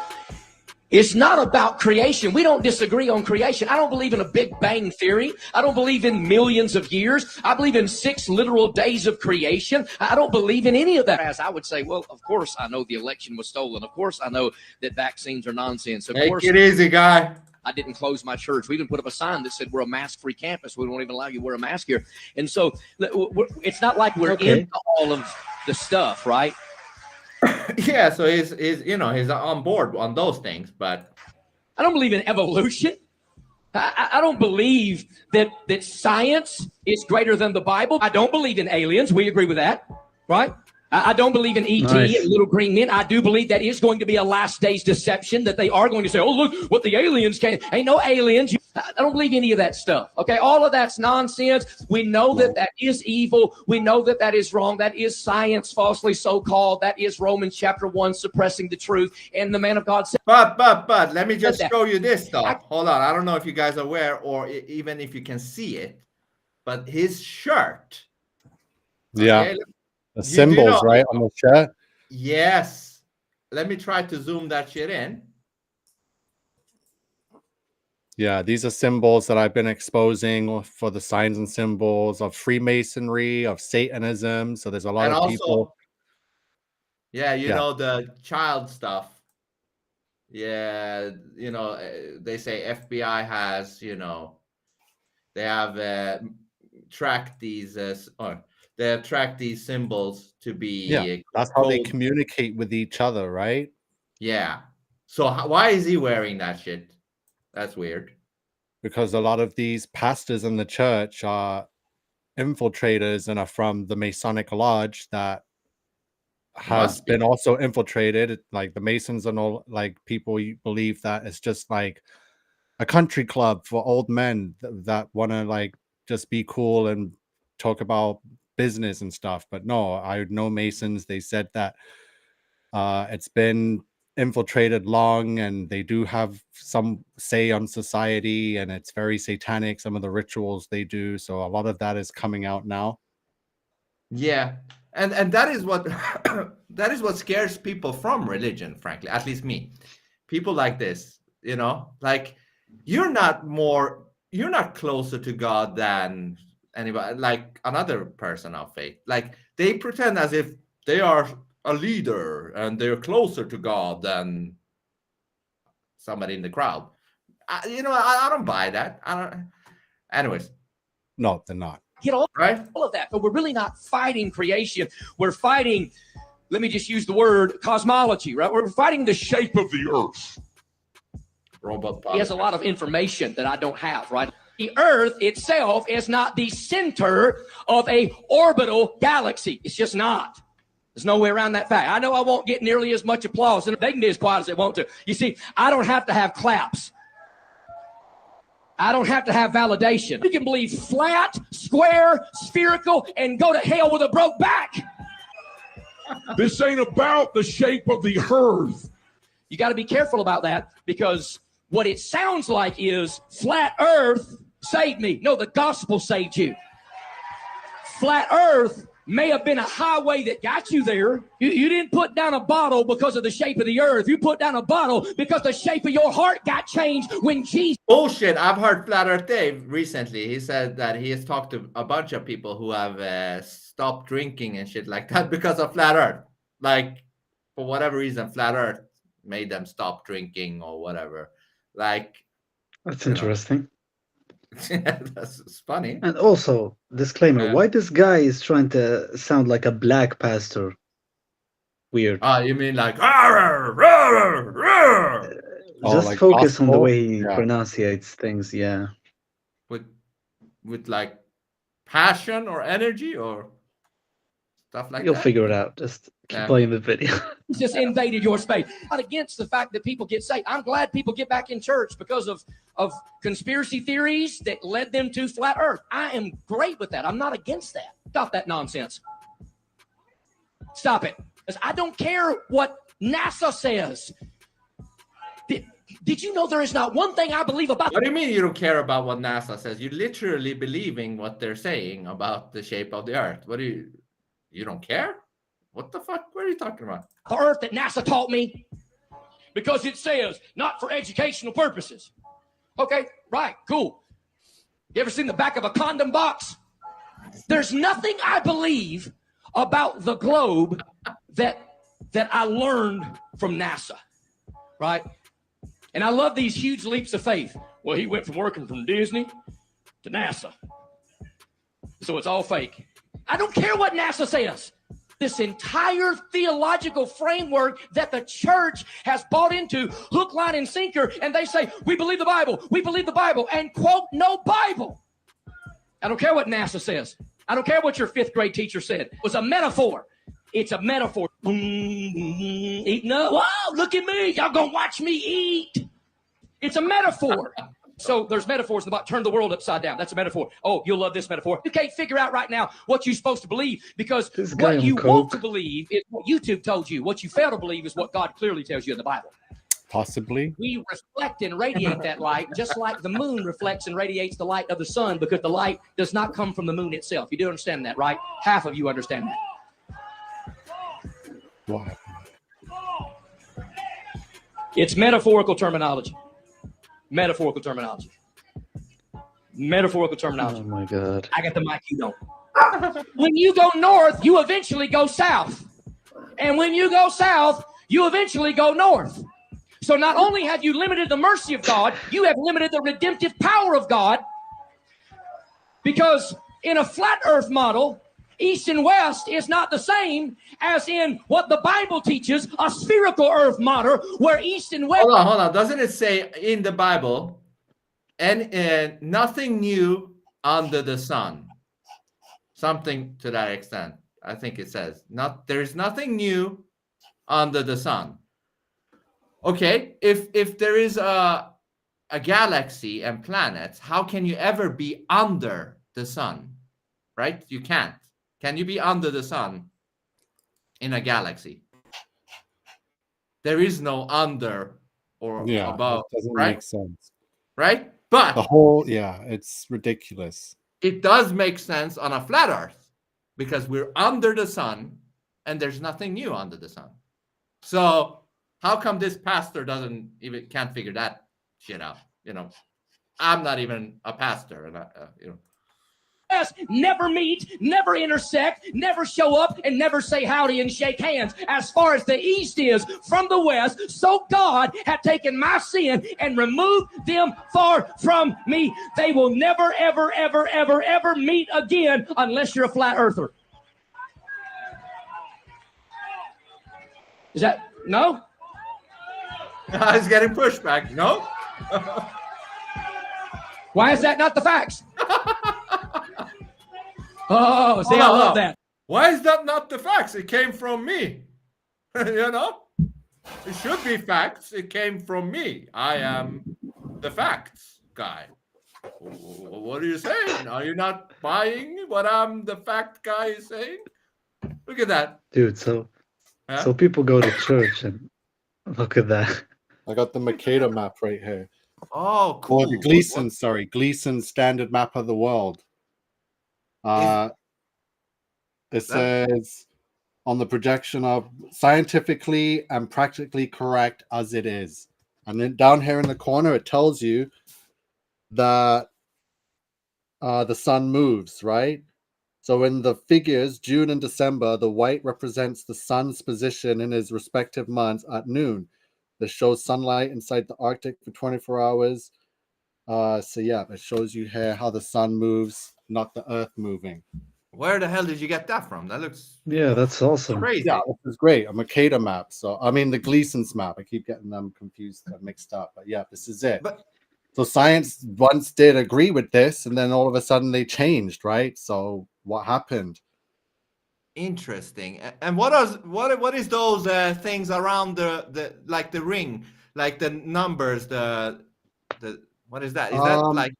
it's not about creation. We don't disagree on creation. I don't believe in a Big Bang theory. I don't believe in millions of years. I believe in 6 literal days of creation. I don't believe in any of that. As I would say, well, of course I know the election was stolen. Of course I know that vaccines are nonsense. Of course Take it easy, guy. I didn't close my church. We even put up a sign that said we're a mask-free campus. We won't even allow you to wear a mask here. And so it's not like we're into all of the stuff, right? Yeah, so he's you know, he's on board on those things, but I don't believe in evolution. I don't believe that science is greater than the Bible. I don't believe in aliens. We agree with that, right? I don't believe in ET Nice. and little green men. I do believe that is going to be a last days deception, that they are going to say, oh, look what the aliens can. Ain't no aliens. I don't believe any of that stuff. Okay, all of that's nonsense. We know that that is evil. We know that that is wrong. That is science falsely so-called. That is Romans chapter 1 suppressing the truth. And the man of God said, but let me just that. show you this stuff. Hold on. I don't know if you guys are aware, or even if you can see it, but his shirt. Yeah. Okay, The do symbols, know- right, on the shirt. yes. Let me try to zoom that shit in. Yeah, these are symbols that I've been exposing for the signs and symbols of Freemasonry, of Satanism. So there's a lot And of also, people. yeah, you Yeah. know, the child stuff. Yeah, you know, they say FBI has, you know, they have tracked these, they have tracked these symbols to be. Yeah, that's how they code- communicate with each other, right? Yeah. So why is he wearing that shit? That's weird. Because a lot of these pastors in the church are infiltrators and are from the Masonic Lodge that has Must be. been also infiltrated. Like the Masons and all, like people believe that it's just like a country club for old men that want to like just be cool and talk about business and stuff. But no, I know Masons. They said that it's been infiltrated long, and they do have some say on society, and it's very satanic, some of the rituals they do. So a lot of that is coming out now. Yeah, and that is what that is what scares people from religion, frankly, at least me. People like this, like you're not closer to God than anybody, like another person of faith. Like they pretend as if they are a leader and they're closer to God than somebody in the crowd. I don't buy that. I don't. Anyways, No, they're not. Get all right? of that, but we're really not fighting creation. We're fighting, let me just use the word cosmology, right? We're fighting the shape of the earth. Robot. He has a lot of information that I don't have, right? The earth itself is not the center of a orbital galaxy. It's just not. There's no way around that fact. I know I won't get nearly as much applause, and they can be as quiet as they want to. You see, I don't have to have claps. I don't have to have validation. You can believe flat, square, spherical, and go to hell with a broke back. This ain't about the shape of the earth. You got to be careful about that, because what it sounds like is flat earth saved me. No, the gospel saved you. Flat earth may have been a highway that got you there. You didn't put down a bottle because of the shape of the earth. You put down a bottle because the shape of your heart got changed when Jesus... Bullshit. I've heard Flat Earth Dave recently. He said that he has talked to a bunch of people who have stopped drinking and shit like that because of Flat Earth. Like, for whatever reason, Flat Earth made them stop drinking or whatever. Like, That's interesting. That's funny. And also, disclaimer, why this guy is trying to sound like a black pastor? Weird. You mean like... Just like focus on the gospel? way he Yeah. pronunciates things, yeah. with like passion or energy or stuff like You'll that? figure it out. Just keep playing the video. just invaded your space. Not against the fact that people get saved. I'm glad people get back in church because of conspiracy theories that led them to flat earth. I am great with that. I'm not against that. Stop that nonsense. Stop it. Because I don't care what NASA says. Did you know there is not one thing I believe about... What do you mean you don't care about what NASA says? You're literally believing what they're saying about the shape of the earth. What do you don't care? What the fuck? What are you talking about? The earth that NASA taught me? Because it says not for educational purposes. Okay, right, cool. You ever seen the back of a condom box? There's nothing I believe about the globe that I learned from NASA, right? And I love these huge leaps of faith. Well, he went from working from Disney to NASA. So it's all fake. I don't care what NASA says. This entire theological framework that the church has bought into, hook, line, and sinker, and they say, we believe the Bible, and quote, no Bible. I don't care what NASA says. I don't care what your fifth grade teacher said. It was a metaphor. It's a metaphor. Eating up. Wow, look at me. Y'all gonna watch me eat. It's a metaphor. So there's metaphors about turn the world upside down. That's a metaphor. Oh, you'll love this metaphor. You can't figure out right now what you're supposed to believe, because what you want to believe is what YouTube told you. What you fail to believe is what God clearly tells you in the Bible. Possibly. We reflect and radiate that light just like the moon reflects and radiates the light of the sun, because the light does not come from the moon itself. You do understand that, right? Half of you understand that. What? It's metaphorical terminology. Metaphorical terminology. Metaphorical terminology. Oh my God. I got the mic, you don't. When you go north, you eventually go south. And when you go south, you eventually go north. So not only have you limited the mercy of God, you have limited the redemptive power of God. Because in a flat earth model, east and west is not the same as in what the Bible teaches, a spherical earth model, where east and west... Hold on. Doesn't it say in the Bible, and nothing new under the sun? Something to that extent. I think it says, there is nothing new under the sun. Okay, if there is a galaxy and planets, how can you ever be under the sun? Right? You can't. Can you be under the sun in a galaxy? There is no under or Yeah, above, it doesn't right? make sense. Right? The But whole, yeah, it's ridiculous. it does make sense on a flat Earth because we're under the sun and there's nothing new under the sun. So how come this pastor can't figure that shit out? I'm not even a pastor, and never meet, never intersect, never show up, and never say howdy and shake hands. As far as the east is from the west, so God had taken my sin and removed them far from me. They will never, ever, ever, ever, ever meet again unless you're a flat earther. Is that no? I was getting pushback. No. Why is that not the facts? Oh, see, I love that. Why is that not the facts? It came from me. It should be facts. It came from me. I am the facts guy. What are you saying? Are you not buying what the fact guy is saying? Look at that. Dude, so people go to church and look at that. I got the Mercator map right here. Oh, cool. Or the Gleason standard map of the world. It says on the projection of scientifically and practically correct as it is. And then down here in the corner, it tells you that the sun moves, right? So in the figures, June and December, the white represents the sun's position in his respective months at noon. This shows sunlight inside the Arctic for 24 hours. So yeah, it shows you here how the sun moves, not the earth moving. Where the hell did you get that from? That looks that's awesome. crazy. Yeah, this is great. A Mercator map. So I mean the Gleason's map. I keep getting them confused and mixed up. But yeah, this is it. So science once did agree with this, and then all of a sudden they changed, right? So what happened? Interesting. And what is those things around the like the ring, like the numbers, the what is that? Is that like?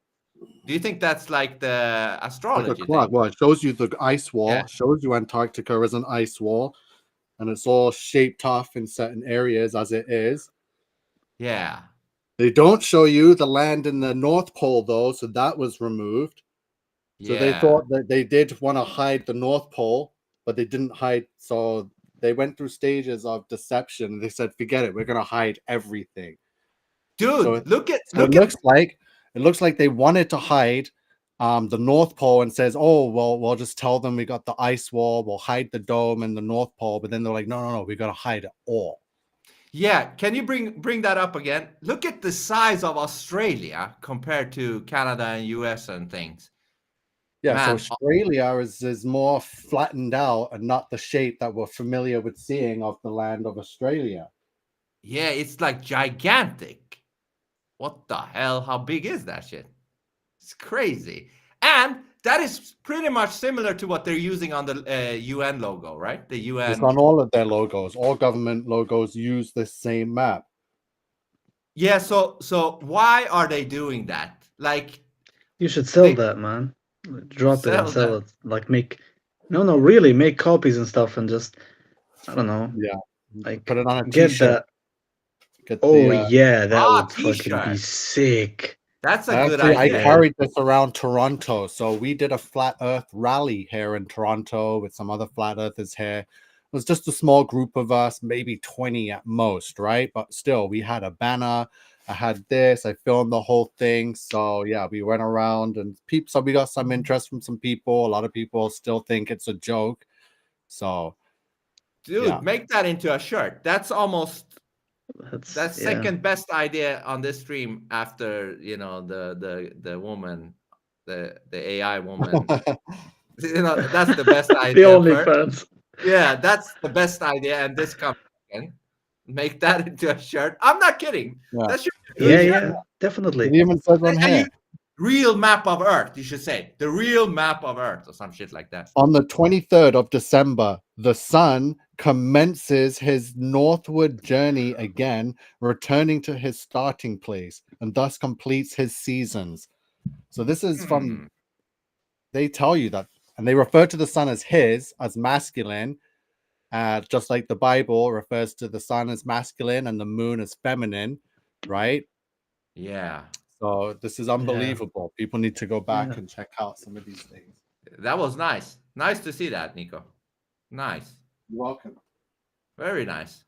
Do you think that's like the astrology? Like a clock. Well, it shows you the ice wall. Yeah. Shows you Antarctica as an ice wall, and it's all shaped off in certain areas as it is. Yeah. They don't show you the land in the North Pole though, so that was removed. So they thought that they did want to hide the North Pole, but they didn't hide. So they went through stages of deception. They said, "Forget it. We're gonna hide everything." Dude, So it looks like they wanted to hide the North Pole and says, "Oh, well, we'll just tell them we got the ice wall. We'll hide the dome and the North Pole." But then they're like, "No, we got to hide it all." Yeah, can you bring that up again? Look at the size of Australia compared to Canada and US and things. Yeah, Man. so Australia is more flattened out and not the shape that we're familiar with seeing of the land of Australia. Yeah, it's like gigantic. What the hell? How big is that shit? It's crazy. And that is pretty much similar to what they're using on the UN logo, right? The UN. It's on all of their logos. All government logos use the same map. Yeah, so why are they doing that? Like, you should sell that, man. Drop it and sell it. Like really make copies and stuff and just I don't know. Yeah. Like put it on a get t-shirt. that. That would fucking be sick. That's a good idea. I carried this around Toronto. So we did a flat earth rally here in Toronto with some other flat earthers here. It was just a small group of us, maybe 20 at most, right? But still, we had a banner. I had this. I filmed the whole thing. So yeah, we went around and so we got some interest from some people. A lot of people still think it's a joke. So, dude, make that into a shirt. That's almost that's second best idea on this stream after the woman, the AI woman. That's the best idea. The only fans. Yeah, that's the best idea, and this comes again. Make that into a shirt. I'm not kidding. Yeah. That's Definitely. It even says on here. Real map of Earth, you should say. The real map of Earth or some shit like that. On the 23rd of December, the sun commences his northward journey again, returning to his starting place, and thus completes his seasons. So this is from, they tell you that, and they refer to the sun as masculine, Just like the Bible refers to the sun as masculine and the moon as feminine, right? Yeah. So this is unbelievable. People need to go back Yeah. and check out some of these things. That was nice. Nice to see that, Nico. Nice. You're welcome. Very nice.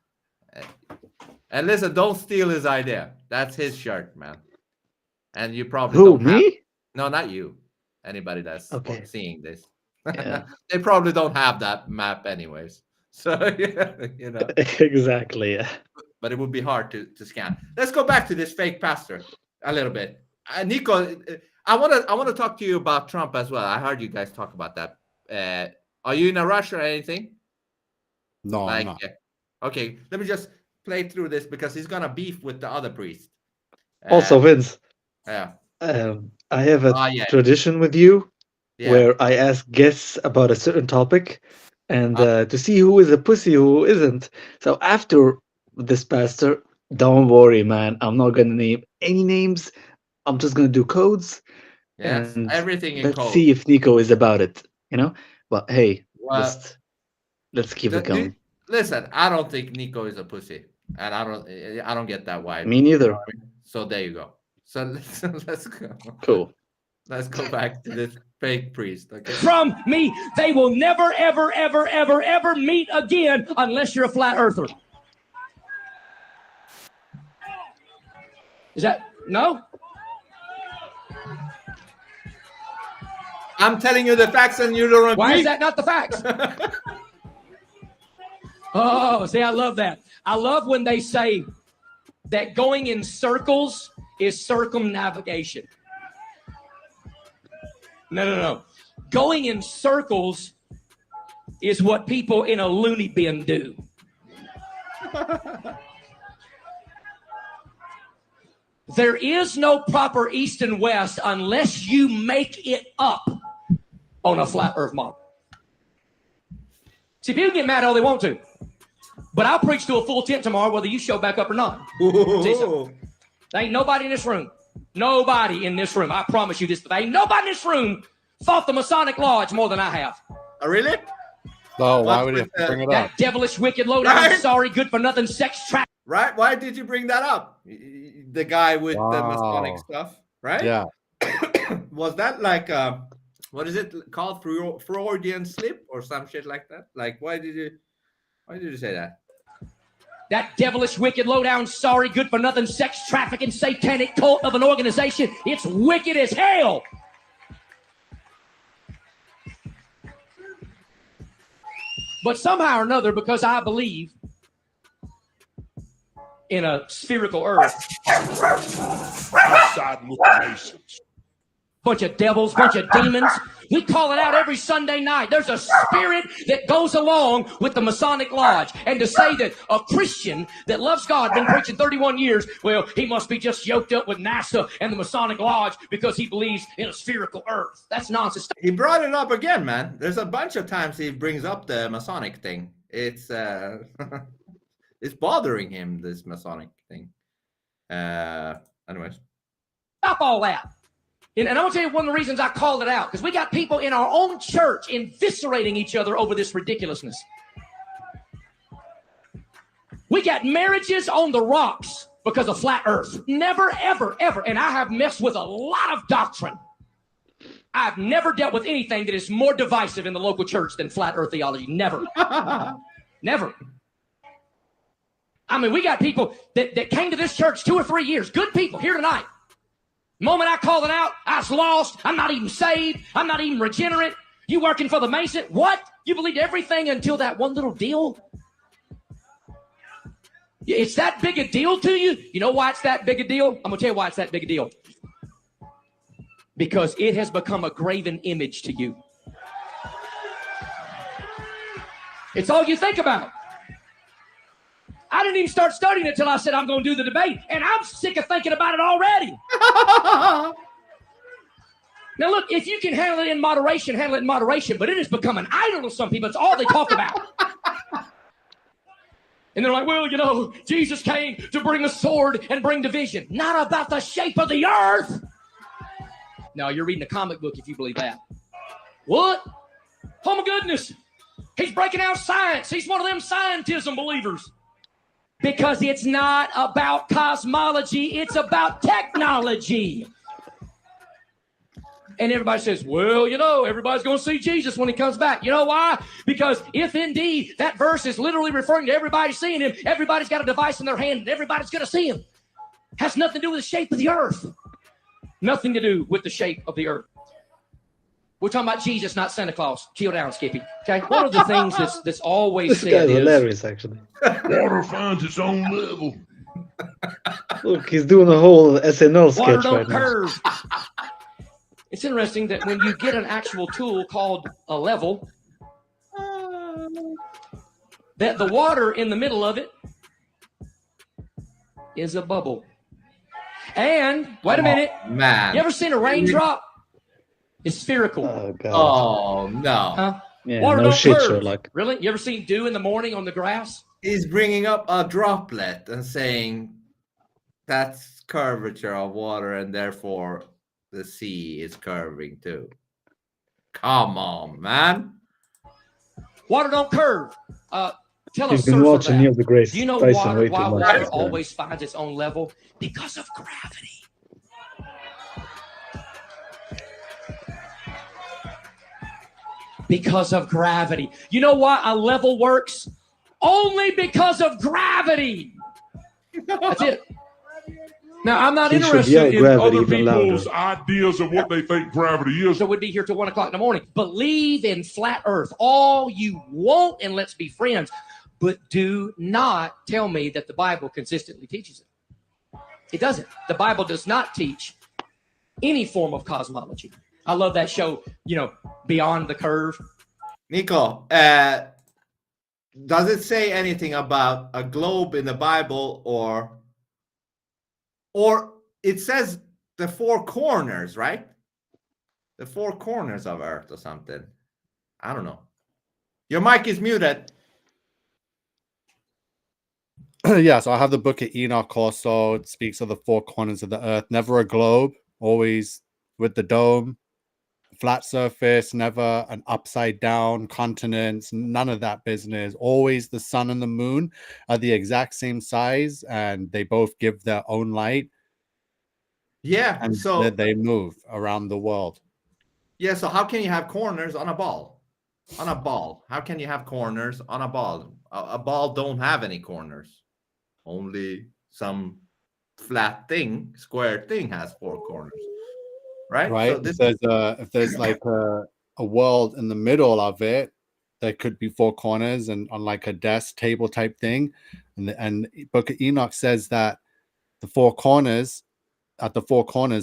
And listen, don't steal his idea. That's his shirt, man. And you probably Who, don't have... me? No, not you. Anybody that's Okay. seeing this. Yeah. They probably don't have that map anyways. So, you know. Exactly. Yeah. But it would be hard to scan. Let's go back to this fake pastor a little bit. Nico, I want to talk to you about Trump as well. I heard you guys talk about that. Are you in a rush or anything? No, I'm not. Okay, let me just play through this because he's gonna beef with the other priest. Also, Vince, Yeah. I have a Yeah. tradition with you Yeah. where I ask guests about a certain topic and to see who is a pussy, who isn't. So after this pastor, don't worry, man. I'm not gonna name any names. I'm just gonna do codes. Yes, And everything in let's code. see if Nico is about it. But hey, Well, let's keep it going. Listen, I don't think Nico is a pussy, and I don't get that vibe. Me neither. So there you go. So let's go. Cool. Let's go back to this fake priest. Okay. From me, they will never, ever, ever, ever, ever meet again unless you're a flat earther. Is that no? I'm telling you the facts, and you don't agree. Why is that not the facts? Oh, see, I love that. I love when they say that going in circles is circumnavigation. No. Going in circles is what people in a loony bin do. There is no proper east and west unless you make it up on a flat earth model. See, people get mad all they want to, but I'll preach to a full tent tomorrow whether you show back up or not. See, so, there ain't nobody in this room. Nobody in this room. I promise you this. There ain't nobody in this room fought the Masonic Lodge more than I have. Oh, really? So why would you have to bring it up? That devilish, wicked, low-down, Right? sorry, good-for-nothing sex trap. Right? Why did you bring that up? The guy with the Masonic stuff, right? Yeah. Was that like what is it called? Freudian slip or some shit like that? Like, why did you say that? That devilish, wicked, low-down, sorry, good-for-nothing sex trafficking satanic cult of an organization. It's wicked as hell. But somehow or another, because I believe in a spherical earth, Outside looking nations. bunch of devils, bunch of demons, we call it out every Sunday night. There's a spirit that goes along with the Masonic Lodge. And to say that a Christian that loves God, been preaching 31 years, well, he must be just yoked up with NASA and the Masonic Lodge because he believes in a spherical earth. That's nonsense. He brought it up again, man. There's a bunch of times he brings up the Masonic thing. It's it's bothering him, this Masonic thing. Anyways. Stop all that. And I'm going to tell you one of the reasons I called it out, because we got people in our own church eviscerating each other over this ridiculousness. We got marriages on the rocks because of flat earth. Never, ever, ever. And I have messed with a lot of doctrine. I've never dealt with anything that is more divisive in the local church than flat earth theology. Never. Never. I mean, we got people that came to this church 2 or 3 years. Good people here tonight. The moment I called it out, I was lost. I'm not even saved. I'm not even regenerate. You working for the Mason? What? You believed everything until that one little deal? It's that big a deal to you? You know why it's that big a deal? I'm going to tell you why it's that big a deal. Because it has become a graven image to you. It's all you think about. I didn't even start studying it until I said I'm going to do the debate. And I'm sick of thinking about it already. Now, look, if you can handle it in moderation, handle it in moderation. But it has become an idol to some people. It's all they talk about. And they're like, well, you know, Jesus came to bring a sword and bring division. Not about the shape of the earth. No, you're reading a comic book if you believe that. What? Oh, my goodness. He's breaking out science. He's one of them scientism believers. Because it's not about cosmology, it's about technology. And everybody says, well, you know, everybody's going to see Jesus when he comes back. You know why? Because if indeed that verse is literally referring to everybody seeing him, everybody's got a device in their hand and everybody's going to see him. Has nothing to do with the shape of the earth. Nothing to do with the shape of the earth. We're talking about Jesus, not Santa Claus. Chill down, Skippy. Okay. One of the things that's always This said guy's is hilarious, actually. Water finds its own level. Look, he's doing a whole SNL water sketch don't right now. curve. It's interesting that when you get an actual tool called a level, that the water in the middle of it is a bubble. And wait a minute, Man. you ever seen a raindrop? It's spherical. Oh, God. Oh, no. Huh? Yeah, Water no don't shit, curve. Sherlock. Really? You ever seen dew in the morning on the grass? He's bringing up a droplet and saying that's curvature of water and therefore the sea is curving too. Come on, man. Water don't curve. Tell He's us, been surfer watching that. Neil deGrasse Do you know Tyson way why too much. water this time. always finds its own level? Because of gravity. Because of gravity. You know why a level works? Only because of gravity. That's it. Now, I'm not He should interested yell in gravity other even louder. People's ideas of what they think gravity is. So we'd be here till 1 o'clock in the morning. Believe in flat earth all you want, and let's be friends. But do not tell me that the Bible consistently teaches it. It doesn't. The Bible does not teach any form of cosmology. I love that show, you know, Beyond the Curve. Nico, does it say anything about a globe in the Bible or it says the four corners, right? The four corners of Earth or something. I don't know. Your mic is muted. Yeah, so I have the book of Enoch also. It speaks of the four corners of the earth. Never a globe, always with the dome, flat surface, never an upside down continents, none of that business. Always the sun and the moon are the exact same size and they both give their own light. Yeah. And So they move around the world. yeah, so how can you have corners on a ball? On a ball. How can you have corners on a ball? A ball don't have any corners. Only some flat thing, square thing has four corners. Right? Right. So this If there's like a world in the middle of it, there could be four corners and on like a desk table type thing. And Book of Enoch says that at the four corners,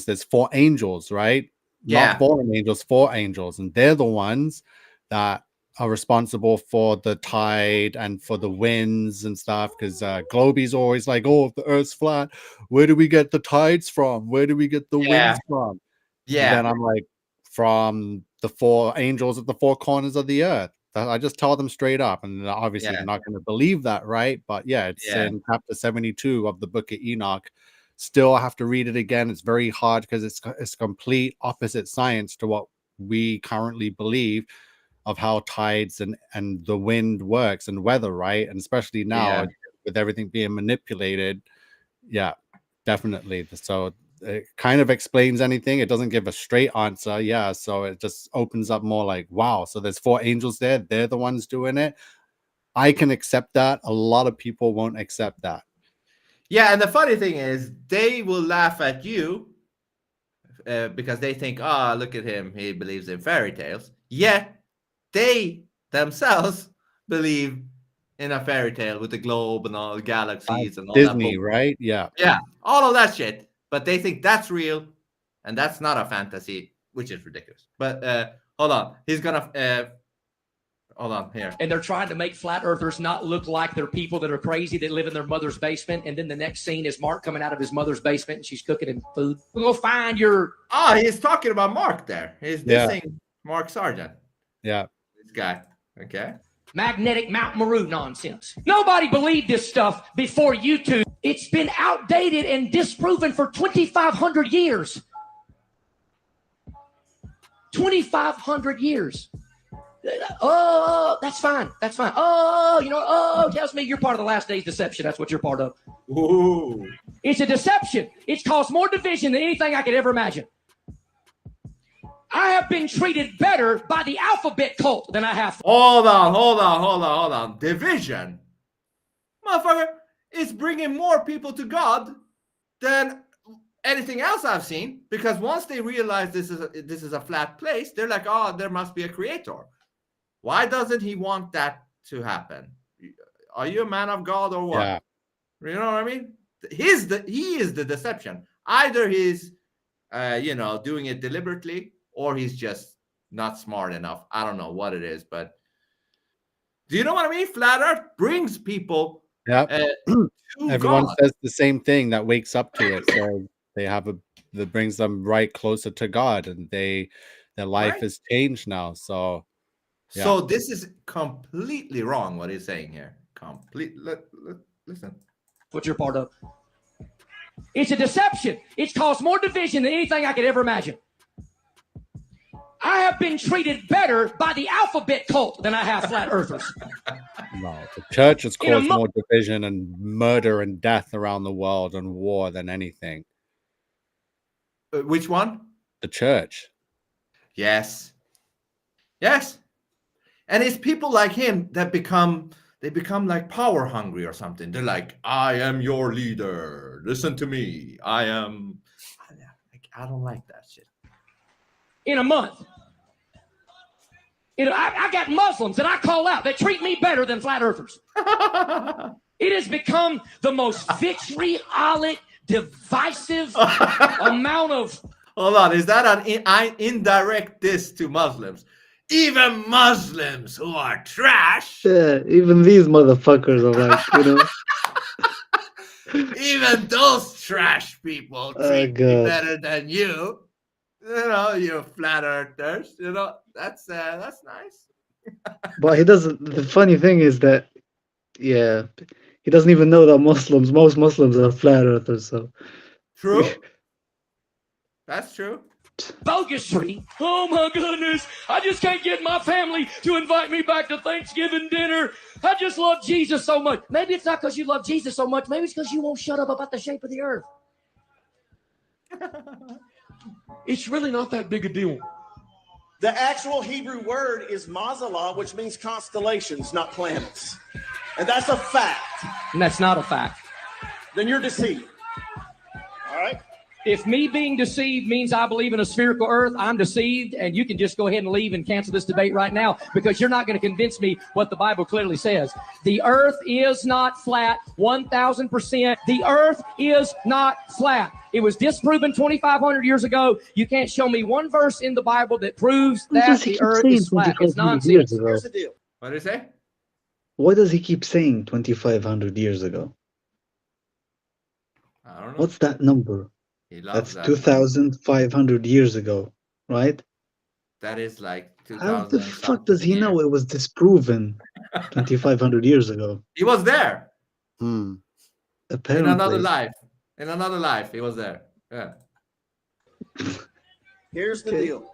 there's four angels, right? Yeah. Not fallen angels, four angels. And they're the ones that are responsible for the tide and for the winds and stuff. Because Globey's always like, oh, if the earth's flat, where do we get the tides from? Where do we get the winds from? yeah. And then I'm like, from the four angels at the four corners of the earth. I just tell them straight up. And obviously they're not going to believe that, right? But yeah, it's in chapter 72 of the Book of Enoch. Still, I have to read it again. It's very hard because it's complete opposite science to what we currently believe of how tides and the wind works and weather, right? And especially now with everything being manipulated. Yeah, definitely. So it kind of explains anything. It doesn't give a straight answer. Yeah, so it just opens up more like, wow, so there's four angels there. They're the ones doing it. I can accept that. A lot of people won't accept that. Yeah, and the funny thing is, they will laugh at you because they think, oh, look at him. He believes in fairy tales. Yet, they themselves believe in a fairy tale with the globe and all the galaxies and all Disney, that. right? Yeah. Yeah, all of that shit. But they think that's real, and that's not a fantasy, which is ridiculous. But hold on. He's going to... hold on here. And they're trying to make flat earthers not look like they're people that are crazy that live in their mother's basement. And then the next scene is Mark coming out of his mother's basement and she's cooking him food. We're going to find your... Oh, he's talking about Mark there. He's dissing Mark Sargent. Yeah. This guy. Okay. magnetic Mount Meru nonsense. Nobody believed this stuff before YouTube. It's been outdated and disproven for 2,500 years. 2,500 years. Oh, that's fine. That's fine. Oh, tells me you're part of the last days deception. That's what you're part of. Ooh. It's a deception. It's caused more division than anything I could ever imagine. I have been treated better by the alphabet cult than I have. Hold on. Division, motherfucker. It's bringing more people to God than anything else I've seen. Because once they realize this is a flat place, they're like, oh, there must be a creator. Why doesn't he want that to happen? Are you a man of God or what? Yeah. You know what I mean? He is the deception. Either he's, doing it deliberately, or he's just not smart enough. I don't know what it is, but do you know what I mean? Flat Earth brings people. Yeah. To Everyone God. says the same thing that wakes up to it. So that brings them right closer to God, and their life Right. has changed now. So So this is completely wrong what he's saying here. Listen. What you're part of. It's a deception. It's caused more division than anything I could ever imagine. I have been treated better by the alphabet cult than I have flat earthers. no, the church has caused more division and murder and death around the world and war than anything. Which one? The church. Yes. And it's people like him that become like power hungry or something. They're like, I am your leader. Listen to me. I don't like that shit. In a month. I got Muslims that I call out that treat me better than flat earthers. It has become the most vitriolic, divisive amount of. Hold on, is that an indirect diss to Muslims? Even Muslims who are trash. Yeah, even these motherfuckers are like, Even those trash people treat me God. better than you. You flat earthers. That's nice. But he doesn't. The funny thing is that, he doesn't even know that most Muslims are flat earthers. So True. That's true. Bogusry. Oh my goodness. I just can't get my family to invite me back to Thanksgiving dinner. I just love Jesus so much. Maybe it's not because you love Jesus so much. Maybe it's because you won't shut up about the shape of the earth. It's really not that big a deal. The actual Hebrew word is mazalah, which means constellations, not planets. And that's a fact. And that's not a fact. Then you're deceived. All right? If me being deceived means I believe in a spherical earth, I'm deceived, and you can just go ahead and leave and cancel this debate right now, because you're not going to convince me what the Bible clearly says. The earth is not flat, 1,000%. The earth is not flat. It was disproven 2,500 years ago. You can't show me one verse in the Bible that proves that the earth is flat. It's nonsense. Here's the deal. What did he say? why does he keep saying 2,500 years ago? I don't know. What's that number? He loves That's that. 2,500 years ago, right? That is like 2000. How the fuck does he know it was disproven 2,500 years ago? He was there. Apparently. In another life. In another life, he was there. Yeah. Here's the deal.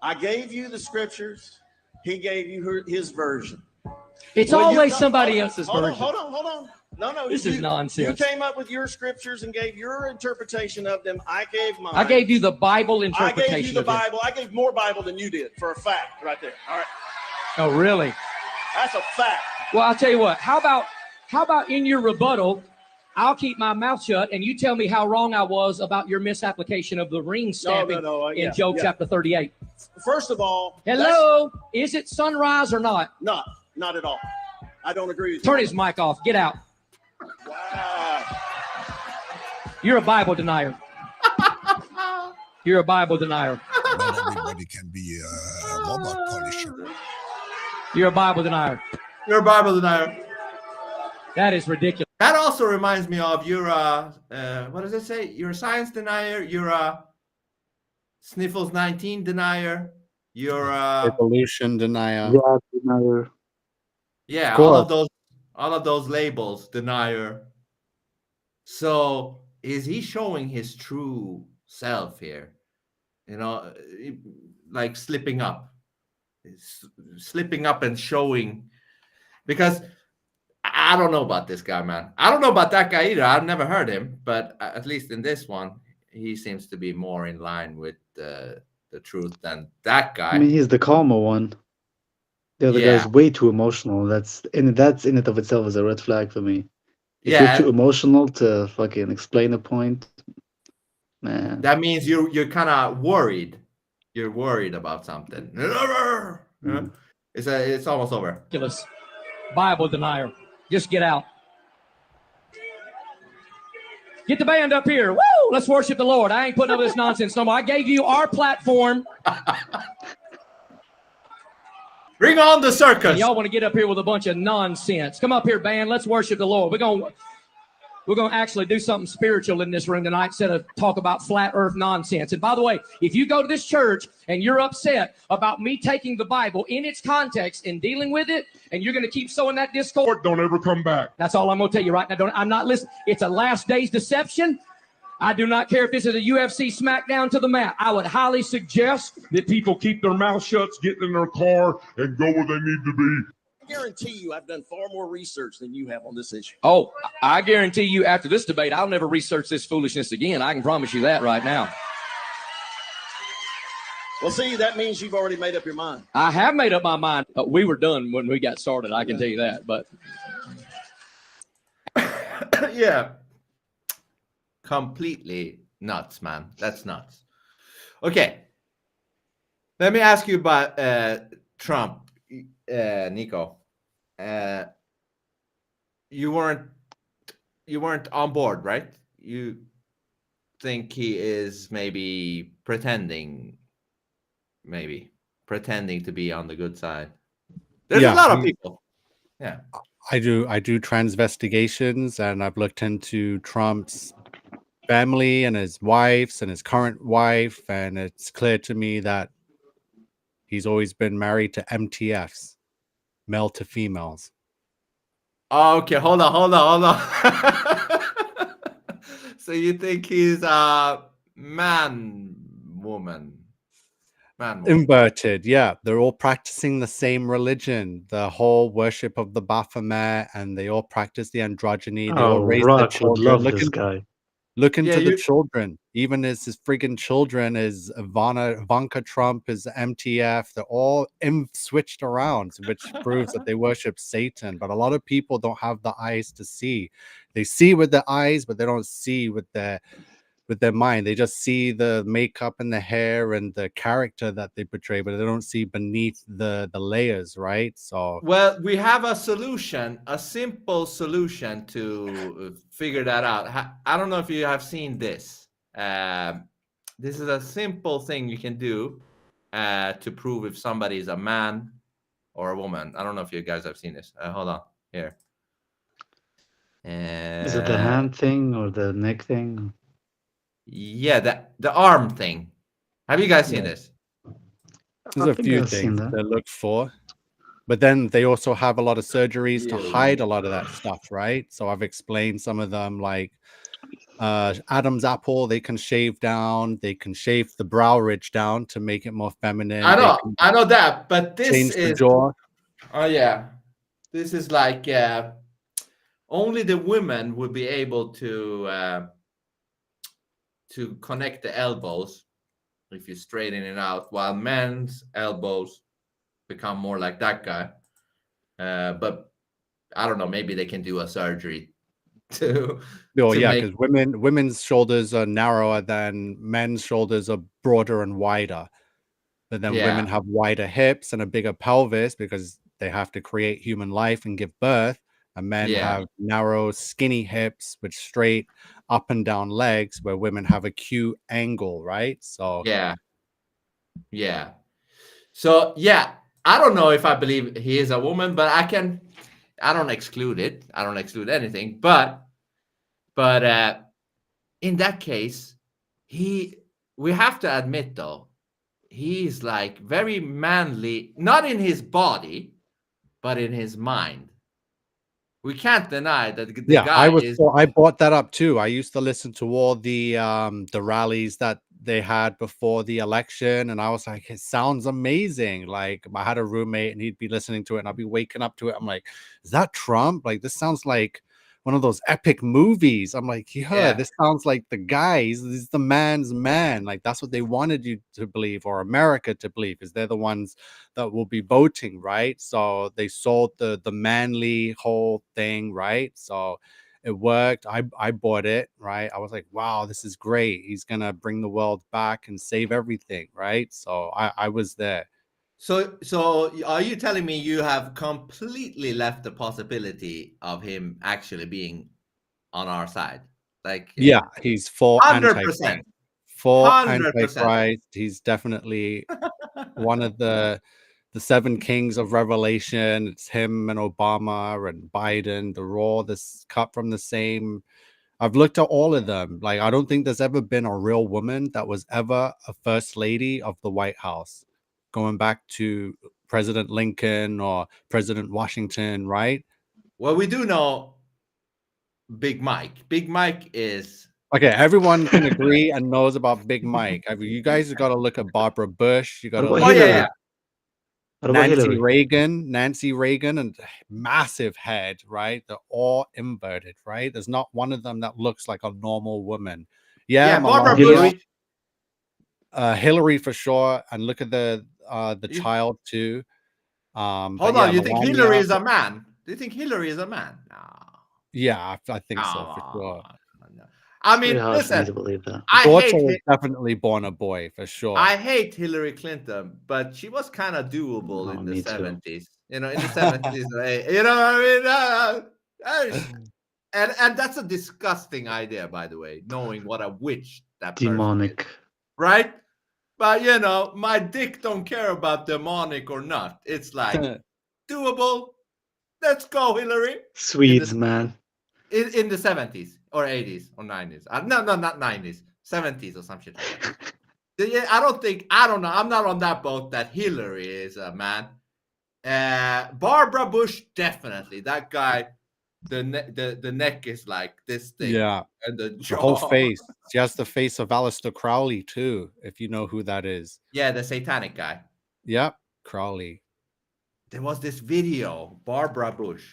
I gave you the scriptures. He gave you his version. It's always somebody else's version. Hold on. No. This is nonsense. You came up with your scriptures and gave your interpretation of them. I gave mine. I gave you the Bible I interpretation. gave you the of it. Bible. I gave more Bible than you did, for a fact, right there. All right. Oh, really? That's a fact. Well, I'll tell you what. How about in your rebuttal, I'll keep my mouth shut and you tell me how wrong I was about your misapplication of the ring stamping in Job chapter 38. First of all, hello, is it sunrise or not? Not at all. I don't agree with you. Turn his mic off. Get out. Wow. You're a Bible denier. You're a Bible denier. Not everybody can be a robot polisher. You're a Bible denier. You're a Bible denier. That is ridiculous. That also reminds me of you're a, what does it say? You're a science denier. You're a Sniffles 19 denier. You're a evolution denier. God denier. Yeah, all of those labels, denier. So is he showing his true self here? Like slipping up. slipping up and showing, because I don't know about this guy, man. I don't know about that guy either. I've never heard him, but at least in this one, he seems to be more in line with the truth than that guy. I mean, he's the calmer one. The other Yeah. guy's way too emotional. That's in it of itself is a red flag for me. If Yeah. you're too emotional to fucking explain a point, man. That means you're kind of worried. You're worried about something. It's almost over. Ridiculous. Bible denier. Just get out. Get the band up here. Woo! Let's worship the Lord. I ain't putting up with this nonsense no more. I gave you our platform. Bring on the circus. And y'all want to get up here with a bunch of nonsense. Come up here, band. Let's worship the Lord. We're going to actually do something spiritual in this room tonight instead of talk about flat earth nonsense. And by the way, if you go to this church and you're upset about me taking the Bible in its context and dealing with it, and you're going to keep sowing that discord, Don't ever come back. that's all I'm going to tell you right now. I'm not listening. It's a last days deception. I do not care if this is a UFC smackdown to the mat. I would highly suggest That people keep their mouth shut, get in their car, and go where they need to be. I guarantee you I've done far more research than you have on this issue. Oh, I guarantee you after this debate, I'll never research this foolishness again. I can promise you that right now. Well, see, that means you've already made up your mind. I have made up my mind. We were done when we got started. I can tell you that. But Yeah. Completely nuts, man. That's nuts. Okay. Let me ask you about Trump, Nico. You weren't on board, right? You think he is maybe pretending to be on the good side. There's a lot of people. Yeah. I do transvestigations, and I've looked into Trump's family and his wife's and his current wife, and it's clear to me that he's always been married to MTFs, male to females. Okay, hold on. So you think he's a man woman? Inverted, yeah. They're all practicing the same religion, the whole worship of the Baphomet, and they all practice the androgyny. They all raise their Rock would children. love this guy. Look into the children. Even his freaking children is Ivanka Trump, is MTF. They're all switched around, which proves that they worship Satan. But a lot of people don't have the eyes to see. They see with their eyes, but they don't see with their mind. They just see the makeup and the hair and the character that they portray, but they don't see beneath the layers, right? So, well, we have a solution, a simple solution to figure that out. I don't know if you have seen this. This is a simple thing you can do to prove if somebody is a man or a woman. I don't know if you guys have seen this. Hold on here. Is it the hand thing or the neck thing? Yeah, the arm thing. Have you guys seen this? there's a few things they look for. But then they also have a lot of surgeries to hide a lot of that stuff, right? So I've explained some of them, like Adam's apple, they can shave down, they can shave the brow ridge down to make it more feminine. I know that, but this change is the jaw. Oh yeah, this is like only the women would be able to connect the elbows if you straighten it out, while men's elbows become more like that guy. But I don't know, maybe they can do a surgery to because women's shoulders are narrower than men's shoulders are broader and wider. But then women have wider hips and a bigger pelvis because they have to create human life and give birth. And men have narrow, skinny hips with straight up and down legs, where women have acute angle, right? So yeah. So I don't know if I believe he is a woman, but I don't exclude it. I don't exclude anything. But in that case, we have to admit though, he's like very manly, not in his body, but in his mind. We can't deny that the Yeah, guy I brought that up too. I used to listen to all the rallies that they had before the election, and I was like, it sounds amazing. Like, I had a roommate and he'd be listening to it and I'd be waking up to it. I'm like, is that Trump? Like, this sounds like one of those epic movies. I'm like, yeah, this sounds like the guy. He's the man's man. Like, that's what they wanted you to believe, or America to believe, is they're the ones that will be voting, right? So they sold the manly whole thing, right? So it worked. I bought it, right? I was like, wow, this is great. He's gonna bring the world back and save everything, right? So I was there. So are you telling me you have completely left the possibility of him actually being on our side? Like, Yeah, he's full 100%. antichrist. Full 100%. antichrist. He's definitely one of the seven kings of Revelation. It's him and Obama and Biden. They're all this cut from the same. I've looked at all of them. Like, I don't think there's ever been a real woman that was ever a first lady of the White House, going back to President Lincoln or President Washington, right? Well, we do know Big Mike. Big Mike is Okay, everyone can agree and knows about Big Mike. I mean, you guys got to look at Barbara Bush. You got to What look about yeah, Hillary? yeah. What about Hillary? Nancy Reagan, and massive head, right? They're all inverted, right? There's not one of them that looks like a normal woman. Yeah, Barbara Hillary? Bush. Hillary for sure, and look at the child too. Hold But on, yeah, you think Hillary Melania, is a man? Do you think Hillary is a man? No. yeah, I think so for Come sure. on. I Pretty mean, hard for me to listen, believe that. I Daughter hate was definitely born a boy for sure. I hate Hillary Clinton, but she was kind of doable Oh, in the me too. 70s. You know, in the 70s, you know what I mean? And that's a disgusting idea, by the way, knowing what a witch that person is, Demonic. right? But you know, my dick don't care about demonic or not. It's like doable. Let's go, Hillary. Swedes, man. In the 70s or 80s or 90s. No, not 90s, 70s or some shit like that. Yeah, I don't know. I'm not on that boat that Hillary is a man. Barbara Bush, definitely. That guy, the neck is like this thing. Yeah, And the jaw. whole face. She has the face of Aleister Crowley too, if you know who that is. Yeah, the satanic guy. Yep, Crowley. There was this video, Barbara Bush.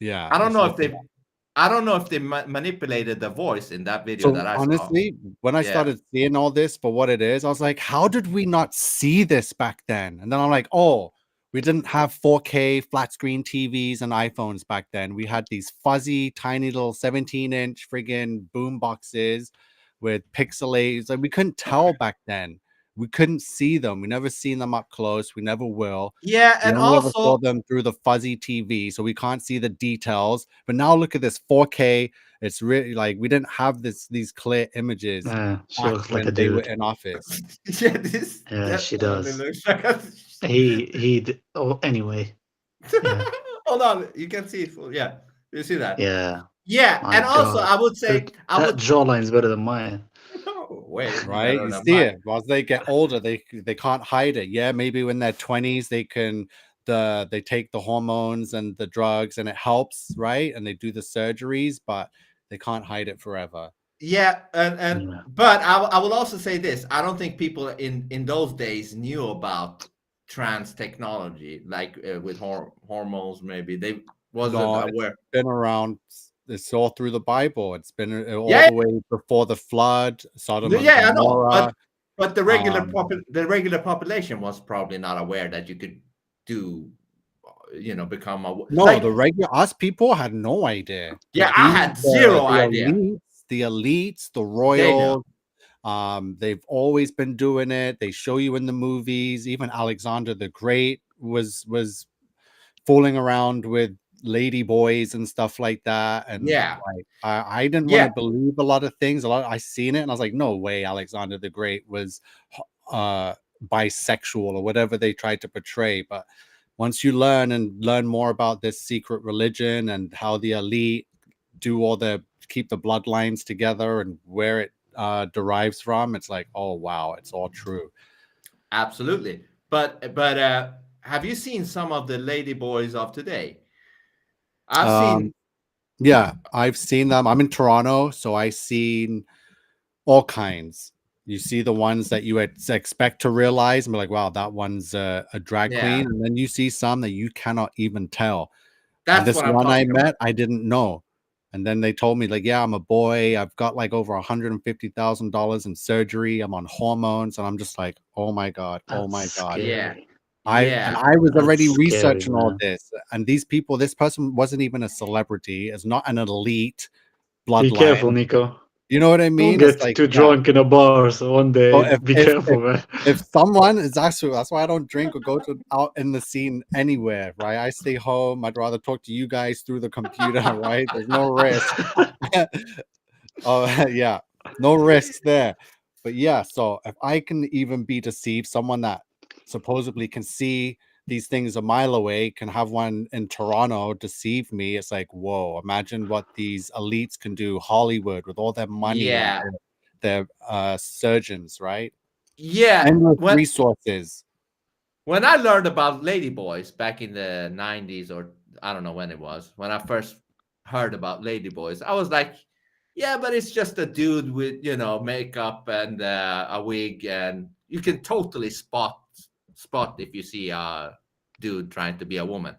Yeah, I don't know if they manipulated the voice in that video so that I honestly, when I started seeing all this for what it is, I was like, how did we not see this back then? And then I'm like, oh, we didn't have 4K flat screen TVs and iPhones back then. We had these fuzzy, tiny little 17-inch friggin' boom boxes with pixelates. Like, we couldn't tell back then. We couldn't see them. We never seen them up close. We never will. Yeah, and we only ever also saw them through the fuzzy TV, so we can't see the details. But now look at this 4K. It's really like we didn't have these clear images She back looks like when a they were dude. in office. yeah, this Yeah, she definitely does. looks like a Oh, anyway. Yeah. Hold on, you can see it. Yeah, you see that? Yeah. Yeah, My and also God. I would say That jawline's better than mine. wait, Right? You see it. As they get older, they can't hide it. Yeah, maybe when they're 20s, they can they take the hormones and the drugs and it helps, right? And they do the surgeries, but they can't hide it forever. Yeah, and but I will also say this: I don't think people in those days knew about trans technology, like with hormones. Maybe they wasn't aware. It's been around. It's all through the Bible. It's been all Yeah. the way before the flood, Sodom and Yeah, I know, Gomorrah. but the regular population was probably not aware that you could do, become a No, the regular us people had no idea. Yeah, I had zero idea. The elites, the royals, they've always been doing it. They show you in the movies. Even Alexander the Great was fooling around with lady boys and stuff like that. And yeah, like, I didn't want to believe a lot of things. I seen it and I was like, no way, Alexander the Great was bisexual or whatever they tried to portray. But once you learn more about this secret religion and how the elite keep the bloodlines together and where it derives from, it's like, oh wow, it's all true. Absolutely. But have you seen some of the lady boys of today? I've seen. Yeah, I've seen them. I'm in Toronto, so I've seen all kinds. You see the ones that you expect to realize and be like, wow, that one's a drag Yeah. queen. And then you see some that you cannot even tell. That's And this what I'm one I talking met, about. I didn't know. And then they told me, like, yeah, I'm a boy. I've got like over $150,000 in surgery. I'm on hormones. And I'm just like, oh my God. Oh my That's God. scary. Yeah. I was already That's scary, researching all man. this. And these people, this person wasn't even a celebrity. It's not an elite Be careful, bloodline. Nico. You know what I Don't mean? It's get like, too yeah. drunk in a bar. So one day, So be careful, man. if someone is actually, that's why I don't drink or go to out in the scene anywhere, right? I stay home. I'd rather talk to you guys through the computer, right? There's no risk. Oh yeah, no risks there. But yeah, so if I can even be deceived, someone that supposedly can see these things a mile away can have one in Toronto deceive me. It's like, whoa, imagine what these elites can do, Hollywood with all their money Yeah. and their surgeons, right? Yeah. Endless resources. When I learned about ladyboys back in the 90s, or I don't know when it was, when I first heard about ladyboys, I was like, yeah, but it's just a dude with, makeup and a wig, and you can totally spot if you see a dude trying to be a woman.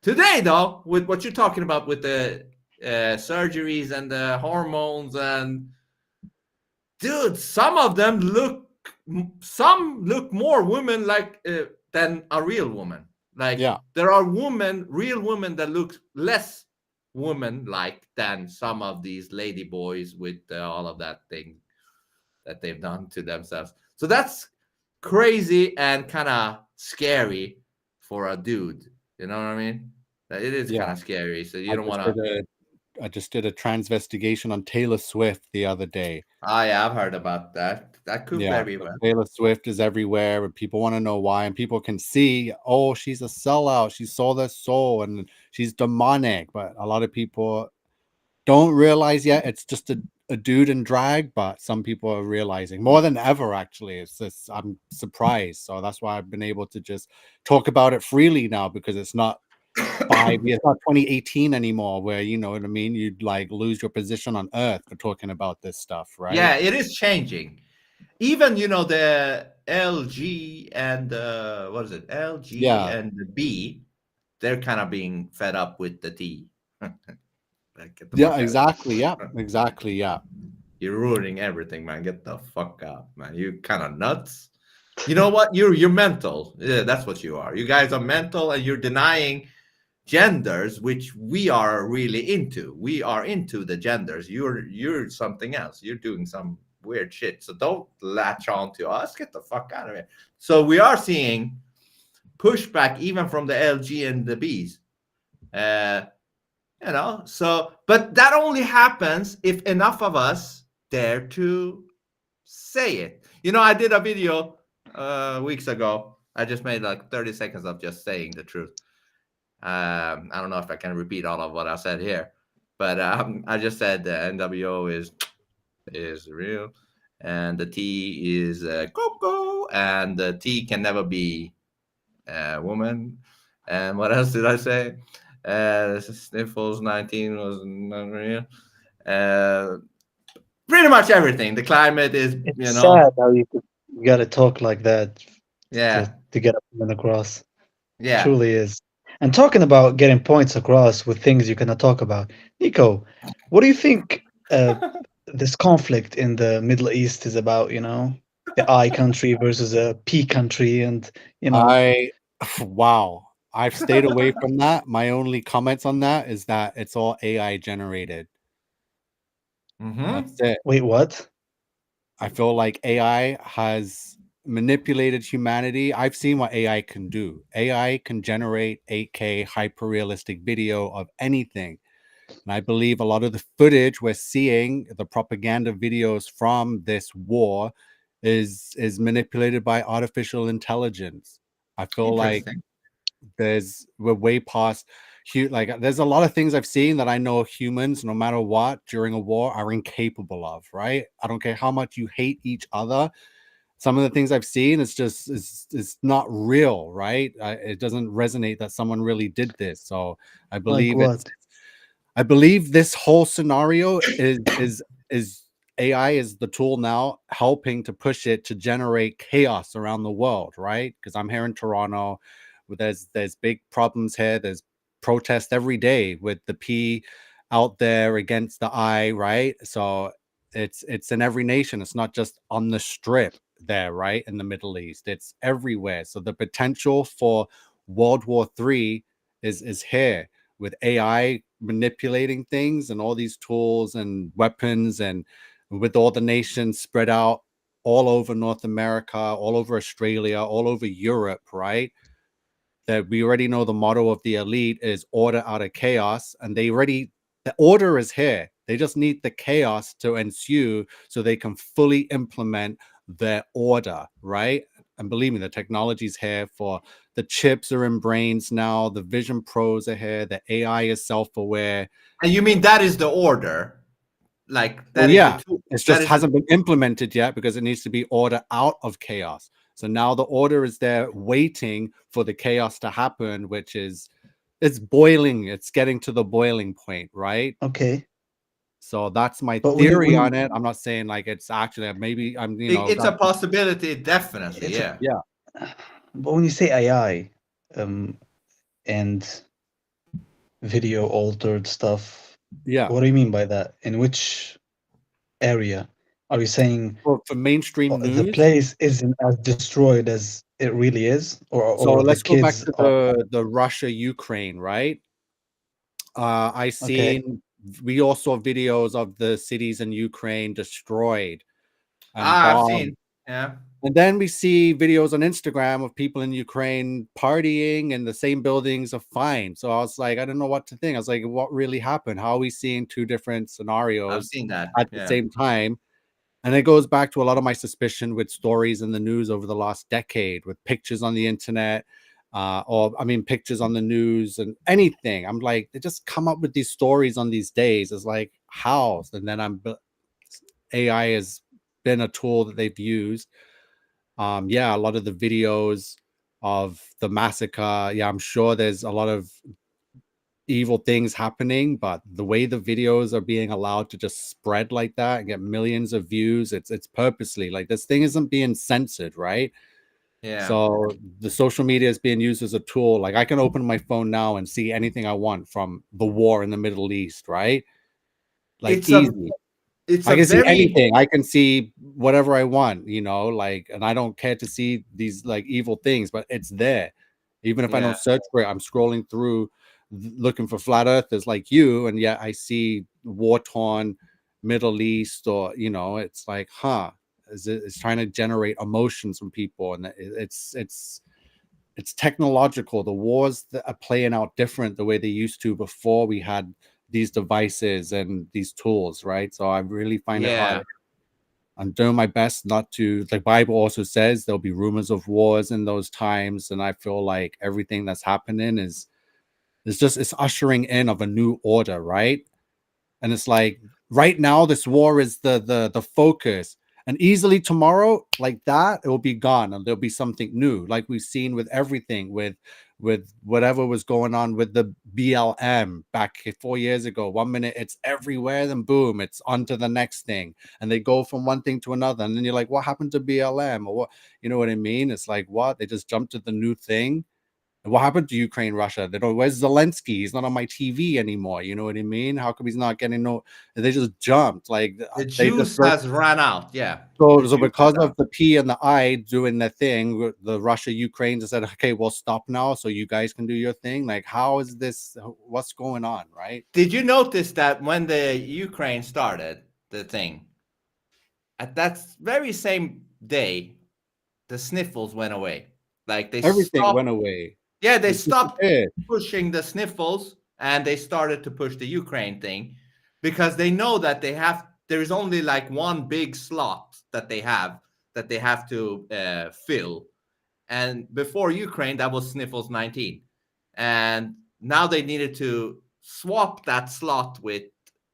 Today, though, with what you're talking about with the surgeries and the hormones, and dude, some look more women like than a real woman. Like, yeah, there are real women that look less woman like than some of these lady boys with all of that thing that they've done to themselves. So that's crazy and kind of scary for a dude. You know what I mean? It is kind of scary. So you don't want to. I just did a transvestigation on Taylor Swift the other day. Oh yeah, I've heard about that. That could very well. Taylor Swift is everywhere, and people want to know why. And people can see, oh, she's a sellout. She sold her soul, and she's demonic. But a lot of people don't realize yet it's just a dude in drag. But some people are realizing more than ever. Actually, it's just, I'm surprised. So that's why I've been able to just talk about it freely now, because it's not 5 years, not 2018 anymore, where, you know what I mean, you'd like lose your position on earth for talking about this stuff, right? Yeah, it is changing. Even the LG and what is it? LG and the B, they're kind of being fed up with the T. Exactly. Yeah, exactly. Yeah. You're ruining everything, man. Get the fuck out, man. You kind of nuts. You know what? You're mental. Yeah, that's what you are. You guys are mental, and you're denying genders, which we are really into. We are into the genders. You're something else. You're doing some weird shit. So don't latch on to us. Get the fuck out of here. So we are seeing pushback even from the LG and the Bs. So, but that only happens if enough of us dare to say it. I did a video weeks ago. I just made like 30 seconds of just saying the truth. I don't know if I can repeat all of what I said here, but I just said the NWO is real, and the T is Coco, and the T can never be a woman. And what else did I say? Sniffles 19 was not real. Pretty much everything. The climate is, It's sad how you got to talk like that. Yeah. To get a point across. Yeah. Truly is. And talking about getting points across with things you cannot talk about, Nico, what do you think this conflict in the Middle East is about? The I country versus a P country, and wow, I've stayed away from that. My only comments on that is that it's all AI generated. That's it. Wait, what? I feel like AI has manipulated humanity. I've seen what AI can do. AI can generate 8K hyper realistic video of anything. And I believe a lot of the footage we're seeing, the propaganda videos from this war, is manipulated by artificial intelligence. I feel like we're way past there's a lot of things I've seen that I know humans, no matter what, during a war are incapable of, right? I don't care how much you hate each other. some of the things I've seen, it's not real, right? It doesn't resonate that someone really did this. So I believe what? I believe this whole scenario is AI is the tool now helping to push it to generate chaos around the world, right? Because I'm here in Toronto, there's big problems here. There's protest every day with the P out there against the I, right? So it's in every nation. It's not just on the strip there, right? In the Middle East, it's everywhere. So the potential for World War III is here, with AI manipulating things and all these tools and weapons, and with all the nations spread out all over North America, all over Australia, all over Europe, right? That we already know the motto of the elite is order out of chaos, and the order is here. They just need the chaos to ensue so they can fully implement their order, right? And believe me, the technology's here. For the chips are in brains now, the Vision Pros are here, the AI is self-aware. And you mean that is the order? Like that Well, is yeah, the tool. it That just is hasn't been implemented yet because it needs to be order out of chaos. So now the order is there waiting for the chaos to happen, which is, it's boiling. It's getting to the boiling point, right? Okay. So that's my But theory on it. I'm not saying like it's actually, maybe I'm, it's a that's, possibility, definitely. It's Yeah. yeah. But when you say AI, and video altered stuff, Yeah. what do you mean by that? In which area are you saying? Well, for mainstream The news. place isn't as destroyed as it really is, So or the let's go back kids to are the Russia Ukraine, right? I okay. seen, we all saw videos of the cities in Ukraine destroyed and I've bombed. seen. Yeah. And then we see videos on Instagram of people in Ukraine partying, and the same buildings are fine. So I was like, I don't know what to think. I was like, what really happened? How are we seeing two different I've scenarios seen that. at the Yeah. same time? And it goes back to a lot of my suspicion with stories in the news over the last decade, with pictures on the internet, pictures on the news and anything. I'm like, they just come up with these stories on these days. It's like, how? And then AI has been a tool that they've used. A lot of the videos of the massacre, yeah, I'm sure there's a lot of evil things happening, but the way the videos are being allowed to just spread like that and get millions of views, it's purposely, like, this thing isn't being censored, right? Yeah. So the social media is being used as a tool. Like, I can open my phone now and see anything I want from the war in the Middle East, right? Like, It's easy. it's I a can see very anything. I can see whatever I want, like, and I don't care to see these like evil things, but it's there. Even if I Yeah. don't search for it, I'm scrolling through looking for flat earthers like you, and yet I see war-torn Middle East, or it's like, it's trying to generate emotions from people, and it's technological. The wars that are playing out different the way they used to before we had these devices and these tools, right? So I really find it Yeah. hard. I'm doing my best not to. The Bible also says there'll be rumors of wars in those times, and I feel like everything that's happening is it's ushering in of a new order, right? And it's like, right now this war is the focus, and easily tomorrow, like that, it will be gone and there'll be something new, like we've seen with everything, with whatever was going on with the BLM back 4 years ago. 1 minute it's everywhere, then boom, it's on to the next thing, and they go from one thing to another, and then you're like, what happened to BLM? Or what, you know what I mean? It's like, what, they just jumped to the new thing. What happened to Ukraine, Russia? They don't. Where's Zelensky? He's not on my TV anymore. You know what I mean? How come he's not getting no? They just jumped. Like, The they just juice has run out. Yeah. so The juice because has of the P and the I doing their thing, the Russia Ukraine just said, okay, we'll stop now, so you guys can do your thing. Like, how is this? What's going on, right? Did you notice that when the Ukraine started the thing, at that very same day, the sniffles went away? Like they Everything stopped. went away. Yeah, they It stopped disappeared. pushing the sniffles, and they started to push the Ukraine thing, because they know that there's only like one big slot that they have to fill. And before Ukraine, that was Sniffles 19. And now they needed to swap that slot with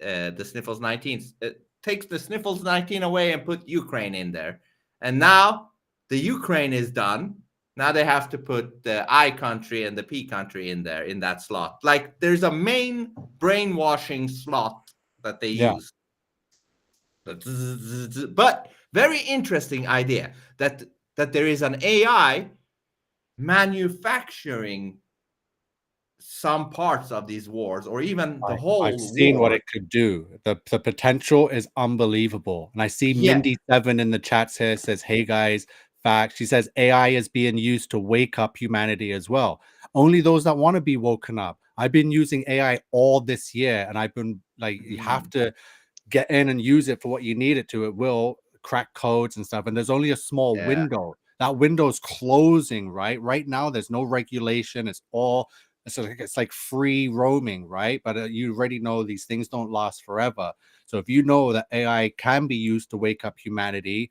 the Sniffles 19. It takes the Sniffles 19 away and put Ukraine in there. And now the Ukraine is done. Now they have to put the I country and the P country in there in that slot. Like there's a main brainwashing slot that they use. But very interesting idea that there is an AI manufacturing some parts of these wars, or even the whole I've seen war. what it could do. The potential is unbelievable. And I see Mindy7 in the chats here says, hey guys, fact. She says AI is being used to wake up humanity as well. Only those that want to be woken up. I've been using AI all this year, and I've been like, you have to get in and use it for what you need it to. It will crack codes and stuff. And there's only a small window. That window's closing, right? Right now, there's no regulation. It's like free roaming, right? But you already know these things don't last forever. So if you know that AI can be used to wake up humanity,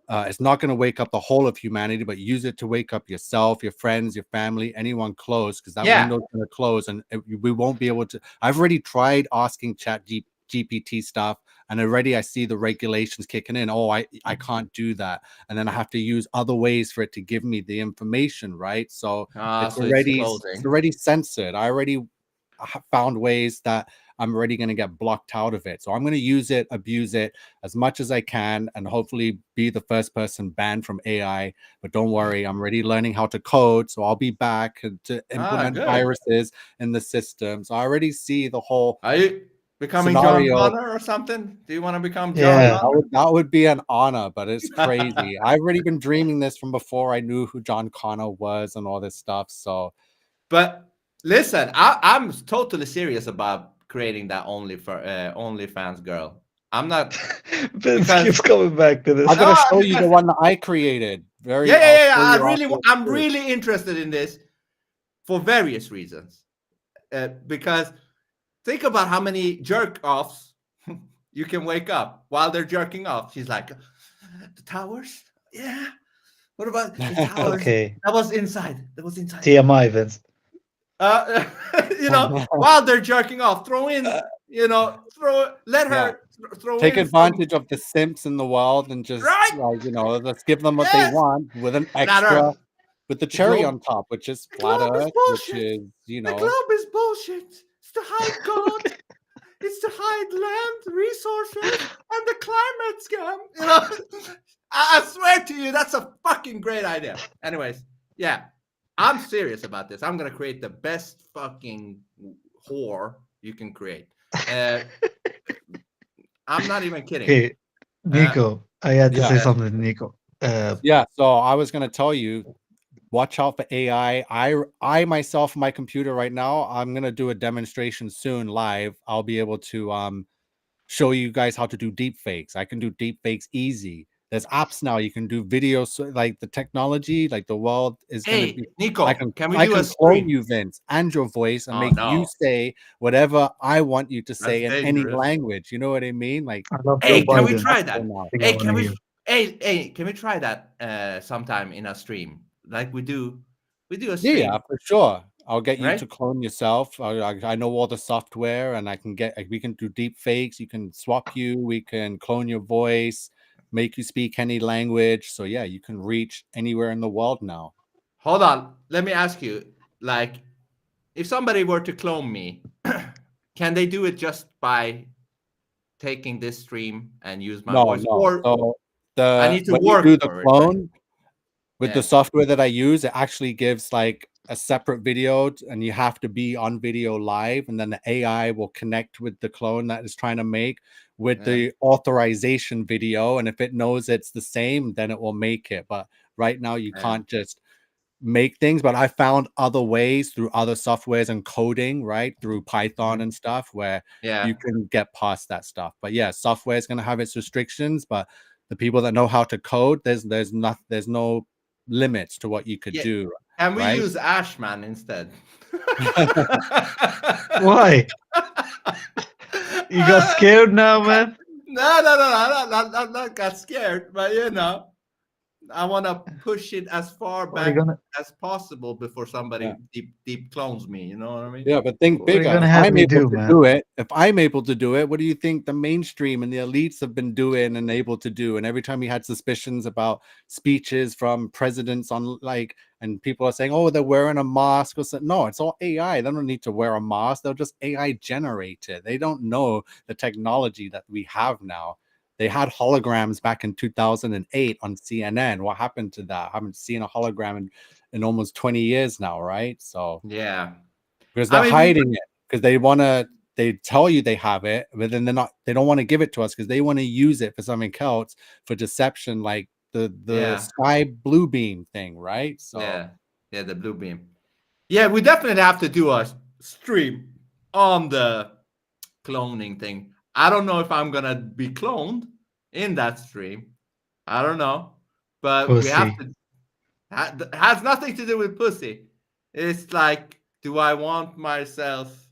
it's not going to wake up the whole of humanity, but use it to wake up yourself, your friends, your family, anyone close, because that window's going to close, and we won't be able to. I've already tried asking GPT stuff, and already I see the regulations kicking in. Oh, I can't do that, and then I have to use other ways for it to give me the information, right? So it's already censored. I already found ways that I'm already going to get blocked out of it. So I'm going to use it, abuse it as much as I can, and hopefully be the first person banned from AI. But don't worry, I'm already learning how to code, so I'll be back to implement viruses in the system. So I already see the whole. Are you becoming scenario. John Connor or something? Do you want to become John Connor? That would be an honor, but it's crazy. I've already been dreaming this from before I knew who John Connor was and all this stuff. So, but listen, I'm totally serious about creating that OnlyFans girl. I'm not. Vince keeps coming back to this. I'm gonna show you the one that I created. I'm really interested in this for various reasons. Because think about how many jerk offs you can wake up while they're jerking off. She's like, the towers? Yeah. What about the towers? Okay. That was inside. TMI, Vince. While they're jerking off, throw in, throw take in advantage of the simps in the world and just let's give them what they want with an extra, with the cherry on top, which is flat earth, which is, the globe is bullshit. It's to hide God. It's to hide land, resources, and the climate scam. I swear to you, that's a fucking great idea. Anyways, I'm serious about this. I'm gonna create the best fucking whore you can create. I'm not even kidding. Hey, Nico, I had to say something to Nico. So I was gonna tell you, watch out for AI. I myself, my computer right now, I'm gonna do a demonstration soon live. I'll be able to show you guys how to do deep fakes. I can do deep fakes easy. There's apps now you can do videos, like the technology, like the world is going to be. Nico, can we do a clone you, Vince, and your voice, and make you say whatever I want you to say in any language. You know what I mean? Like, can we try that? Can we try that sometime in a stream? Like we do a stream. Yeah, for sure. I'll get you to clone yourself. I know all the software, and we can do deep fakes. You can swap you. We can clone your voice, make you speak any language. So yeah, you can reach anywhere in the world now. Hold on. Let me ask you, like, if somebody were to clone me, can they do it just by taking this stream and use my voice? Or I need to work do the clone with the software that I use. It actually gives like a separate video, and you have to be on video live, and then the AI will connect with the clone that is trying to make with the authorization video, and if it knows it's the same, then it will make it. But right now you can't just make things, but I found other ways through other softwares and coding, right, through Python and stuff, where you can get past that stuff. But yeah, software is going to have its restrictions, but the people that know how to code, there's no limits to what you could do. And we use Ashman instead. Why? You got scared now, man? No, I not got scared, but push it as far What are you back gonna as possible before somebody Yeah. deep clones me. You know what I mean? Yeah, but think What are you bigger. gonna If have I'm me able do, to man? do it, if I'm able to do it, what do you think the mainstream and the elites have been doing and able to do? And every time we had suspicions about speeches from presidents on like, and people are saying, oh, they're wearing a mask or something. No, it's all AI. They don't need to wear a mask. They'll just AI generate it. They don't know the technology that we have now. They had holograms back in 2008 on CNN. What happened to that? I haven't seen a hologram in almost 20 years now, right? So Yeah. because I they're mean, hiding it because they tell you they have it, but then they don't want to give it to us because they want to use it for something else for deception, like the Yeah. sky blue beam thing, right? So yeah, the blue beam. Yeah, we definitely have to do a stream on the cloning thing. I don't know if I'm gonna be cloned in that stream. I don't know, but we have Pussy. to. Has nothing to do with pussy. It's like, do I want myself?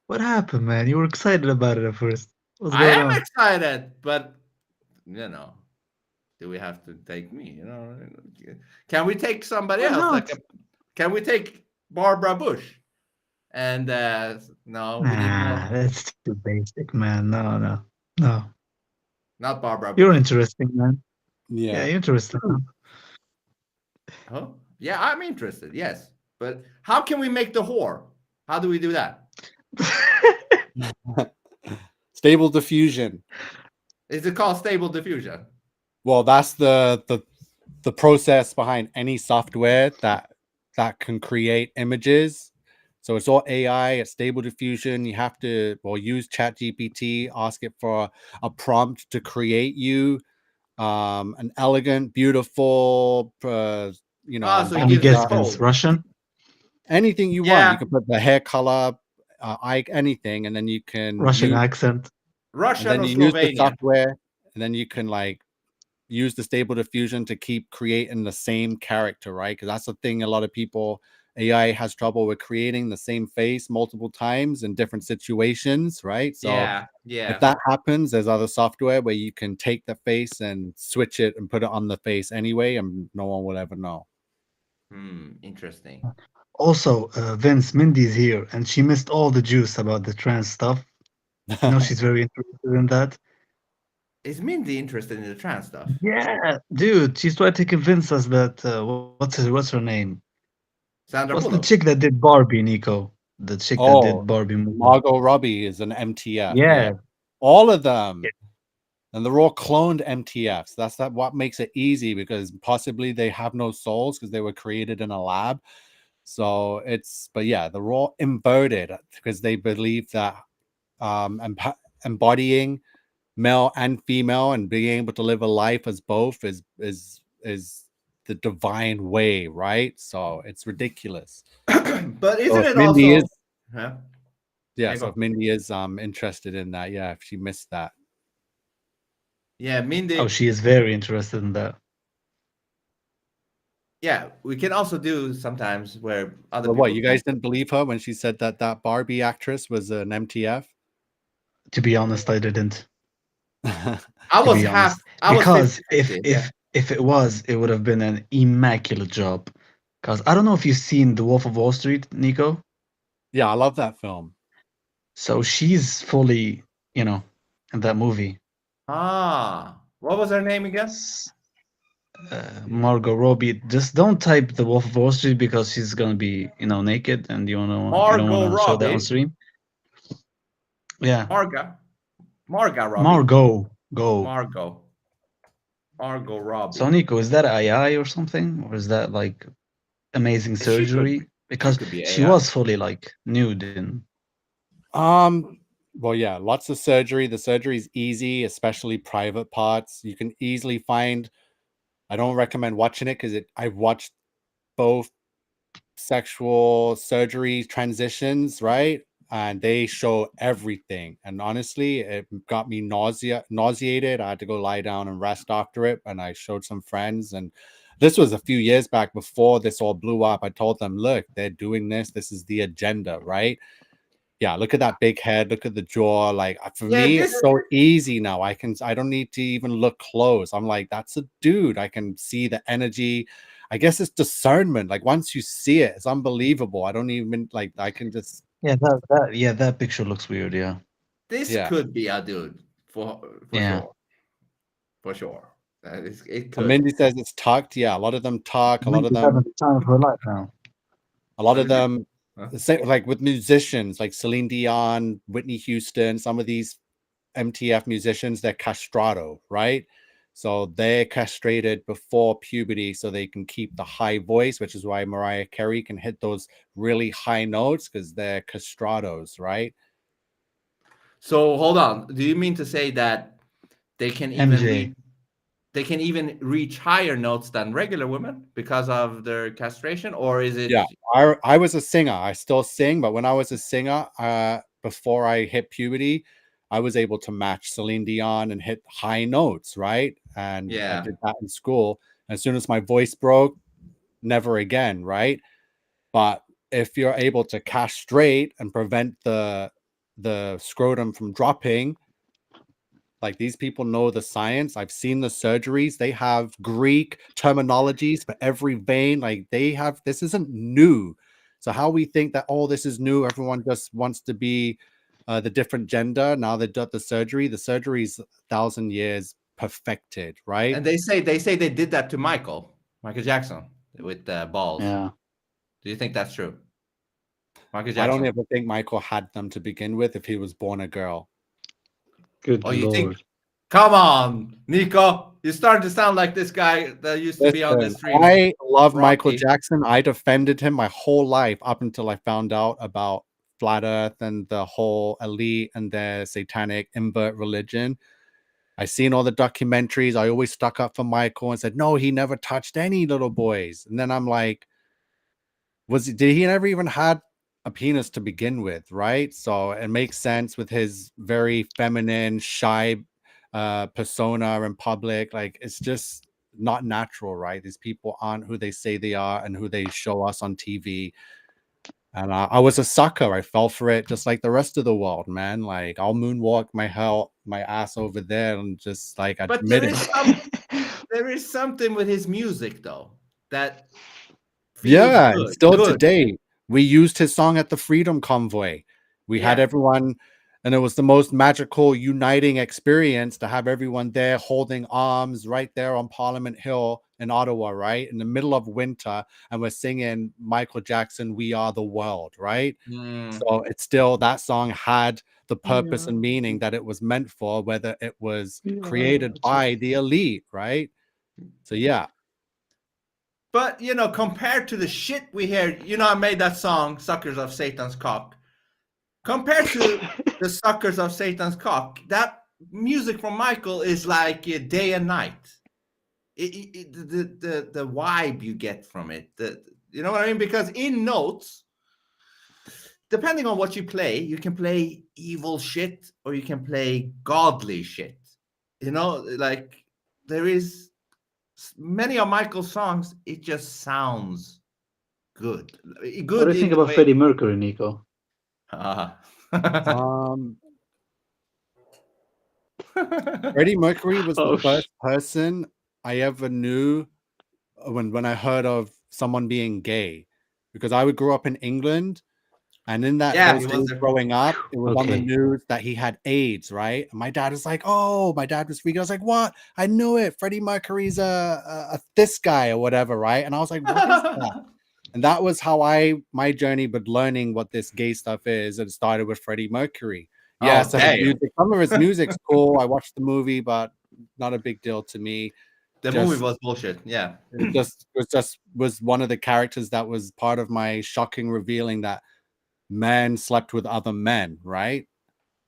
What happened, man? You were excited about it at first. What's I going am on? excited, but you know, do we have to take me? You know, can we take somebody Why else? not? Can we take Barbara Bush? And no, we need more. Nah, that's too basic, man. No. Not Barbara You're Bush. interesting, man. Yeah, yeah. you're interesting. Oh, yeah, I'm interested. Yes, but how can we make the whore? How do we do that? Stable diffusion. Is it called stable diffusion? Well, that's the process behind any software that can create images. So it's all AI, it's stable diffusion. You have to use ChatGPT, ask it for a prompt to create you an elegant, beautiful, So it Any gives the guess, code. Vince? Russian? anything you want. You can put the hair color, anything, and then you can Russian accent? Russian and then or you use the Slovenian? software, and then you can like use the stable diffusion to keep creating the same character, right? Because that's the thing, a lot of people AI has trouble with creating the same face multiple times in different situations, right? So if that happens, there's other software where you can take the face and switch it and put it on the face anyway, and no one will ever know. Interesting. Also, Vince, Mindy's here, and she missed all the juice about the trans stuff. You know, she's very interested in that. Is Mindy interested in the trans stuff? Yeah, dude, she's trying to convince us that what's her name? Sandra What's the Bullock. chick that did Barbie, Nico? The chick that did Barbie movie. Margot Robbie is an MTF. Yeah. All of them. Yeah. And they're all cloned MTFs. That's what makes it easy, because possibly they have no souls because they were created in a lab. So but yeah, they're all inverted because they believe that embodying male and female and being able to live a life as both is the divine way, right? So it's ridiculous. But isn't it also? So if Mindy is interested in that, if she missed that. Yeah, Mindy. Oh, she is very interested in that. Yeah, we can also do sometimes where other people. What, you guys didn't believe her when she said that Barbie actress was an MTF? To be honest, I didn't. I was half. Because if it was, it would have been an immaculate job. Because I don't know if you've seen The Wolf of Wall Street, Nico. Yeah, I love that film. So she's fully, in that movie. What was her name again? Margot Robbie. Just don't type The Wolf of Wall Street because she's gonna be, naked, and you don't want to show that on stream. Yeah. Margot Robbie. Margot Robbie. So Nico, is that AI or something, or is that like amazing surgery? Because she was fully like nude in. Well, yeah, lots of surgery. The surgery is easy, especially private parts. You can easily find. I don't recommend watching it because I've watched both sexual surgery transitions, right? And they show everything. And honestly, it got me nauseated. I had to go lie down and rest after it. And I showed some friends. And this was a few years back before this all blew up. I told them, look, they're doing this. This is the agenda, right? Yeah, look at that big head. Look at the jaw. Like for Yeah, me, this- it's so easy now. I don't need to even look close. I'm like, that's a dude. I can see the energy. I guess it's discernment. Like once you see it, it's unbelievable. I don't even like. I can just. Yeah, that picture looks weird. Yeah. This Yeah. could be a dude for Yeah. sure. For sure. It So could. Mindy says it's tucked. Yeah, a lot of them talk. A lot of Mindy's them. having the time of her life now. A lot What of is it? them. Huh? Say, like with musicians, like Celine Dion, Whitney Houston. Some of these MTF musicians, they're castrato, right? So they're castrated before puberty so they can keep the high voice, which is why Mariah Carey can hit those really high notes because they're castratos, right? So hold on. Do you mean to say that they can even MJ. reach higher notes than regular women because of their castration, or is it? Yeah, I was a singer. I still sing, but when I was a singer, before I hit puberty, I was able to match Celine Dion and hit high notes, right? And Yeah. I did that in school. As soon as my voice broke, never again, right? But if you're able to castrate and prevent the scrotum from dropping, like these people know the science. I've seen the surgeries. They have Greek terminologies for every vein. Like they have, this isn't new. So how we think that, oh, this is new. Everyone just wants to be the different gender. Now they've done the surgery. The surgery's 1,000 years perfected, right? And they say they did that to Michael Jackson with balls. Yeah. Do you think that's true? Michael I Jackson. don't ever think Michael had them to begin with if he was born a girl. Good Oh, you lord. think? Come on, Nico. You're starting to sound like this guy that used to be on the Listen, stream. I love Michael Rocky. Jackson. I defended him my whole life up until I found out about Flat Earth and the whole elite and their satanic invert religion. I seen all the documentaries. I always stuck up for Michael and said, no, he never touched any little boys. And then I'm like, did he never even had a penis to begin with, right? So it makes sense with his very feminine, shy persona in public. Like it's just not natural, right? These people aren't who they say they are and who they show us on TV. And I was a sucker. I fell for it just like the rest of the world, man. Like I'll moonwalk my ass over there and just like But admit there it. is there is something with his music though that feels Yeah, and good. still Good. today, we used his song at the Freedom Convoy. We had Yeah. everyone, and it was the most magical, uniting experience to have everyone there holding arms right there on Parliament Hill in Ottawa, right? In the middle of winter, and we're singing Michael Jackson, We Are the World, right? Mm. So it's still, that song had the purpose and meaning that it was meant for, whether it was created by the elite, right? So yeah. But you know, compared to the shit we hear, you know, I made that song "Suckers of Satan's Cock." Compared to the "Suckers of Satan's Cock," that music from Michael is like day and night. The vibe you get from it, you know what I mean? Because in notes, depending on what you can play evil shit or you can play godly shit. You know, like there is many of Michael's songs, it just sounds good. Good. What do you think about Freddie Mercury, Nico? Freddie Mercury was Oh, the first person I ever knew when I heard of someone being gay, because I would grow up in England, and in that Yeah, those he was days there. growing up, it was on the Okay. news that he had AIDS, right? And my dad was like, "Oh," my dad was freaking. I was like, "What? I knew it. Freddie Mercury's a this guy or whatever, right?" And I was like, "What is that?" And that was how my journey with learning what this gay stuff is. It started with Freddie Mercury. Yeah, Oh, so his damn. music, some of his music's cool. I watched the movie, but not a big deal to me. The movie was bullshit. Yeah. It was one of the characters that was part of my shocking revealing that men slept with other men, right?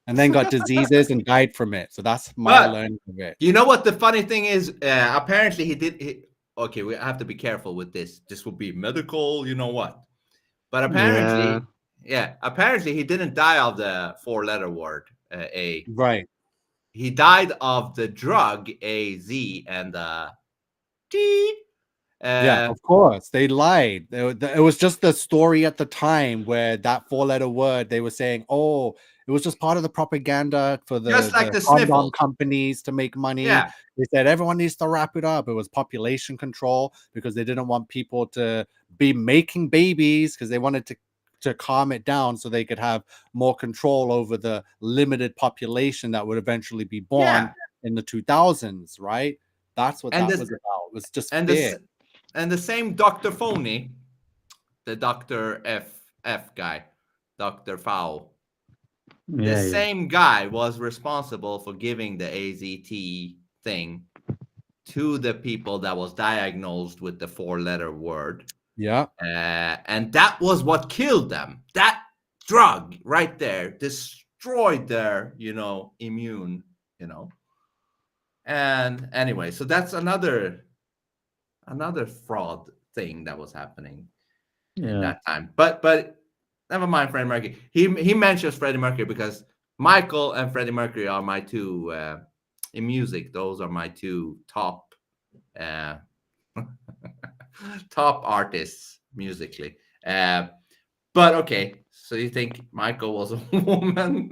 And then got diseases and died from it. So that's my But learning of it. you know what the funny thing is? Apparently okay, we have to be careful with this. This will be medical, you know what? But apparently, apparently he didn't die of the 4-letter word A. Right. He died of the drug AZ and T. Yeah, of course. They lied. It was just the story at the time where that 4-letter word, they were saying, oh, it was just part of the propaganda for Just like the condom sniffles. companies to make money. Yeah. They said everyone needs to wrap it up. It was population control because they didn't want people to be making babies because they wanted to calm it down so they could have more control over the limited population that would eventually be born in the 2000s, right? That's what And that this- was about. It was just And fear. the same Dr. Phony, the Dr. F guy, Dr. Fowl, the Yeah, same guy was responsible for giving the AZT thing to the people that was diagnosed with the 4-letter word. Yeah. And that was what killed them. That drug right there destroyed their, immune, And anyway, so that's another fraud thing that was happening in that time. But never mind Freddie Mercury. He mentions Freddie Mercury because Michael and Freddie Mercury are my two in music. Those are my two top top artists musically. But okay, so you think Michael was a woman?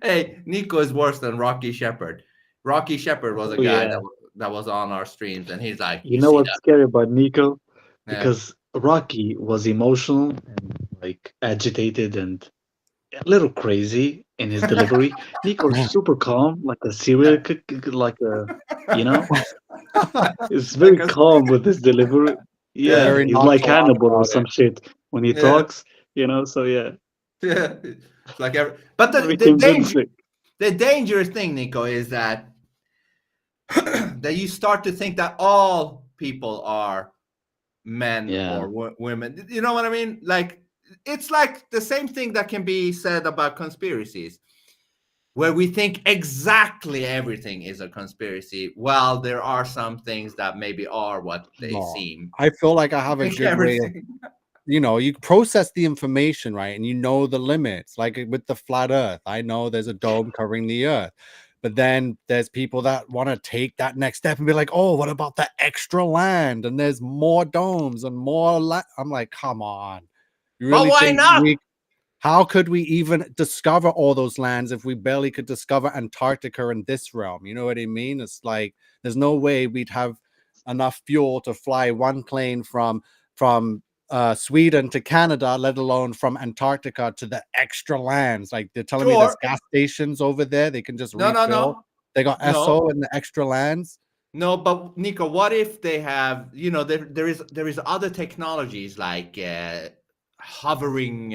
Hey, Nico is worse than Rocky Shepherd. Rocky Shepherd was a guy that was on our streams, and he's like, You know what's scary about Nico? Yeah. Because Rocky was emotional and like agitated and a little crazy in his delivery. Nico's super calm, like a serial, like a, he's very calm with his delivery. Yeah, Very he's like nonchalant Hannibal or about some it. shit when he talks, So yeah. Yeah, it's like but Very the dangerous thing, Nico, is that that you start to think that all people are men or women. You know what I mean? Like it's like the same thing that can be said about conspiracies, where we think exactly everything is a conspiracy, while there are some things that maybe are what they seem. I feel like I have a good way of, you process the information, right? And you know the limits. Like with the flat earth, I know there's a dome covering the earth. But then there's people that want to take that next step and be like, oh, what about the extra land? And there's more domes and more land. I'm like, come on. You really but why think not? How could we even discover all those lands if we barely could discover Antarctica in this realm? You know what I mean? It's like there's no way we'd have enough fuel to fly one plane from Sweden to Canada, let alone from Antarctica to the extra lands. Like they're telling me there's gas stations over there. They can just refill. No. They got Esso in the extra lands. No, but Nico, what if they have? There is other technologies like hovering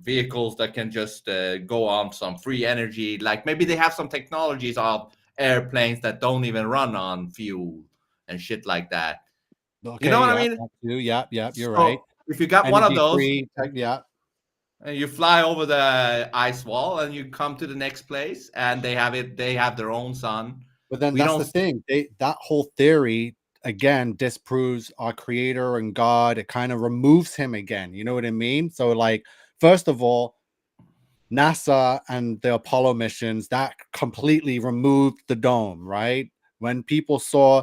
vehicles that can just go on some free energy. Like maybe they have some technologies of airplanes that don't even run on fuel and shit like that. Okay, you know what I mean? Yeah, you're So right. if you got one of those, and you fly over the ice wall and you come to the next place, and they have their own sun. But then that's the thing. That whole theory again disproves our creator and God. It kind of removes him again. You know what I mean? So like, first of all, NASA and the Apollo missions, that completely removed the dome, right? When people saw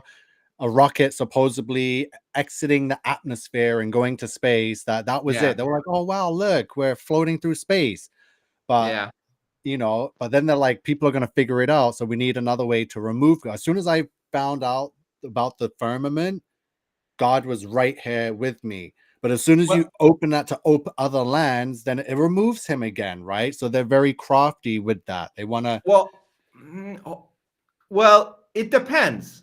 a rocket supposedly exiting the atmosphere and going to space, that was it. They were like, oh wow, look, we're floating through space. But but then they're like, people are going to figure it out, so we need another way to remove God. As soon as I found out about the firmament, God was right here with me. But as soon as you open that to other lands, then it removes him again, right? So they're very crafty with that. They want to. Well, it depends.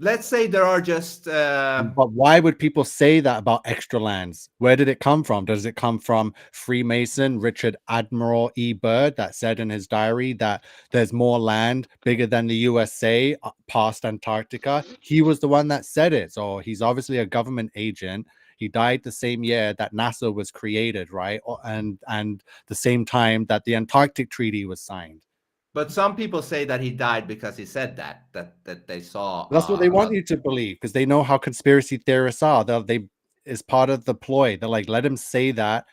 Let's say there are just. But why would people say that about extra lands? Where did it come from? Does it come from Freemason Richard Admiral E. Byrd that said in his diary that there's more land bigger than the USA past Antarctica? He was the one that said it. So he's obviously a government agent. He died the same year that NASA was created, right? And the same time that the Antarctic Treaty was signed. But some people say that he died because he said that they saw. That's what they want you to believe, because they know how conspiracy theorists are. They is part of the ploy. They're like, let him say that,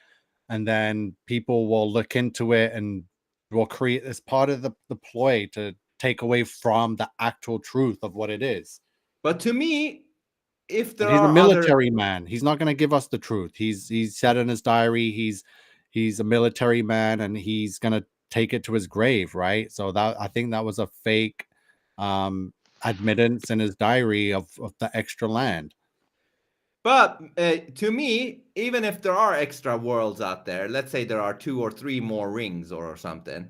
and then people will look into it and will create as part of the ploy to take away from the actual truth of what it is. But to me, if there And he's a are other, military man. He's not going to give us the truth. He's said in his diary he's a military man, and he's going to take it to his grave, right? So that, I think that was a fake admittance in his diary of the extra land. but to me, even if there are extra worlds out there, let's say there are 2 or 3 more rings or something,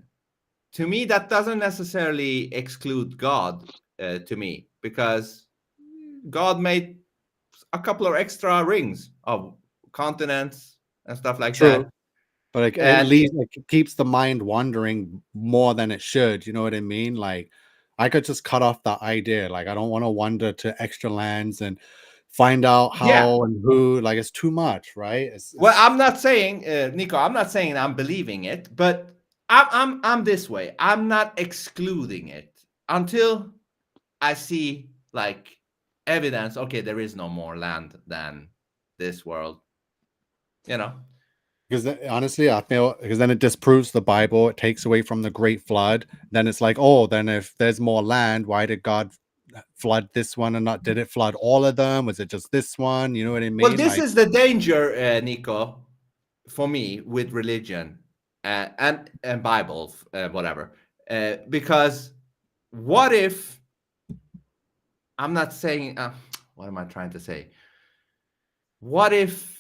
to me that doesn't necessarily exclude God. To me, because God made a couple of extra rings of continents and stuff like True. that. But at And- least it keeps the mind wandering more than it should. You know what I mean? Like, I could just cut off that idea. Like, I don't want to wander to extra lands and find out how Yeah. and who. Like, it's too much, right? Well, I'm not saying, Nico, I'm not saying I'm believing it, but I'm this way. I'm not excluding it until I see like evidence. Okay, there is no more land than this world. You know. Because honestly, I feel, because then it disproves the Bible. It takes away from the Great Flood. Then it's like, oh, then if there's more land, why did God flood this one and not, did it flood all of them? Was it just this one? You know what I mean? Well, this Like, is the danger, Nico, for me with religion and Bible, whatever. Because what if, I'm not saying, what am I trying to say? What if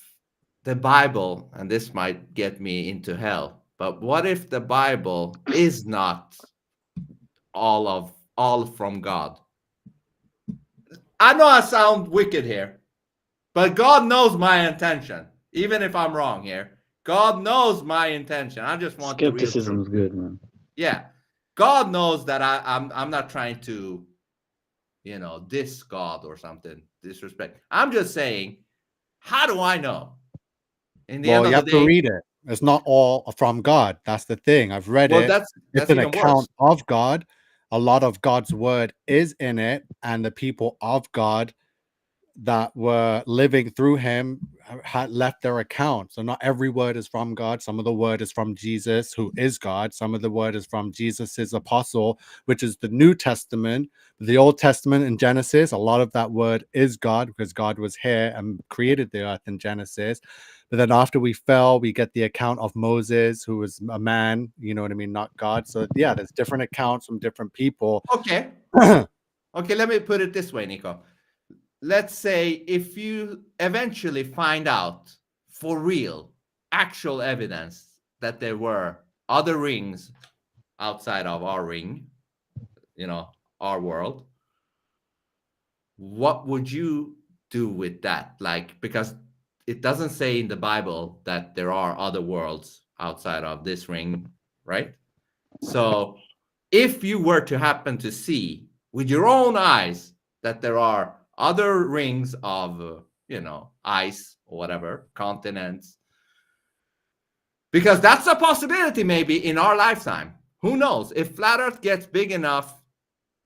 the Bible, and this might get me into hell, but what if the Bible is not all from God? I know I sound wicked here, but God knows my intention, even if I'm wrong here. God knows my intention. I just want Skepticism is good, man. Yeah, God knows that I'm not trying to, diss God or something, disrespect. I'm just saying, how do I know? In the well, end you of have the to day, read it. It's not all from God. That's the thing. I've read well, it. that's It's an even account worse. of God. A lot of God's word is in it, and the people of God that were living through him had left their account. So not every word is from God. Some of the word is from Jesus, who is God. Some of the word is from Jesus's apostle, which is the New Testament. The Old Testament in Genesis, a lot of that word is God, because God was here and created the earth in Genesis. But then after we fell, we get the account of Moses, who was a man, you know what I mean, not God. So yeah, there's different accounts from different people. Okay. Okay, let me put it this way, Nico. Let's say if you eventually find out for real, actual evidence that there were other rings outside of our ring, our world, what would you do with that? Like, because it doesn't say in the Bible that there are other worlds outside of this ring, right? So if you were to happen to see with your own eyes that there are other rings of, ice or whatever, continents, because that's a possibility maybe in our lifetime. Who knows? If flat Earth gets big enough,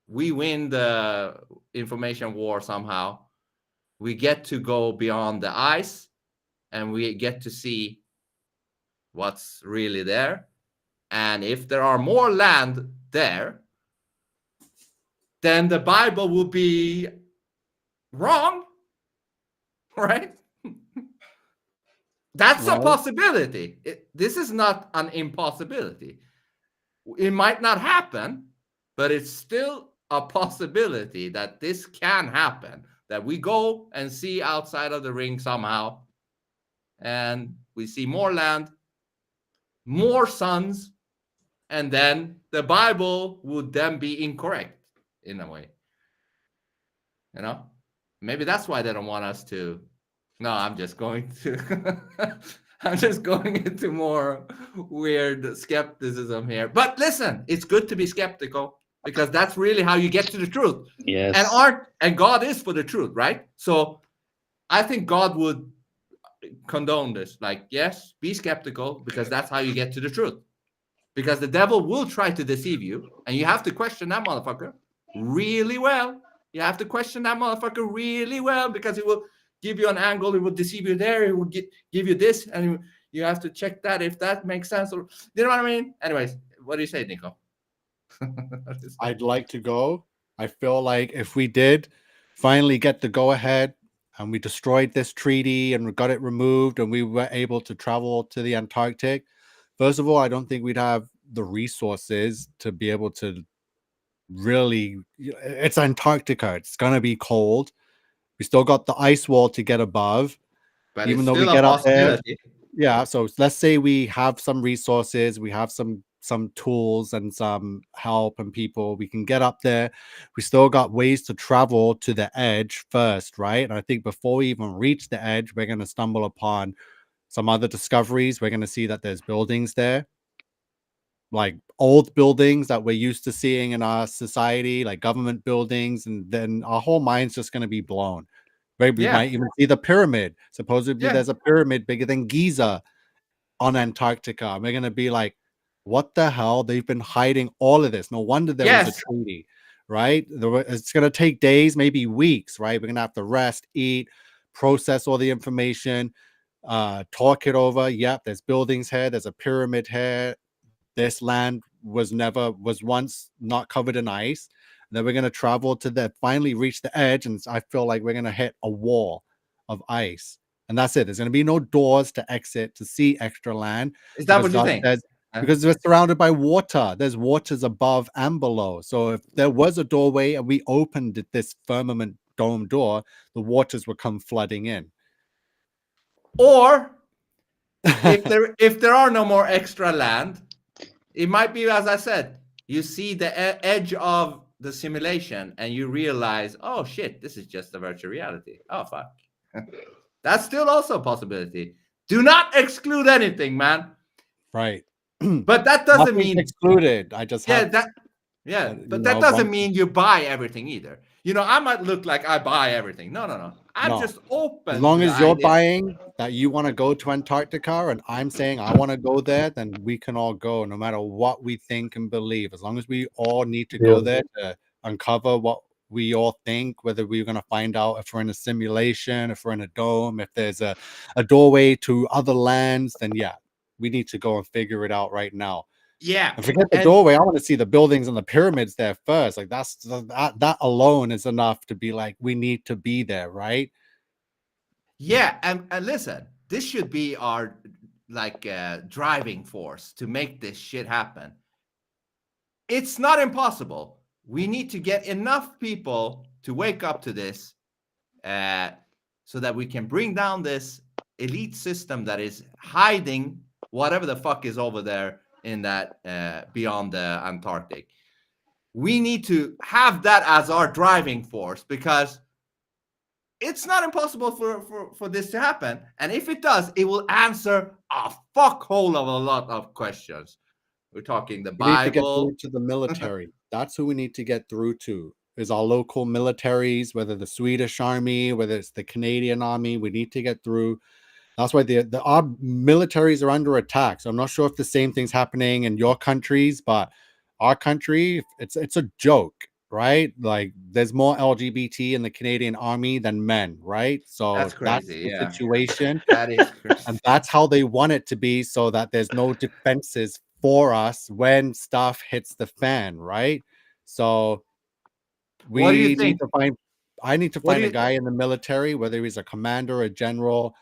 we win the information war somehow. We get to go beyond the ice and we get to see what's really there. And if there are more land there, then the Bible will be wrong, right? That's a possibility. This is not an impossibility. It might not happen, but it's still a possibility that this can happen, that we go and see outside of the ring somehow, and we see more land, more suns, and then the Bible would then be incorrect in a way. Maybe that's why they don't want us to. No, I'm just going to. I'm just going into more weird skepticism here. But listen, it's good to be skeptical because that's really how you get to the truth. Yes. And God is for the truth, right? So I think God would condone this. Like, yes, be skeptical because that's how you get to the truth. Because the devil will try to deceive you, and you have to question that motherfucker really well. You have to question that motherfucker really well because he will give you an angle, he will deceive you there, he will give you this, and you have to check that if that makes sense. Or you know what I mean? Anyways, what do you say, Nico? I'd like to go. I feel like if we did, finally get the go ahead and we destroyed this treaty and we got it removed and we were able to travel to the Antarctic, first of all, I don't think we'd have the resources to be able to really, it's Antarctica. It's going to be cold. We still got the ice wall to get above, But even it's though we still a get up there. possibility. Yeah. So let's say we have some resources, we have some tools and some help and people, we can get up there. We still got ways to travel to the edge first, right? And I think before we even reach the edge, we're going to stumble upon some other discoveries. We're going to see that there's buildings there, like old buildings that we're used to seeing in our society, like government buildings, and then our whole mind's just going to be blown. Right? We might even see the pyramid. Supposedly there's a pyramid bigger than Giza on Antarctica. And we're going to be like, what the hell? They've been hiding all of this. No wonder there was a treaty, right? It's going to take days, maybe weeks, right? We're going to have to rest, eat, process all the information, talk it over. Yep, there's buildings here. There's a pyramid here. This land was once not covered in ice. And then we're going to travel to finally reach the edge. And I feel like we're going to hit a wall of ice. And that's it. There's going to be no doors to exit to see extra land. Is that what you think? Because we're surrounded by water. There's waters above and below. So if there was a doorway and we opened this firmament dome door, the waters would come flooding in. Or if there are no more extra land, it might be, as I said, you see the edge of the simulation and you realize, oh shit, this is just a virtual reality. Oh fuck. That's still also a possibility. Do not exclude anything, man. Right. But that doesn't mean excluded. I just but that doesn't mean you buy everything either. You know, I might look like I buy everything. No. I'm just open. As long as you're buying that you want to go to Antarctica and I'm saying I want to go there, then we can all go, no matter what we think and believe. As long as we all need to go there to uncover what we all think, whether we're going to find out if we're in a simulation, if we're in a dome, if there's a doorway to other lands, then yeah, we need to go and figure it out right now. Yeah. And forget the doorway. I want to see the buildings and the pyramids there first. Like that alone is enough to be like, we need to be there, right? Yeah, and listen, this should be our driving force to make this shit happen. It's not impossible. We need to get enough people to wake up to this, so that we can bring down this elite system that is hiding whatever the fuck is over there in that beyond the Antarctic. We need to have that as our driving force, because it's not impossible for this to happen. And if it does, it will answer a fuckhole of a lot of questions. We're talking the Bible. We need to get through to the military. That's who we need to get through to, is our local militaries, whether the Swedish army, whether it's the Canadian army. We need to get through. That's why our militaries are under attack. So I'm not sure if the same thing's happening in your countries, but our country, it's a joke, right? Like there's more LGBT in the Canadian army than men, right? So that's crazy. That's the situation. That is crazy. And that's how they want it to be, so that there's no defenses for us when stuff hits the fan, right? So What do you think? I need to find a guy in the military, whether he's a commander or a general,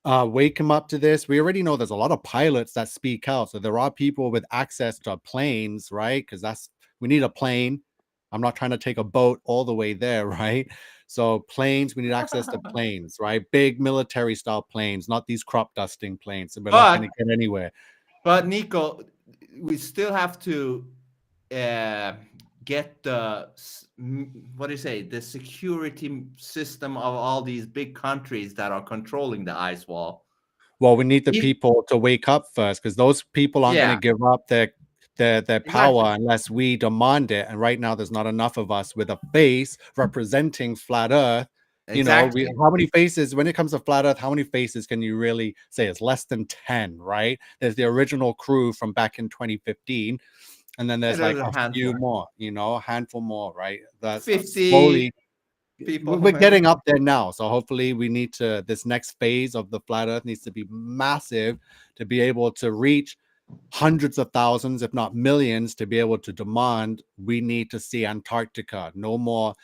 wake him up to this. We already know there's a lot of pilots that speak out. So there are people with access to planes, right? Because we need a plane. I'm not trying to take a boat all the way there, right? So planes, we need access to planes, right? Big military style planes, not these crop dusting planes. So we're not going to get anywhere. But Nico, we still have to get the, what do you say, the security system of all these big countries that are controlling the ice wall. Well, we need the people to wake up first, because those people aren't going to give up their power unless we demand it. And right now, there's not enough of us with a face representing flat Earth. You know, how many faces, when it comes to flat Earth, how many faces can you really say? It's less than 10, right? There's the original crew from back in 2015. And then there's like a few more, you know, a handful more, right? That's 50 slowly, people. We're getting up there now. So hopefully this next phase of the flat Earth needs to be massive to be able to reach hundreds of thousands, if not millions, to be able to demand we need to see Antarctica. No more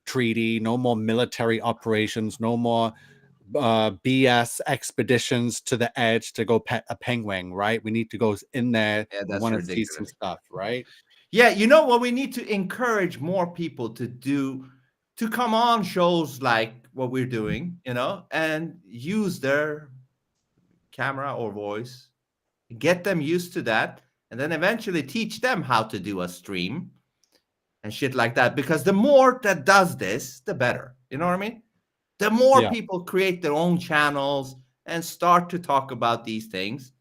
treaty, no more military operations, no more BS expeditions to the edge to go pet a penguin, right? We need to go in there. Yeah, We that's want to see some ridiculous. stuff, right? Yeah, you know what? We need to encourage more people to come on shows like what we're doing, and use their camera or voice, get them used to that, and then eventually teach them how to do a stream and shit like that. Because the more that does this, the better. You know what I mean? The more Yeah. people create their own channels and start to talk about these things,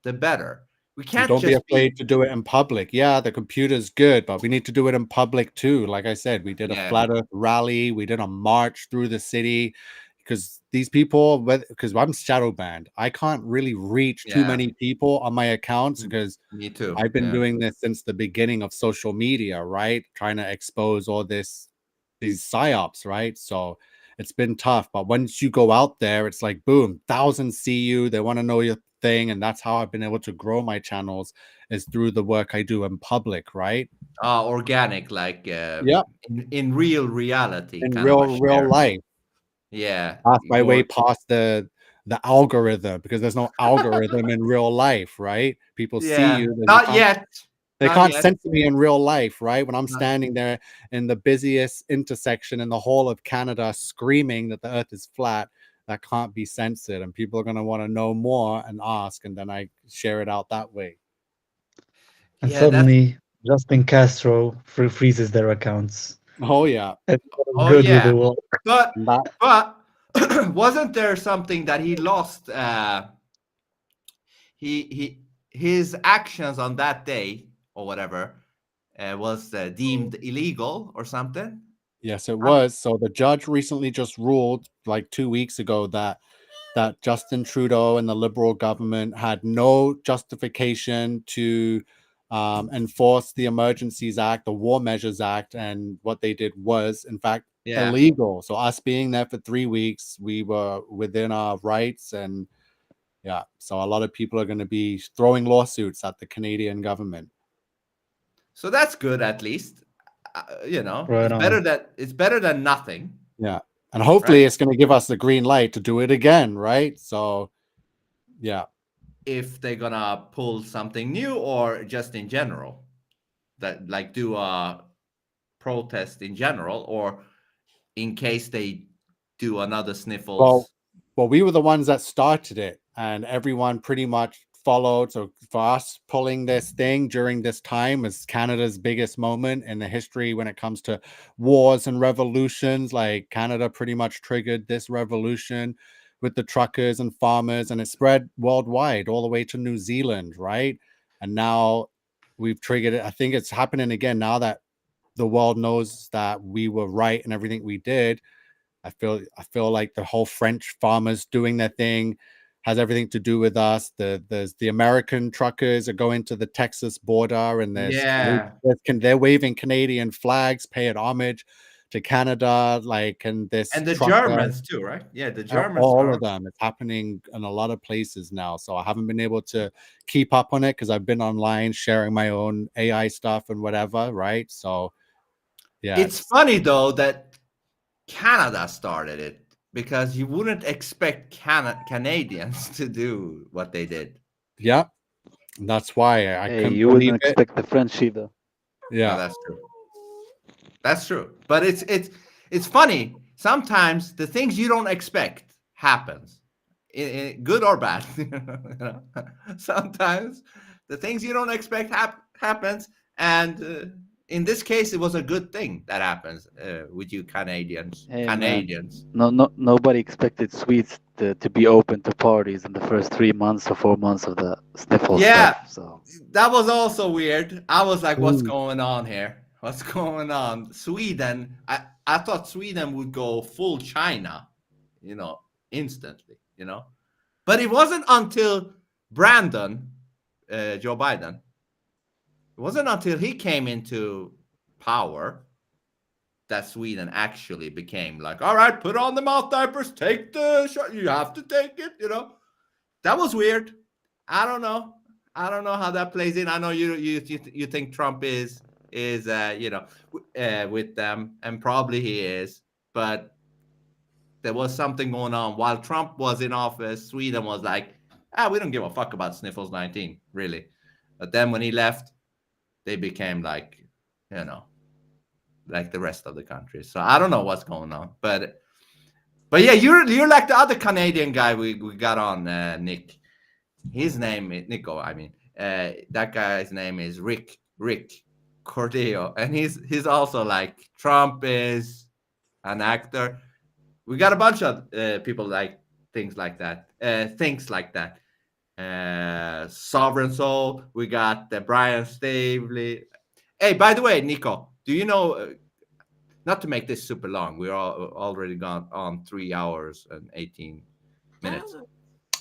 the better. We And can't don't be just afraid to do it in public. Yeah, the computer's good, but we need to do it in public too. Like I said, we did a Yeah. flat earth rally, we did a march through the city, because these people, because I'm shadow banned, I can't really reach too Yeah. many people on my accounts, because Me too. I've been Yeah. doing this since the beginning of social media, right? Trying to expose all these psyops, right? So it's been tough, but once you go out there, it's like boom, thousands see you, they want to know your thing, and that's how I've been able to grow my channels, is through the work I do in public, right? Organic, like Yep. in real reality, In kind of a real share. life. Yeah. Pass my way Your- past the algorithm, because there's no algorithm in real life, right? People see Yeah. you, then Not can't- yet. They Not can't yet. censor me in real life, right? When I'm Not- standing there in the busiest intersection in the whole of Canada screaming that the earth is flat, that can't be censored. And people are going to want to know more and ask. And then I share it out that way. And Yeah, that's suddenly, Justin Castro freezes their accounts. Oh, yeah. Oh, Good with yeah. the world. But And that, wasn't there something that he lost? His actions on that day or whatever was deemed illegal or something. yes, it was. So the judge recently just ruled like 2 weeks ago that Justin Trudeau and the Liberal government had no justification to enforce the Emergencies Act, the War Measures Act, and what they did was, in fact, Yeah. illegal. So us being there for 3 weeks, we were within our rights, and yeah, so a lot of people are going to be throwing lawsuits at the Canadian government. So that's good, at least. Right it's better than nothing. Yeah, and hopefully it's going to give us the green light to do it again, right? So, yeah. If they're gonna pull something new or just in general, that like do a protest in general, or in case they do another sniffles. Well, we were the ones that started it, and everyone pretty much followed. So for us, pulling this thing during this time is Canada's biggest moment in the history when it comes to wars and revolutions. Like, Canada pretty much triggered this revolution with the truckers and farmers, and it spread worldwide all the way to New Zealand, right? And now we've triggered it. I think it's happening again now that the world knows that we were right in everything we did. I feel like the whole French farmers doing their thing has everything to do with us. There's the American truckers are going to the Texas border, and they're waving Canadian flags, paying homage to Canada, like, and the trucker, Germans too, right? Yeah, the Germans. all of them. It's happening in a lot of places now. So I haven't been able to keep up on it because I've been online sharing my own AI stuff and whatever, right? So yeah, It's funny though that Canada started it, because you wouldn't expect Canadians to do what they did. yeah, that's why I couldn't you believe wouldn't it. expect the French either. Yeah, No, that's true. That's true. But it's funny. Sometimes the things you don't expect happens, in good or bad. Sometimes the things you don't expect happens, and in this case, it was a good thing that happens with you Canadians. Hey, man. Canadians. Nobody expected Swedes to be open to parties in the first 3 months or 4 months of the sniffle Yeah. stuff. So That was also weird. I was like, what's going on here? What's going on? Sweden, I thought Sweden would go full China, instantly, But it wasn't until Brandon, Joe Biden, it wasn't until he came into power that Sweden actually became like, all right, put on the mouth diapers, take the shot, you have to take it, That was weird. I don't know how that plays in. I know you think Trump is is, with them, and probably he is. But there was something going on while Trump was in office. Sweden was like, we don't give a fuck about Sniffles 19, really. But then when he left, they became like, like the rest of the country. So I don't know what's going on, but yeah, you're like the other Canadian guy we got on, Nick. His name is Nico. I mean, that guy's name is Rick Cordeo, and he's also like, Trump is an actor. We got a bunch of people like things like that. Sovereign Soul. We got Brian Stavely. Hey, by the way, Nico, do you know? Not to make this super long, we're already gone on 3 hours and 18 minutes.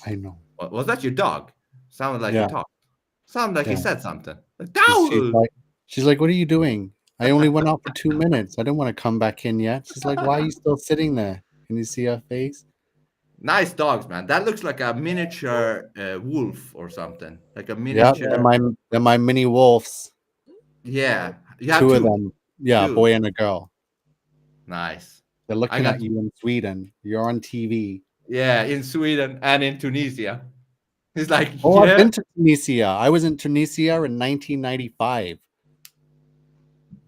I know. Was that your dog? Sounded like he talked. Sounded like he said something. She's like, what are you doing? I only went out for 2 minutes. I didn't want to come back in yet. She's like, why are you still sitting there? Can you see her face? Nice dogs, man. That looks like a miniature wolf or something. Like a miniature. Yeah, they're my mini wolves. Yeah. You have two of them. Yeah, two. A boy and a girl. Nice. They're looking at you in Sweden. You're on TV. Yeah, in Sweden and in Tunisia. He's like, I've been to Tunisia. I was in Tunisia in 1995.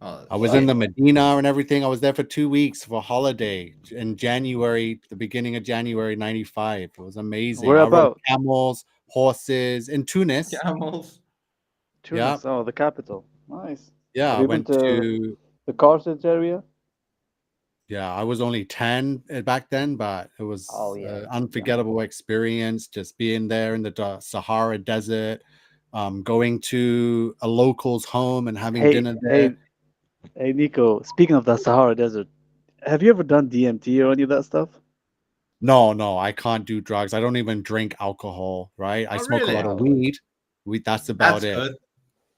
I was in the Medina and everything. I was there for 2 weeks for a holiday in January, the beginning of January 95. It was amazing. Where I rode about? camels, horses in Tunis. Camels. Tunis. Yeah. Oh, the capital. Nice. Yeah, Have I you went been to the Carthage area? Yeah, I was only 10 back then, but it was an unforgettable experience just being there in the Sahara Desert, going to a local's home and having dinner there. Hey, Nico, speaking of the Sahara Desert, have you ever done DMT or any of that stuff? No, I can't do drugs. I don't even drink alcohol, right? I smoke a lot of weed. That's about it. Good.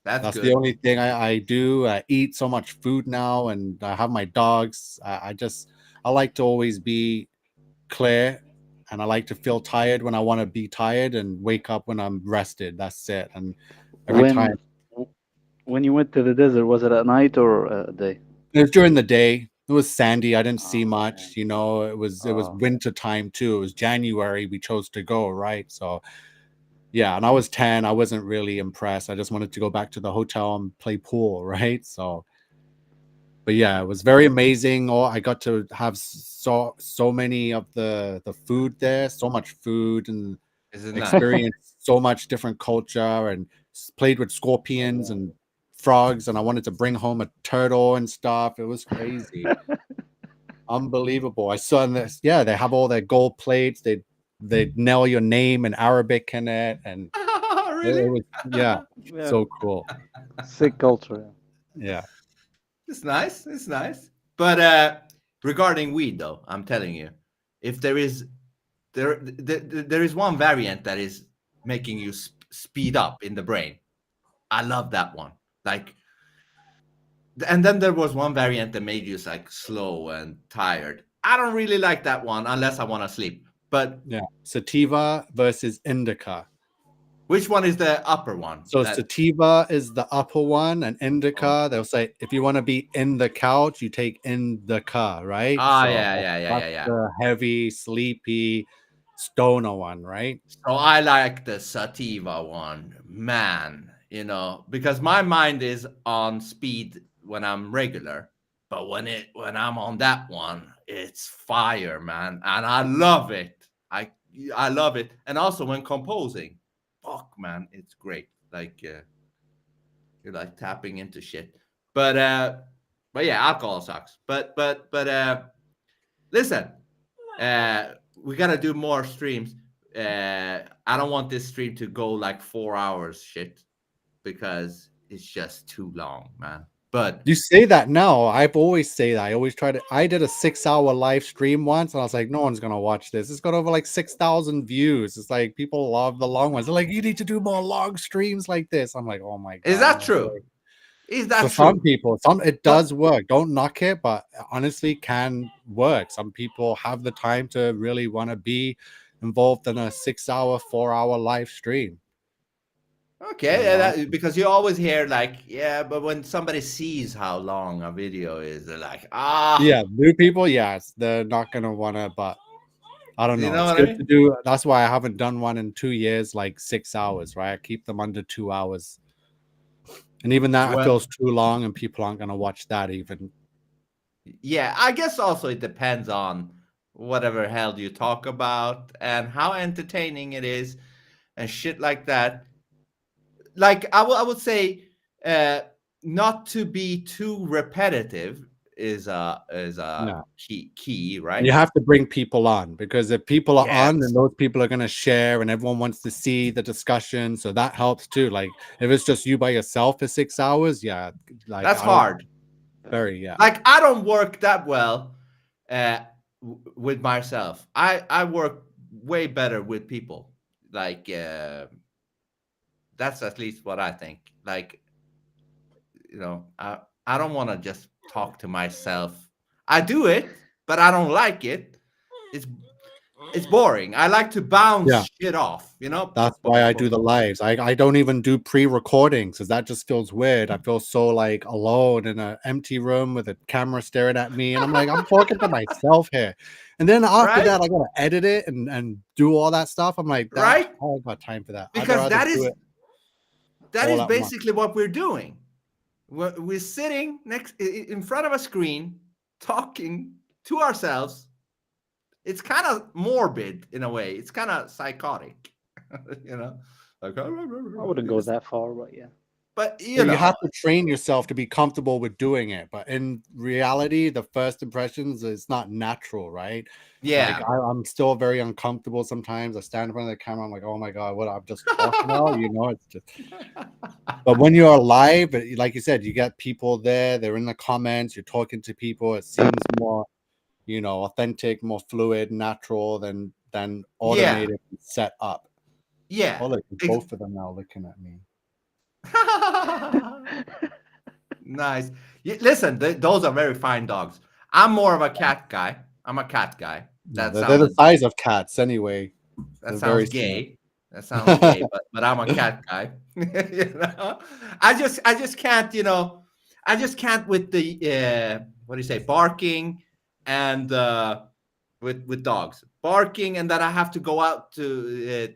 That's the only thing I do. I eat so much food now, and I have my dogs. I like to always be clear, and I like to feel tired when I want to be tired and wake up when I'm rested. That's it. And every time. When you went to the desert, was it at night or at day? It was during the day. It was sandy. I didn't see much. It was winter time too. It was January. We chose to go, right? So yeah, and I was 10. I wasn't really impressed. I just wanted to go back to the hotel and play pool, right? So, but yeah, it was very amazing. I got to have so many of the food there, so much food, and experience so much different culture, and played with scorpions and frogs, and I wanted to bring home a turtle and stuff. It was crazy. Unbelievable. I saw this. Yeah, they have all their gold plates. They nail your name in Arabic in it, and really? it was, so cool. Sick culture. Yeah, it's nice. But regarding weed, though, I'm telling you, if there is one variant that is making you speed up in the brain. I love that one. Like, and then there was one variant that made you like slow and tired. I don't really like that one unless I want to sleep. But yeah, sativa versus indica. Which one is the upper one? So sativa is the upper one, and indica, they'll say if you want to be in the couch, you take indica, right? Yeah. The heavy, sleepy stoner one, right? So I like the sativa one, man. Because my mind is on speed when I'm regular, but when I'm on that one, it's fire, man, and I love it. I love it, and also when composing, fuck, man, it's great. Like you're like tapping into shit. But yeah, alcohol sucks. But listen, we gotta do more streams. I don't want this stream to go like 4 hours, shit. Because it's just too long, man. But you say that now. I've always say that. I always try to. I did a 6-hour live stream once, and I was like, no one's gonna watch this. It's got over like 6,000 views. It's like people love the long ones. They're like, you need to do more long streams like this. I'm like, oh my god. Is that true? Is that true? Some people, it does work. Don't knock it, but honestly, can work. Some people have the time to really want to be involved in a 6-hour, 4-hour live stream. Okay, You know? because you always hear like, yeah, but when somebody sees how long a video is, they're like, Yeah, new people, yes, they're not gonna wanna, but I don't you know. know It's what I good to mean? do. That's why I haven't done one in 2 years, like 6 hours, right? I keep them under 2 hours. And even that Well, feels too long, and people aren't gonna watch that even. yeah, I guess also it depends on whatever hell you talk about and how entertaining it is and shit like that. Like I would say, uh, not to be too repetitive is a Yeah. key, And you right? have to bring people on, because if people are on, then Yes, those people are gonna share, and everyone wants to see the discussion, so that helps too. Like, if it's just you by yourself for 6 hours, yeah, like, that's I don't hard. yeah. Like I don't work that well with myself. I work way better with people. Like that's at least what I think. Like I don't want to just talk to myself. I do it, but I don't like it. It's it's boring. I like to Yeah. bounce shit off. That's why I do the lives. I don't even do pre-recordings, because that just feels weird. I feel so, like, alone in an empty room with a camera staring at me, and I'm like, I'm talking to myself here. And then after Right? that, I gotta edit it and do all that stuff. I'm like, that Right? I don't got time for that. I'd Because rather do it that all is at once. basically what we're doing. We're sitting in front of a screen talking to ourselves. It's kind of morbid in a way. It's kind of psychotic, like I wouldn't go that far, but yeah. But You have to train yourself to be comfortable with doing it. But in reality, the first impressions is not natural, right? yeah, Like, I'm still very uncomfortable sometimes. I stand in front of the camera, I'm like, oh my God, what, I'm just talking now, it's just. But when you're live, like you said, you get people there, they're in the comments, you're talking to people, it seems more, authentic, more fluid, natural than yeah, automated and set up. yeah. Oh, look, both of them now looking at me. Nice. Listen, those are very fine dogs. I'm more of a cat guy. I'm a cat guy. Yeah, That they're the sounds size of cats anyway. They're very small. gay. That sounds gay, but I'm a cat guy. I just can't. I just can't with the what do you say, barking and with dogs barking, and that I have to go out to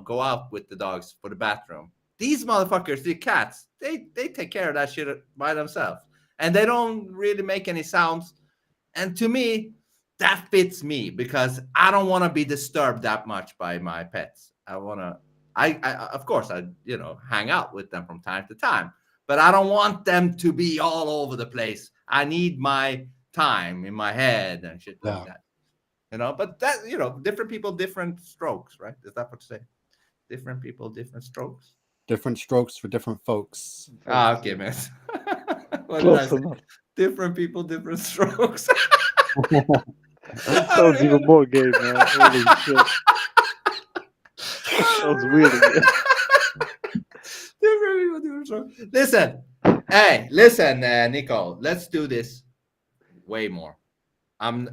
go out with the dogs for the bathroom. These motherfuckers, the cats, they take care of that shit by themselves, and they don't really make any sounds. And to me, that fits me because I don't want to be disturbed that much by my pets. I of course I hang out with them from time to time, but I don't want them to be all over the place. I need my time in my head and shit like that. But that different people, different strokes, right? Is that what you say? Different people, different strokes. Different strokes for different folks. Okay, man. What did I Close say? enough. Different people, different strokes. That sounds even more gay, man. Holy shit. That sounds really good. Different people, different strokes. Listen, Nico. Let's do this way more. When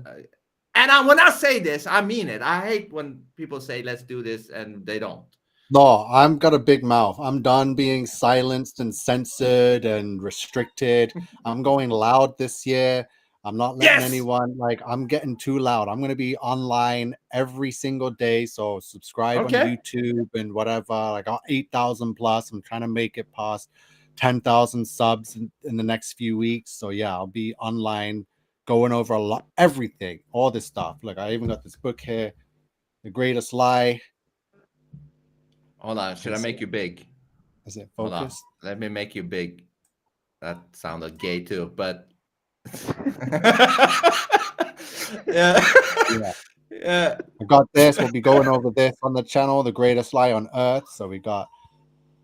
I say this, I mean it. I hate when people say let's do this and they don't. No, I've got a big mouth. I'm done being silenced and censored and restricted. I'm going loud this year. I'm not letting anyone, I'm getting too loud. I'm going to be online every single day. So subscribe on YouTube and whatever. I got 8,000 plus. I'm trying to make it past 10,000 subs in the next few weeks. So yeah, I'll be online going over everything, all this stuff. Look, I even got this book here, The Greatest Lie. Hold on. Should I make you big? Is it Hold on. focused? Let me make you big. That sounded gay too, but yeah. Yeah. I got this. We'll be going over this on the channel, The Greatest Lie on Earth. So we got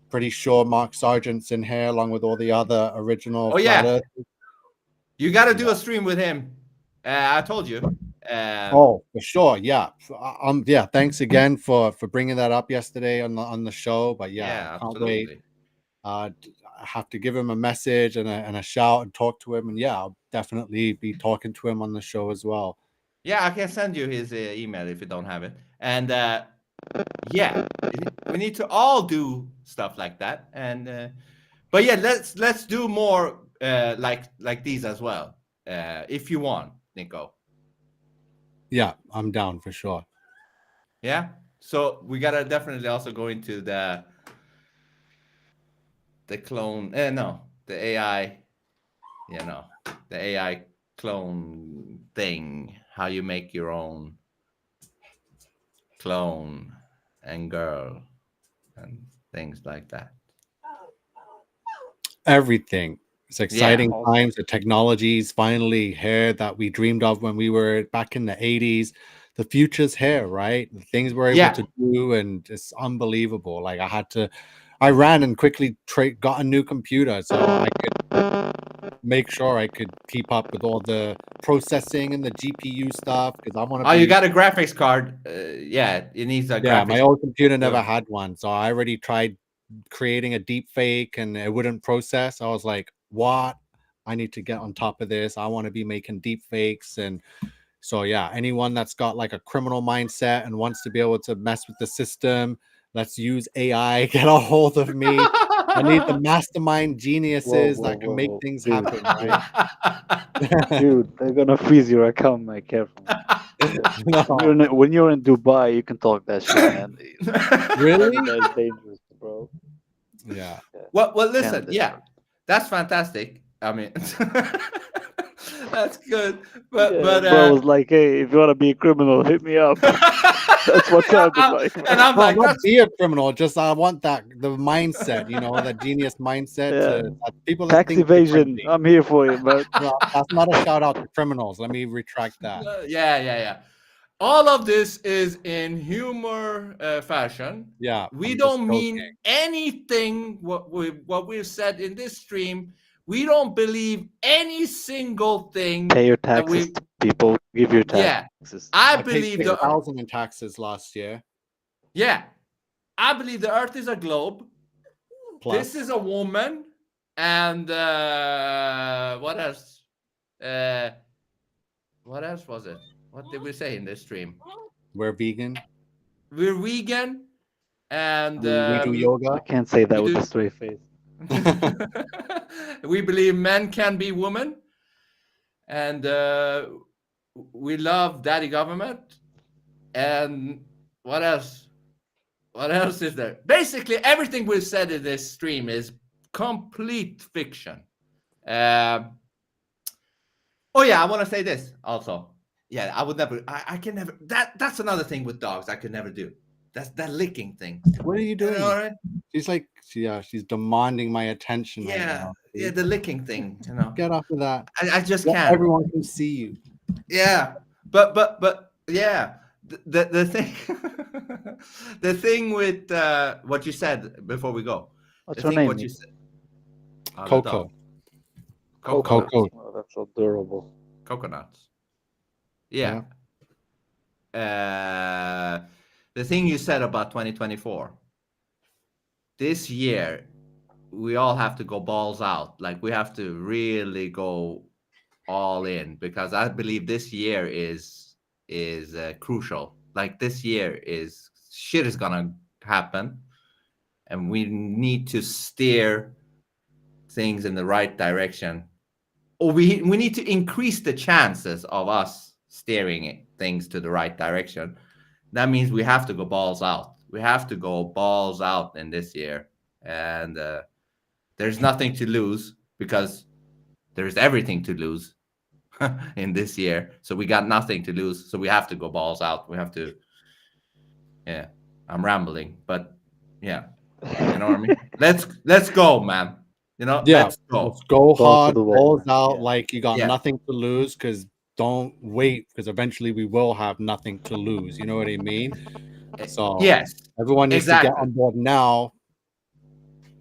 pretty sure Mark Sargent's in here along with all the other original flat earthers. You got to do a stream with him. I told you. For sure. Yeah. Yeah. Thanks again for bringing that up yesterday on the show. But yeah, I can't wait. I have to give him a message and a shout and talk to him. And yeah, I'll definitely be talking to him on the show as well. Yeah, I can send you his email if you don't have it. And Yeah, we need to all do stuff like that. And but yeah, let's do more like these as well, if you want, Nico. Yeah, I'm down for sure. Yeah. So we gotta definitely also go into the clone. No, the AI. The AI clone thing. How you make your own clone and girl and things like that. Everything. It's exciting Yeah. times. The technology's finally here that we dreamed of when we were back in the 80s. The future's here, right? The things we're able Yeah. to do, and it's unbelievable. Like I ran and quickly got a new computer so I could make sure I could keep up with all the processing and the GPU stuff because I want to Oh, be. you got a graphics card? Yeah, it needs a Yeah, graphics. my old computer never card. had one, so I already tried creating a deep fake and it wouldn't process. I was like, what? I need to get on top of this. I want to be making deep fakes. And so yeah, anyone that's got like a criminal mindset and wants to be able to mess with the system, let's use AI. Get a hold of me. I need the mastermind geniuses that can make things Dude, happen, right? dude, they're gonna freeze your account, man. Careful. No. When you're in Dubai, you can talk that shit, man. Really? That's dangerous, bro. Yeah. Well, listen. Canada's Yeah, that's fantastic. I mean, that's good. But bro was like, hey, if you want to be a criminal, hit me up. That's what sounded like, man. and I'm like, not that's be a criminal. Just I want the mindset, that genius mindset. That people that Tax think evasion. differently. I'm here for you, man. No, that's not a shout out to criminals. Let me retract that. yeah. All of this is in humor fashion. Yeah, We I'm don't just mean joking. anything what we've said in this stream. We don't believe any single thing. Pay your that taxes, people. Give your Yeah, taxes. I paid believe the 6,000 in taxes last year. yeah, I believe the Earth is a globe. Plus. This is a woman, and what else? What else was it? What did we say in this stream? We're vegan. We're vegan, and We do I yoga. can't say that we with do- a straight face. we believe men can be women, and we love daddy government. And what else? What else is there? Basically, everything we've said in this stream is complete fiction. Oh yeah, I want to say this also. Yeah, I would never. I can never. That's another thing with dogs I could never do. That's that licking thing. What are you doing? All right. She's like, she's demanding my attention right Yeah, now. yeah, the licking thing. Get off of that. I just Let can't. everyone can see you. Yeah, but yeah, the thing, the thing with what you said before we go. What's the her thing name? what you said. The Coco. dog. Coco. Coco. Oh, that's adorable. Coconuts. Yeah. The thing you said about 2024. This year, we all have to go balls out. Like we have to really go all in because I believe this year is crucial. Like this year is shit is gonna happen, and we need to steer things in the right direction. Or we need to increase the chances of us steering things to the right direction. That means we have to go balls out. We have to go balls out in this year, and there's nothing to lose because there's everything to lose in this year. So we got nothing to lose. So we have to go balls out. We have to. Yeah, I'm rambling, but yeah, you know what I mean. Let's go, man. Yeah, let's go. let's go Balls to hard, the wall, balls man. out, Yeah. like you got Yeah. nothing to lose. Because don't wait, because eventually we will have nothing to lose. You know what I mean? So Yes, everyone needs to get exactly. on board now.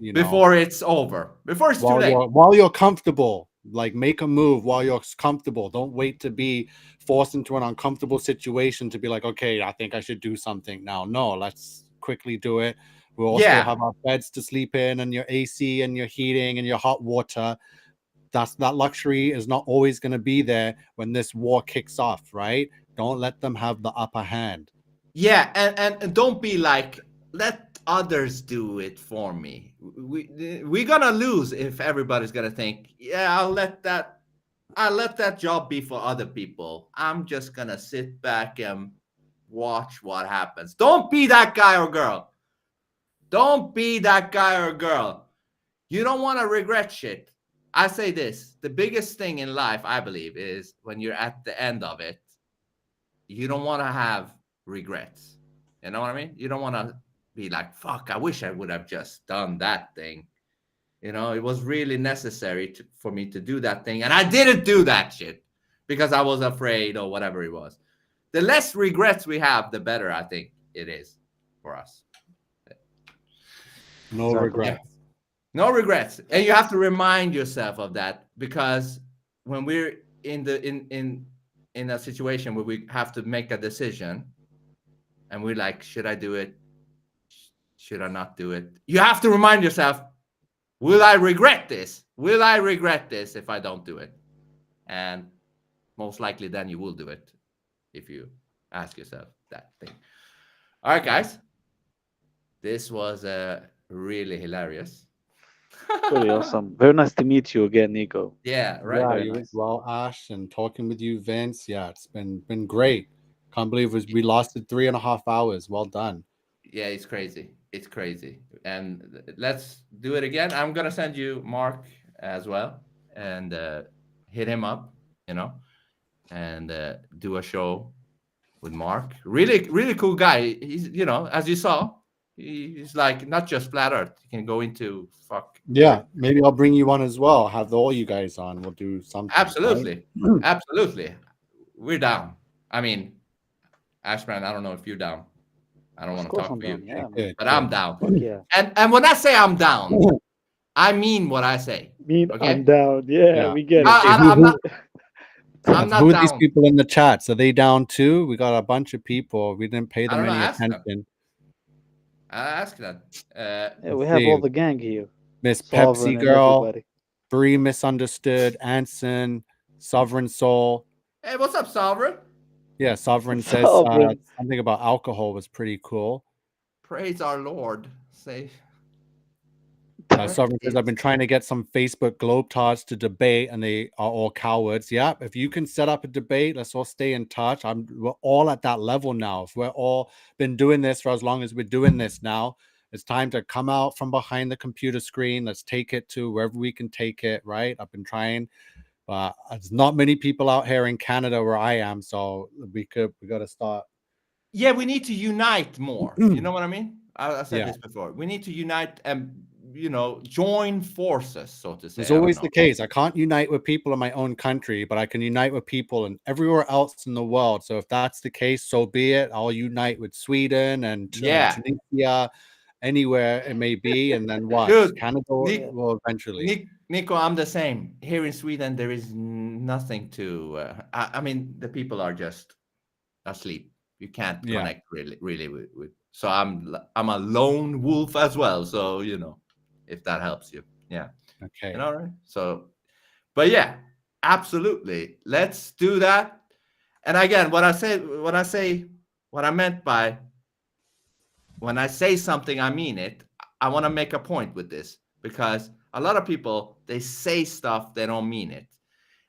Before it's over. Before it's too late. While you're comfortable, like make a move while you're comfortable. Don't wait to be forced into an uncomfortable situation to be like, okay, I think I should do something now. No, let's quickly do it. We'll also have our beds to sleep in and your AC and your heating and your hot water. That luxury is not always going to be there when this war kicks off, right? Don't let them have the upper hand. Yeah, and don't be like, let others do it for me. We're gonna lose if everybody's gonna think, yeah, I'll let that job be for other people. I'm just gonna sit back and watch what happens. Don't be that guy or girl. Don't be that guy or girl. You don't want to regret shit. I say this, the biggest thing in life, I believe, is when you're at the end of it, you don't want to have regrets. You know what I mean? You don't want to be like, fuck, I wish I would have just done that thing. You know, it was really necessary for me to do that thing. And I didn't do that shit because I was afraid or whatever it was. The less regrets we have, the better I think it is for us. No Exactly. regrets. No regrets. And you have to remind yourself of that, because when we're in a situation where we have to make a decision and we're like, should I do it? Should I not do it? You have to remind yourself, will I regret this? Will I regret this if I don't do it? And most likely then you will do it if you ask yourself that thing. All right, guys. This was really hilarious. Pretty awesome. Very nice to meet you again, Nico. Yeah, right. Yeah, Very you nice. well, Ash, and talking with you, Vince. Yeah, it's been great. Can't believe we lasted 3.5 hours. Well done. Yeah, it's crazy. It's crazy. And let's do it again. I'm gonna send you Mark as well, and hit him up, and do a show with Mark. Really, really cool guy. He's, as you saw, he's like not just flat Earth. He can go into fuck. Yeah, maybe I'll bring you on as well. Have all you guys on. We'll do something. Absolutely, right? absolutely. We're down. I mean, Ashman, I don't know if you're down. I don't Of want to course talk I'm for you, down. Yeah, man. Good, but good. I'm down. Fuck yeah. And when I say I'm down, I mean what I say. Okay? I'm down. Yeah, Yeah. we get it. I'm not. I'm Who not are these down. people in the chats? Are they down too? We got a bunch of people. We didn't pay I them don't know. any Ask them. attention. I ask that. Yeah, we have all the gang here. Miss Sovereign Pepsi and Girl, everybody. Bree Misunderstood, Anson, Sovereign Soul. Hey, what's up, Sovereign? Yeah, Sovereign says Sovereign. something about alcohol was pretty cool. Praise our Lord. Say. Sovereign says, I've been trying to get some Facebook Globetrotters to debate, and they are all cowards. Yeah, if you can set up a debate, let's all stay in touch. We're all at that level now. If we're all been doing this for as long as we're doing this now, it's time to come out from behind the computer screen. Let's take it to wherever we can take it, right? I've been trying. But there's not many people out here in Canada where I am, so we got to start. Yeah, we need to unite more. You know what I mean? I said Yeah. this before. We need to unite and join forces, so to say. It's always the case. I can't unite with people in my own country, but I can unite with people in everywhere else in the world. So if that's the case, so be it. I'll unite with Sweden and Tunisia, anywhere it may be, and then what? Dude, Canada will eventually. Nico, I'm the same. Here in Sweden, there is nothing to. I mean, the people are just asleep. You can't connect really with. So I'm a lone wolf as well. So if that helps you, yeah. Okay. Right. So, but yeah, absolutely. Let's do that. And again, what I meant by when I say something, I mean it. I want to make a point with this, because a lot of people, they say stuff, they don't mean it.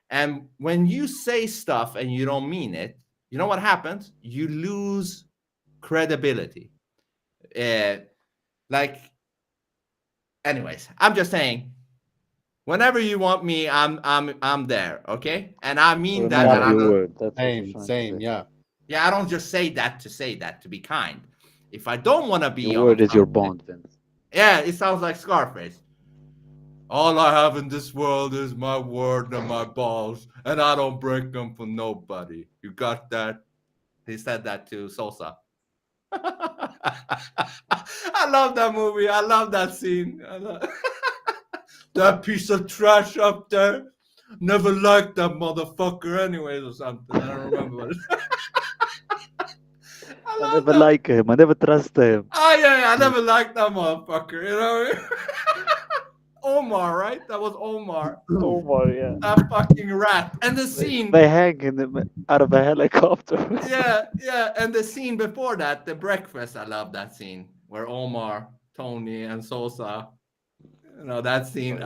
And when you say stuff and you don't mean it, you know what happens? You lose credibility. Anyways, I'm just saying, whenever you want me, I'm there, okay? And I mean that. Remember your word. That's same, yeah. Yeah, I don't just say that to be kind. If I don't want to be, your word is your bond, Vince. Yeah, it sounds like Scarface. All I have in this world is my word and my balls, and I don't break them for nobody. You got that? He said that to Sosa. I love that movie. I love that scene. That piece of trash up there. Never liked that motherfucker anyways or something. I don't remember what it I never like him. I never trust him. Oh, yeah, I never liked that motherfucker, Omar, right? That was Omar. Omar, yeah. That fucking rat. And the scene. They hang out of a helicopter. Yeah. And the scene before that, the breakfast. I love that scene where Omar, Tony, and Sosa. That scene.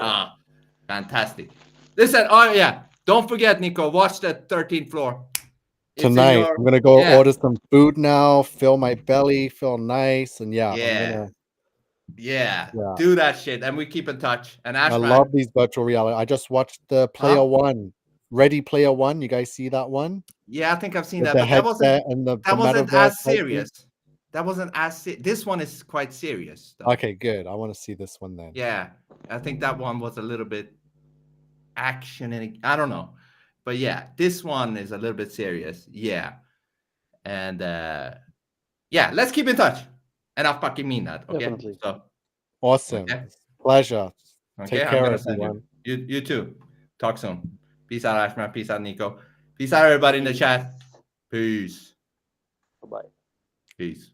Fantastic. Listen. Oh yeah. Don't forget, Nico. Watch the 13th floor. It's in Tonight, your- I'm gonna go Yeah. order some food now, fill my belly, feel nice, and I'm gonna. Yeah. Yeah. Do that shit, and we keep in touch. And I Ashman, love these virtual reality. I just watched the Player One, Ready Player One. You guys see that one? yeah, I think I've seen With that, the but that wasn't headset and the wasn't metaverse as type thing? serious. That wasn't as this one is quite serious. Though. Okay, good. I want to see this one then. Yeah, I think that one was a little bit action and I don't know, but yeah, this one is a little bit serious. Yeah, and yeah, let's keep in touch. And I fucking mean that. Okay, Definitely. so Awesome. okay. Pleasure. Okay, Take I'm care, gonna send everyone. you too. Talk soon. Peace out, Ashman. Peace out, Nico. Peace out, everybody in the chat. Peace. Bye. Peace.